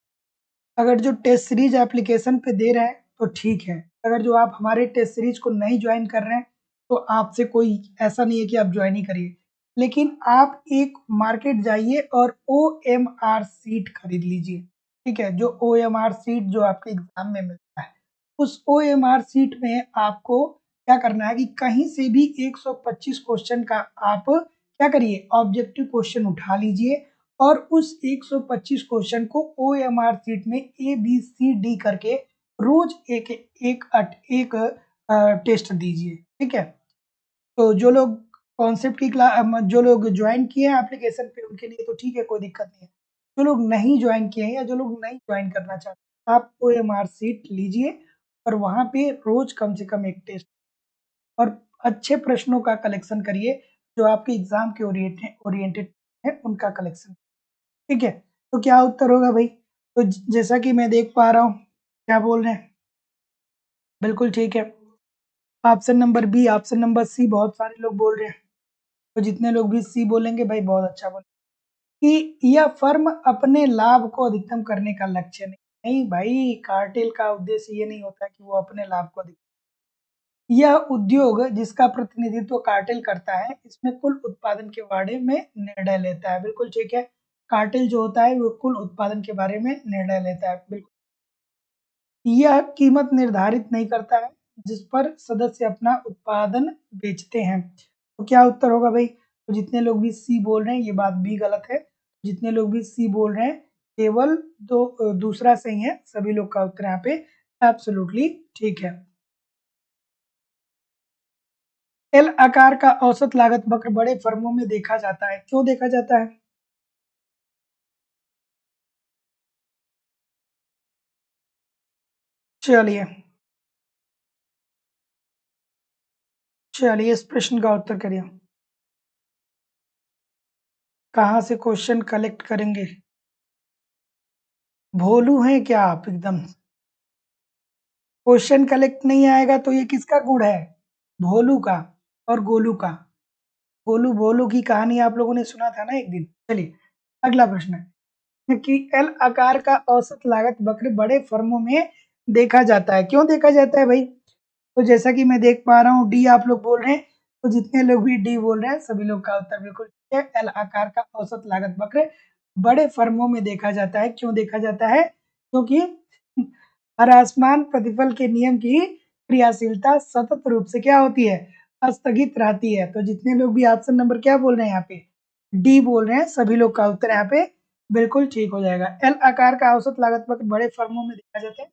अगर जो टेस्ट सीरीज एप्लीकेशन पे दे रहे हैं तो ठीक है। अगर जो आप हमारे टेस्ट सीरीज को नहीं ज्वाइन कर रहे हैं तो आपसे कोई ऐसा नहीं है कि आप ज्वाइन ही करिए। लेकिन आप एक मार्केट जाइए और ओएमआर सीट खरीद लीजिए। ठीक है? जो ओएमआर सीट जो आपके एग्जाम में मिलता है, उस ओएमआर सीट में आपको क्या करना है कि कहीं से भी 125 क्वेश्चन का आप क्या करिए, ऑब्जेक्टिव क्वेश्चन उठा लीजिए और उस 125 क्वेश्चन को ओएमआर सीट में ए बी सी डी करके रोज एक टेस्ट दीजिए। ठीक है? तो जो लोग कॉन्सेप्ट की क्लास जो लोग ज्वाइन किए हैं एप्लीकेशन पे उनके लिए तो ठीक है, कोई दिक्कत नहीं है। जो लोग नहीं ज्वाइन किए हैं या जो लोग नहीं ज्वाइन करना चाहते, आप ओएमआर सीट लीजिए और वहां पे रोज कम से कम एक टेस्ट और अच्छे प्रश्नों का कलेक्शन करिए जो आपके एग्जाम के ओरिएंटेड है उनका कलेक्शन। ठीक है? तो क्या उत्तर होगा भाई? तो जैसा कि मैं देख पा रहा हूँ, क्या बोल रहे हैं? बिल्कुल ठीक है। Option number B, option number C बहुत सारे लोग बोल रहे हैं। तो जितने लोग भी सी बोलेंगे भाई बहुत अच्छा बोले कि यह फर्म अपने लाभ को अधिकतम करने का लक्ष्य नहीं भाई, कार्टेल का उद्देश्य ये नहीं होता कि वो अपने लाभ को अधिकतम, यह उद्योग जिसका प्रतिनिधित्व कार्टेल करता है इसमें कुल उत्पादन के बारे में निर्णय लेता है। बिल्कुल ठीक है। कार्टेल जो होता है वो कुल उत्पादन के बारे में निर्णय लेता है। बिल्कुल। यह कीमत निर्धारित नहीं करता है जिस पर सदस्य अपना उत्पादन बेचते हैं। तो क्या उत्तर होगा भाई? तो जितने लोग भी सी बोल रहे हैं ये बात भी गलत है। जितने लोग भी सी बोल रहे हैं केवल दूसरा सही है। सभी लोग का उत्तर यहाँ पे एब्सोल्युटली ठीक है। एल आकार का औसत लागत वक्र बड़े फर्मों में देखा जाता है, क्यों देखा जाता है? चलिए, चलिए इस प्रश्न का उत्तर करिए। कहाँ से क्वेश्चन कलेक्ट करेंगे? भोलू हैं क्या आप एकदम? क्वेश्चन कलेक्ट नहीं आएगा तो ये किसका गुण है? भोलू का और गोलू का। गोलू भोलू की कहानी आप लोगों ने सुना था ना एक दिन। चलिए अगला प्रश्न है कि एल आकार का औसत लागत वक्र बड़े फर्मों में देखा जाता है, क्यों देखा जाता है भाई? तो जैसा कि मैं देख पा रहा हूँ डी आप लोग बोल रहे हैं, तो जितने लोग भी डी बोल रहे हैं सभी लोग का उत्तर बिल्कुल ठीक है। एल आकार का औसत लागत वक्र बड़े फर्मों में देखा जाता है, क्यों देखा जाता है? क्योंकि ह्रासमान प्रतिफल के नियम की क्रियाशीलता सतत रूप से क्या होती है? स्थगित रहती है। तो जितने लोग भी ऑप्शन नंबर क्या बोल रहे हैं यहाँ पे? डी बोल रहे हैं सभी लोग का उत्तर यहाँ पे बिल्कुल ठीक हो जाएगा। एल आकार का औसत लागत पत्र बड़े फर्मों में देखा जाता है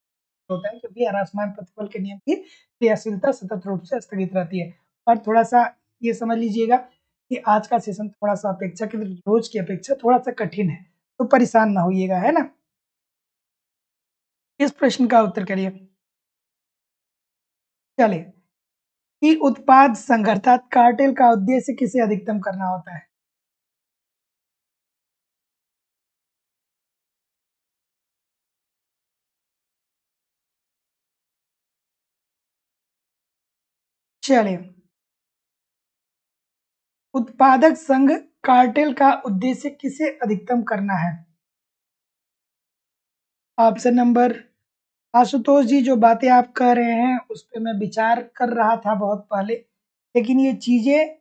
होता है क्योंकि हरासमान प्रतिफल के नियम की क्रियाशीलता सतत रूप से स्थगित रहती है। और थोड़ा सा ये समझ लीजिएगा कि आज का सेशन थोड़ा सा अपेक्षाकृत रोज की अपेक्षा थोड़ा सा कठिन है, तो परेशान ना होइएगा, है ना। इस प्रश्न का उत्तर करिए। चलिए, कि उत्पाद संघ अर्थात कार्टेल का उद्देश्य किसे अधिकतम करना होता है। चलिए, उत्पादक संघ कार्टेल का उद्देश्य किसे अधिकतम करना है। ऑप्शन नंबर, आशुतोष जी जो बातें आप कह रहे हैं उस पे मैं विचार कर रहा था बहुत पहले, लेकिन ये चीजें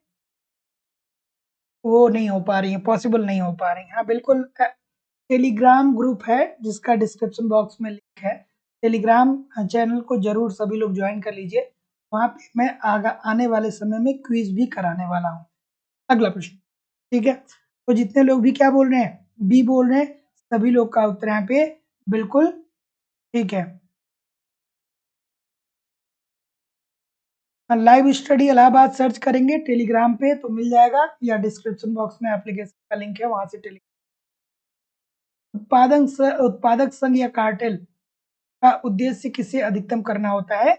वो नहीं हो पा रही है, पॉसिबल नहीं हो पा रही है। हाँ बिल्कुल, टेलीग्राम ग्रुप है जिसका डिस्क्रिप्शन बॉक्स में लिंक है। टेलीग्राम चैनल को जरूर सभी लोग ज्वाइन कर लीजिए। वहां पे मैं आने वाले समय में क्विज भी कराने वाला हूँ। अगला प्रश्न, ठीक है। तो जितने लोग भी क्या बोल रहे हैं, बी बोल रहे हैं, सभी लोग का उत्तर यहाँ पे बिल्कुल ठीक है। लाइव स्टडी इलाहाबाद सर्च करेंगे टेलीग्राम पे तो मिल जाएगा, या डिस्क्रिप्शन बॉक्स में एप्लीकेशन का लिंक है, वहां से टेली उत्पादक संघ या कार्टेल का उद्देश्य किसे अधिकतम करना होता है,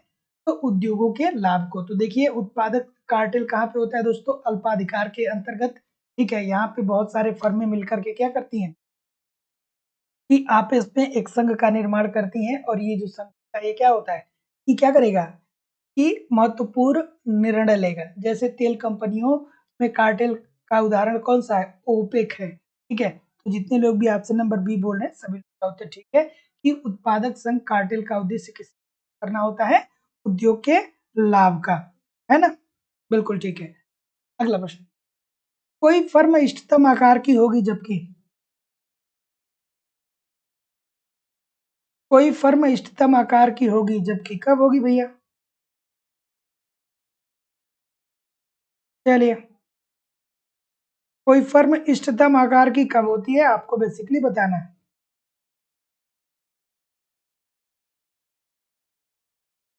तो उद्योगों के लाभ को। तो देखिए, उत्पादक कार्टेल कहाँ पे होता है दोस्तों, अल्पाधिकार के अंतर्गत। ठीक है, यहाँ पे बहुत सारे फर्में मिलकर के क्या करती हैं कि आपस में एक संघ का निर्माण करती हैं, और ये जो संघ होता है ये क्या होता है कि क्या करेगा कि महत्वपूर्ण निर्णय लेगा। जैसे तेल कंपनियों में कार्टेल का उदाहरण कौन सा है, ओपेक है। ठीक है, तो जितने लोग भी ऑप्शन नंबर बी बोल रहे हैं सभी लोग का उत्तर ठीक है कि उत्पादक संघ कार्टेल का उद्देश्य किस करना होता है, उद्योग के लाभ का, है ना। बिल्कुल ठीक है। अगला प्रश्न, कोई फर्म इष्टतम आकार की होगी जबकि कोई फर्म इष्टतम आकार की होगी जबकि कब होगी भैया। चलिए, कोई फर्म इष्टतम आकार की कब होती है, आपको बेसिकली बताना है।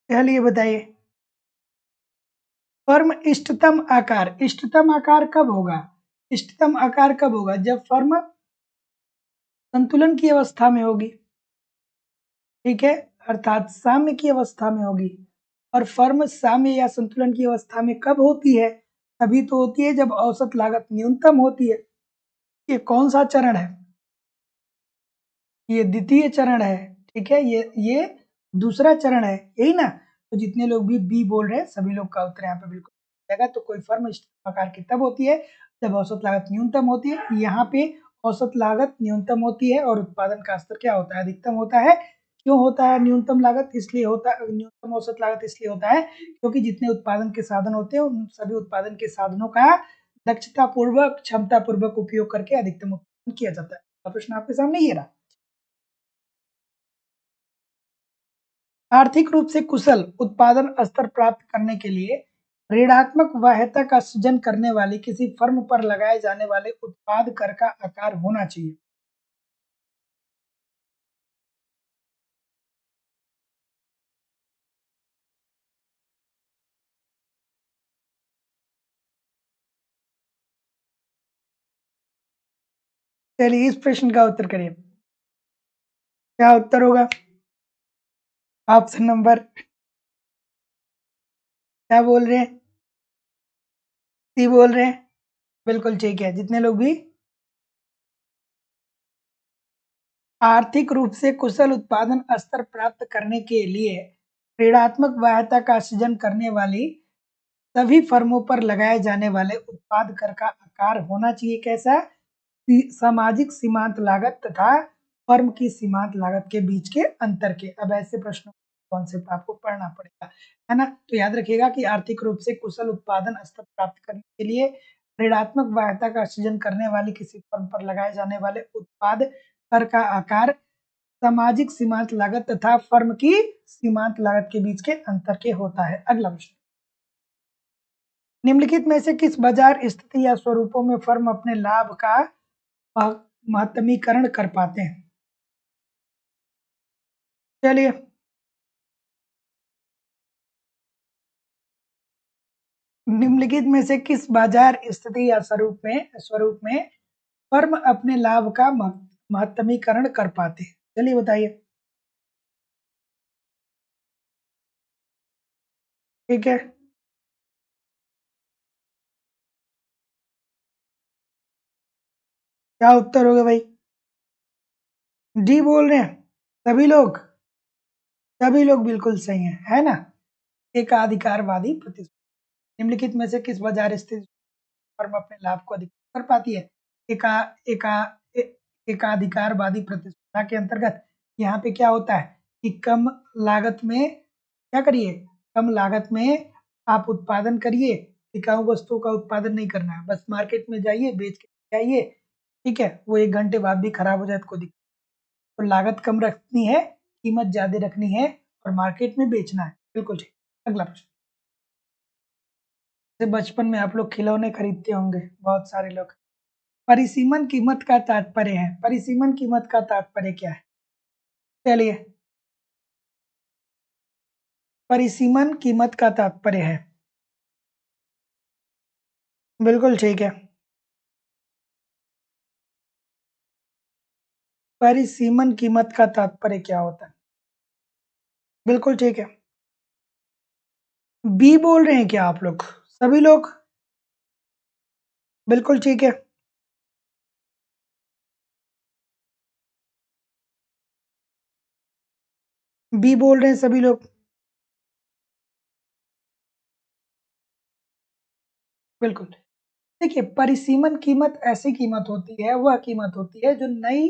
चलिए बताइए, फर्म इष्टतम आकार कब होगा, इष्टतम आकार कब होगा, जब फर्म संतुलन की अवस्था में होगी। ठीक है, अर्थात साम्य की अवस्था में होगी। और फर्म साम्य या संतुलन की अवस्था में कब होती है, तभी तो होती है जब औसत लागत न्यूनतम होती है। ये कौन सा चरण है, ये द्वितीय चरण है। ठीक है, ये दूसरा चरण है, यही ना। तो जितने लोग भी बी बोल रहे हैं सभी लोग का उत्तर यहाँ पे बिल्कुल जाएगा। तो कोई फर्म इस प्रकार की तब होती है जब औसत लागत न्यूनतम होती है। यहाँ पे औसत लागत न्यूनतम होती है और उत्पादन का स्तर क्या होता है, अधिकतम होता है। क्यों होता है न्यूनतम लागत, इसलिए होता है न्यूनतम औसत लागत इसलिए होता है क्योंकि जितने उत्पादन के साधन होते हैं उन सभी उत्पादन के साधनों का दक्षता पूर्वक क्षमता पूर्वक उपयोग करके अधिकतम उत्पादन किया जाता है। अब प्रश्न आपके सामने ये रहा, आर्थिक रूप से कुशल उत्पादन स्तर प्राप्त करने के लिए ऋणात्मक बाह्यता का सृजन करने वाली किसी फर्म पर लगाए जाने वाले उत्पाद कर का आकार होना चाहिए। चलिए, इस प्रश्न का उत्तर करिए, क्या उत्तर होगा। ऑप्शन नंबर, क्या बोल रहे हैं, सी बोल रहे हैं, बिल्कुल ठीक है। जितने लोग भी आर्थिक रूप से कुशल उत्पादन स्तर प्राप्त करने के लिए ऋणात्मक बाह्यता का सृजन करने वाली सभी फर्मों पर लगाए जाने वाले उत्पाद कर का आकार होना चाहिए कैसा, सामाजिक सीमांत लागत तथा फर्म की सीमांत लागत के बीच के अंतर के। अब ऐसे प्रश्नों कॉन्सेप्ट आपको पढ़ना पड़ेगा, है ना। तो याद रखिएगा कि आर्थिक रूप से कुशल उत्पादन स्तर प्राप्त करने के लिए ऋणात्मक बाध्यता का सृजन करने वाली किसी फर्म पर लगाए जाने वाले उत्पाद कर का आकार सामाजिक सीमांत लागत तथा फर्म की सीमांत लागत के बीच के अंतर के होता है। अगला प्रश्न, निम्नलिखित में से किस बाजार स्थिति या स्वरूपों में फर्म अपने लाभ का महत्तमीकरण कर पाते हैं? चलिए, निम्नलिखित में से किस बाजार स्थिति या स्वरूप में फर्म अपने लाभ का महत्तमीकरण कर पाते हैं? चलिए बताइए। ठीक है, क्या उत्तर होगा भाई? डी बोल रहे हैं सभी लोग? सभी लोग बिल्कुल सही हैं, है ना? एकाधिकारवादी प्रतिस्पर्धा। निम्नलिखित में से किस बाजार स्थिति फर्म अपने लाभ को अधिक कर पाती है? एका एका ए- एकाधिकारवादी प्रतिस्पर्धा के अंतर्गत यहाँ पे क्या होता है कि कम लागत में क्या करिए? कम लागत में आप उत्पादन करिए। टिकाऊ वस्तुओं का उत्पादन नहीं करना है, बस मार्केट में जाइए, बेच के आइए। ठीक है, वो 1 घंटे बाद भी खराब हो जाए तो कोई दिक्कत। तो लागत कम रखनी है, कीमत ज्यादा रखनी है और मार्केट में बेचना है। बिल्कुल ठीक। अगला प्रश्न। जैसे बचपन में आप लोग खिलौने खरीदते होंगे, बहुत सारे लोग। परिसीमन कीमत का तात्पर्य है, परिसीमन कीमत का तात्पर्य क्या है? चलिए, परिसीमन कीमत का तात्पर्य है। बिल्कुल ठीक है। परिसीमन कीमत का तात्पर्य क्या होता है? बिल्कुल ठीक है। बी बोल रहे हैं क्या आप लोग? सभी लोग? बिल्कुल ठीक है। बी बोल रहे हैं सभी लोग? बिल्कुल। देखिए, परिसीमन कीमत ऐसी कीमत होती है, वह कीमत होती है जो नई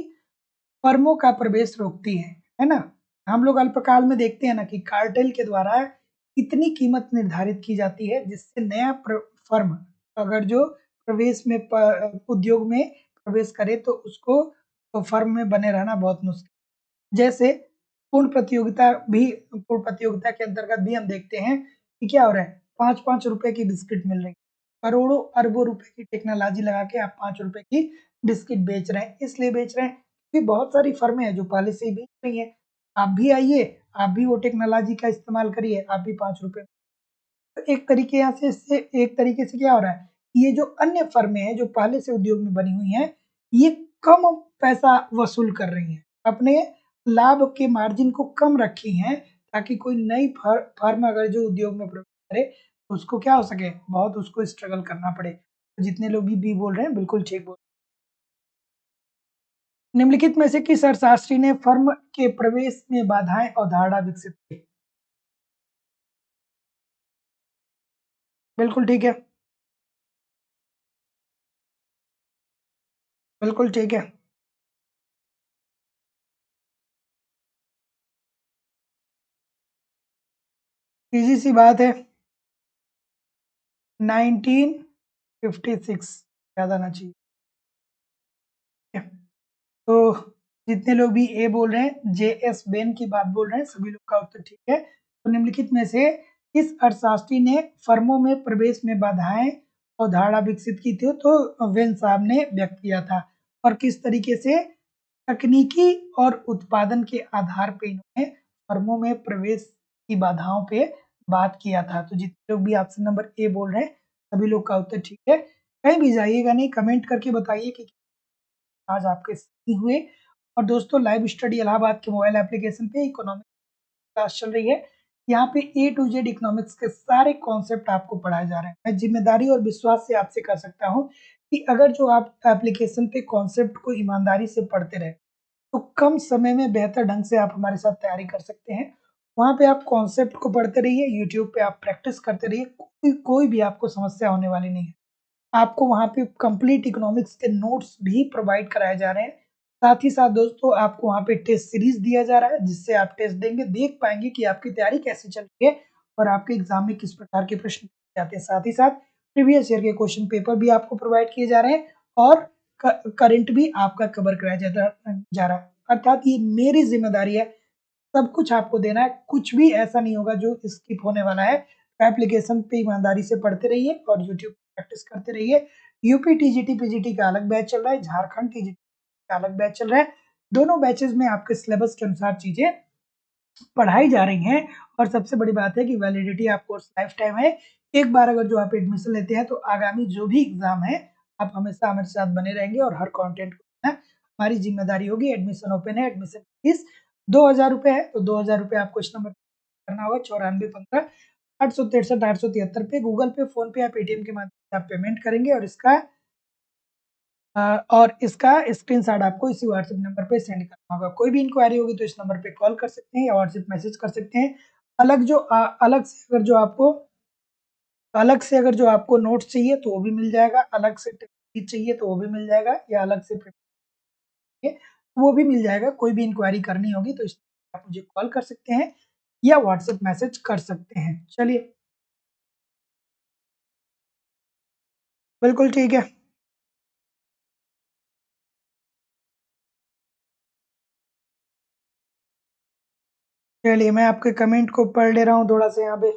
फर्मों का प्रवेश रोकती है ना? हम लोग अल्पकाल में देखते हैं ना कि कार्टेल के द्वारा इतनी कीमत निर्धारित की जाती है जिससे नया फर्म अगर जो प्रवेश में उद्योग में प्रवेश करे तो उसको तो फर्म में बने रहना बहुत मुश्किल। जैसे पूर्ण प्रतियोगिता के अंतर्गत भी हम देखते हैं कि क्या हो रहा है, 5-5 रुपए की बिस्किट मिल रही है। करोड़ों अरबों रुपए की टेक्नोलॉजी लगा के आप 5 रुपए की बिस्किट बेच रहे हैं, इसलिए बेच रहे हैं कि बहुत सारी फर्में हैं जो पहले से ही बेच रही हैं। आप भी आइए, आप भी वो टेक्नोलॉजी का इस्तेमाल करिए, आप भी 5 रुपए। तो एक तरीके से क्या हो रहा है, ये जो अन्य फर्में हैं जो पहले से उद्योग में बनी हुई हैं, ये कम पैसा वसूल कर रही हैं, अपने लाभ के मार्जिन को कम रखी हैं, ताकि कोई नई फर्म अगर जो उद्योग में प्रवेश करे तो उसको क्या हो सके, बहुत उसको स्ट्रगल करना पड़े। तो जितने लोग भी बी बोल रहे हैं बिल्कुल ठीक बोल। निम्नलिखित में से किस अर्थशास्त्री ने फर्म के प्रवेश में बाधाएं अवधारणा विकसित की? बिल्कुल ठीक है। बिल्कुल ठीक है। इजी सी बात है, 1956 याद आना चाहिए। तो जितने लोग भी ए बोल रहे हैं, जे एस बेन की बात बोल रहे हैं, सभी लोग का उत्तर ठीक है। तो निम्नलिखित में से किस अर्थशास्त्री ने फर्मों में प्रवेश में बाधाएं अवधारणा विकसित की थी? तो वेन साहब ने व्यक्त किया था। और किस तरीके से तकनीकी और उत्पादन के आधार पे इन्होंने फर्मों में प्रवेश की बाधाओं पे बात किया था। तो जितने लोग भी ऑप्शन नंबर ए बोल रहे हैं, सभी लोग का उत्तर ठीक है। कहीं भी जाइएगा नहीं, कमेंट करके बताइए कि आज आपके सही हुए। और दोस्तों, लाइव स्टडी इलाहाबाद के मोबाइल एप्लीकेशन पे इकोनॉमिक्स क्लास चल रही है। यहाँ पे ए टू जेड इकोनॉमिक्स के सारे कॉन्सेप्ट आपको पढ़ाए जा रहे हैं। मैं जिम्मेदारी और विश्वास से आपसे कह सकता हूँ कि अगर जो आप एप्लीकेशन पे कॉन्सेप्ट को ईमानदारी से पढ़ते रहे तो कम समय में बेहतर ढंग से आप हमारे साथ तैयारी कर सकते हैं। वहाँ पे आप कॉन्सेप्ट को पढ़ते रहिए, यूट्यूब पे आप प्रैक्टिस करते रहिए, कोई भी आपको समस्या होने वाली नहीं है। आपको वहाँ पे कंप्लीट इकोनॉमिक्स के नोट्स भी प्रोवाइड कराए जा रहे हैं। साथ ही साथ दोस्तों, आपको वहाँ पे टेस्ट सीरीज दिया जा रहा है, जिससे आप टेस्ट देंगे, देख पाएंगे कि आपकी तैयारी कैसे चल रही है और आपके एग्जाम में किस प्रकार के प्रश्न पूछे जाते हैं। साथ ही साथ प्रीवियस ईयर के क्वेश्चन पेपर भी आपको प्रोवाइड किए जा रहे हैं और करंट भी आपका कवर कराया जा रहा है। अर्थात ये मेरी जिम्मेदारी है, सब कुछ आपको देना है, कुछ भी ऐसा नहीं होगा जो स्किप होने वाला है। एप्लीकेशन पे ईमानदारी से पढ़ते रहिए और यूट्यूब प्रैक्टिस करते रहिए। यूपी टीजीटी पीजीटी का अलग बैच चल रहा है, झारखंड टीजीटी का अलग बैच चल रहा है। दोनों बैचेस में आपके सिलेबस के अनुसार चीजें पढ़ाई जा रही हैं और सबसे बड़ी बात है कि validity of course life time है। एक बार अगर जो आप एडमिशन लेते हैं तो आगामी जो भी एग्जाम है आप हमेशा हमारे साथ बने रहेंगे और हर कंटेंट को हमारी जिम्मेदारी होगी। एडमिशन ओपन है, एडमिशन फीस 2,000 रुपये है, तो 2,000 रुपये आपको इस नंबर करना होगा 9415 863 873 पे, गूगल पे, फोन पे या पेटीएम के माध्यम से आप पेमेंट करेंगे और इसका स्क्रीनशॉट आपको इसी व्हाट्सएप नंबर पे सेंड करना होगा। कोई भी इंक्वायरी होगी तो इस नंबर पे कॉल कर सकते हैं या व्हाट्सएप मैसेज कर सकते हैं। अलग से अगर जो आपको नोट्स चाहिए तो वो भी मिल जाएगा, अलग से टिप्स चाहिए तो वो भी मिल जाएगा, या अलग से चाहिए तो वो भी मिल जाएगा। कोई भी इंक्वायरी करनी होगी तो इस आप मुझे कॉल कर सकते हैं या व्हाट्सएप मैसेज कर सकते हैं। चलिए, बिल्कुल ठीक है। चलिए, मैं आपके कमेंट को पढ़ ले रहा हूँ थोड़ा सा यहाँ पे।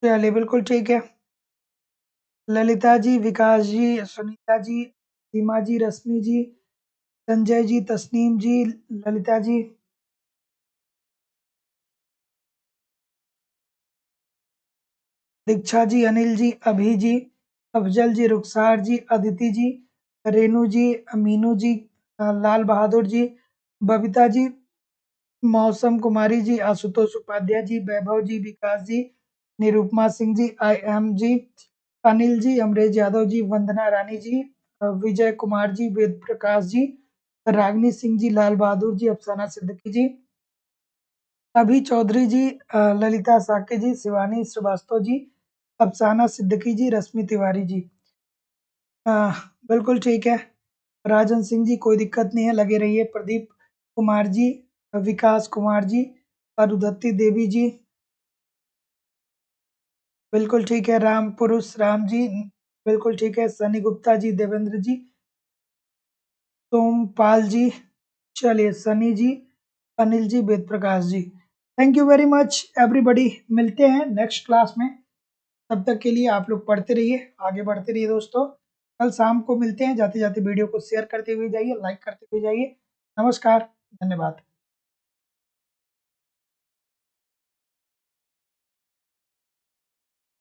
चलिए, बिल्कुल ठीक है। ललिता जी, विकास जी, सुनीता जी, सीमा जी, रश्मि जी, संजय जी, तस्नीम जी, ललिता जी, दीक्षा जी, अनिल जी, अभी जी, अफजल जी, रुखसार जी, अदिति जी, रेनू जी, अमीनू जी, लाल बहादुर जी, बबीता जी, मौसम कुमारी जी, आशुतोष उपाध्याय जी, वैभव जी, विकास जी, Nirupama Singh ji, I M G, Anil जी, अमरेश यादव जी, वंदना रानी जी, विजय कुमार जी, वेद प्रकाश जी, रागनी सिंह जी, लाल बहादुर जी, अफसाना सिद्दीकी जी, अभी चौधरी जी, ललिता साके जी, शिवानी श्रीवास्तव जी, अफसाना सिद्दीकी जी, रश्मि तिवारी जी। अ, बिल्कुल ठीक है। राजन सिंह जी, कोई दिक्कत नहीं है, लगे रहिए। प्रदीप कुमार जी, विकास कुमार जी, अरुधति देवी जी, बिल्कुल ठीक है। राम पुरुष राम जी, बिल्कुल ठीक है। सनी गुप्ता जी, देवेंद्र जी, सोमपाल जी, चलिए, Sunny ji, Anil ji, Ved Prakash ji. Thank you very much everybody. मिलते हैं नेक्स्ट क्लास में। तब तक के लिए आप लोग पढ़ते रहिए, आगे बढ़ते रहिए दोस्तों। कल शाम को मिलते हैं। जाते जाते वीडियो को शेयर करते हुए जाइए, लाइक करते हुए जाइए। नमस्कार, धन्यवाद।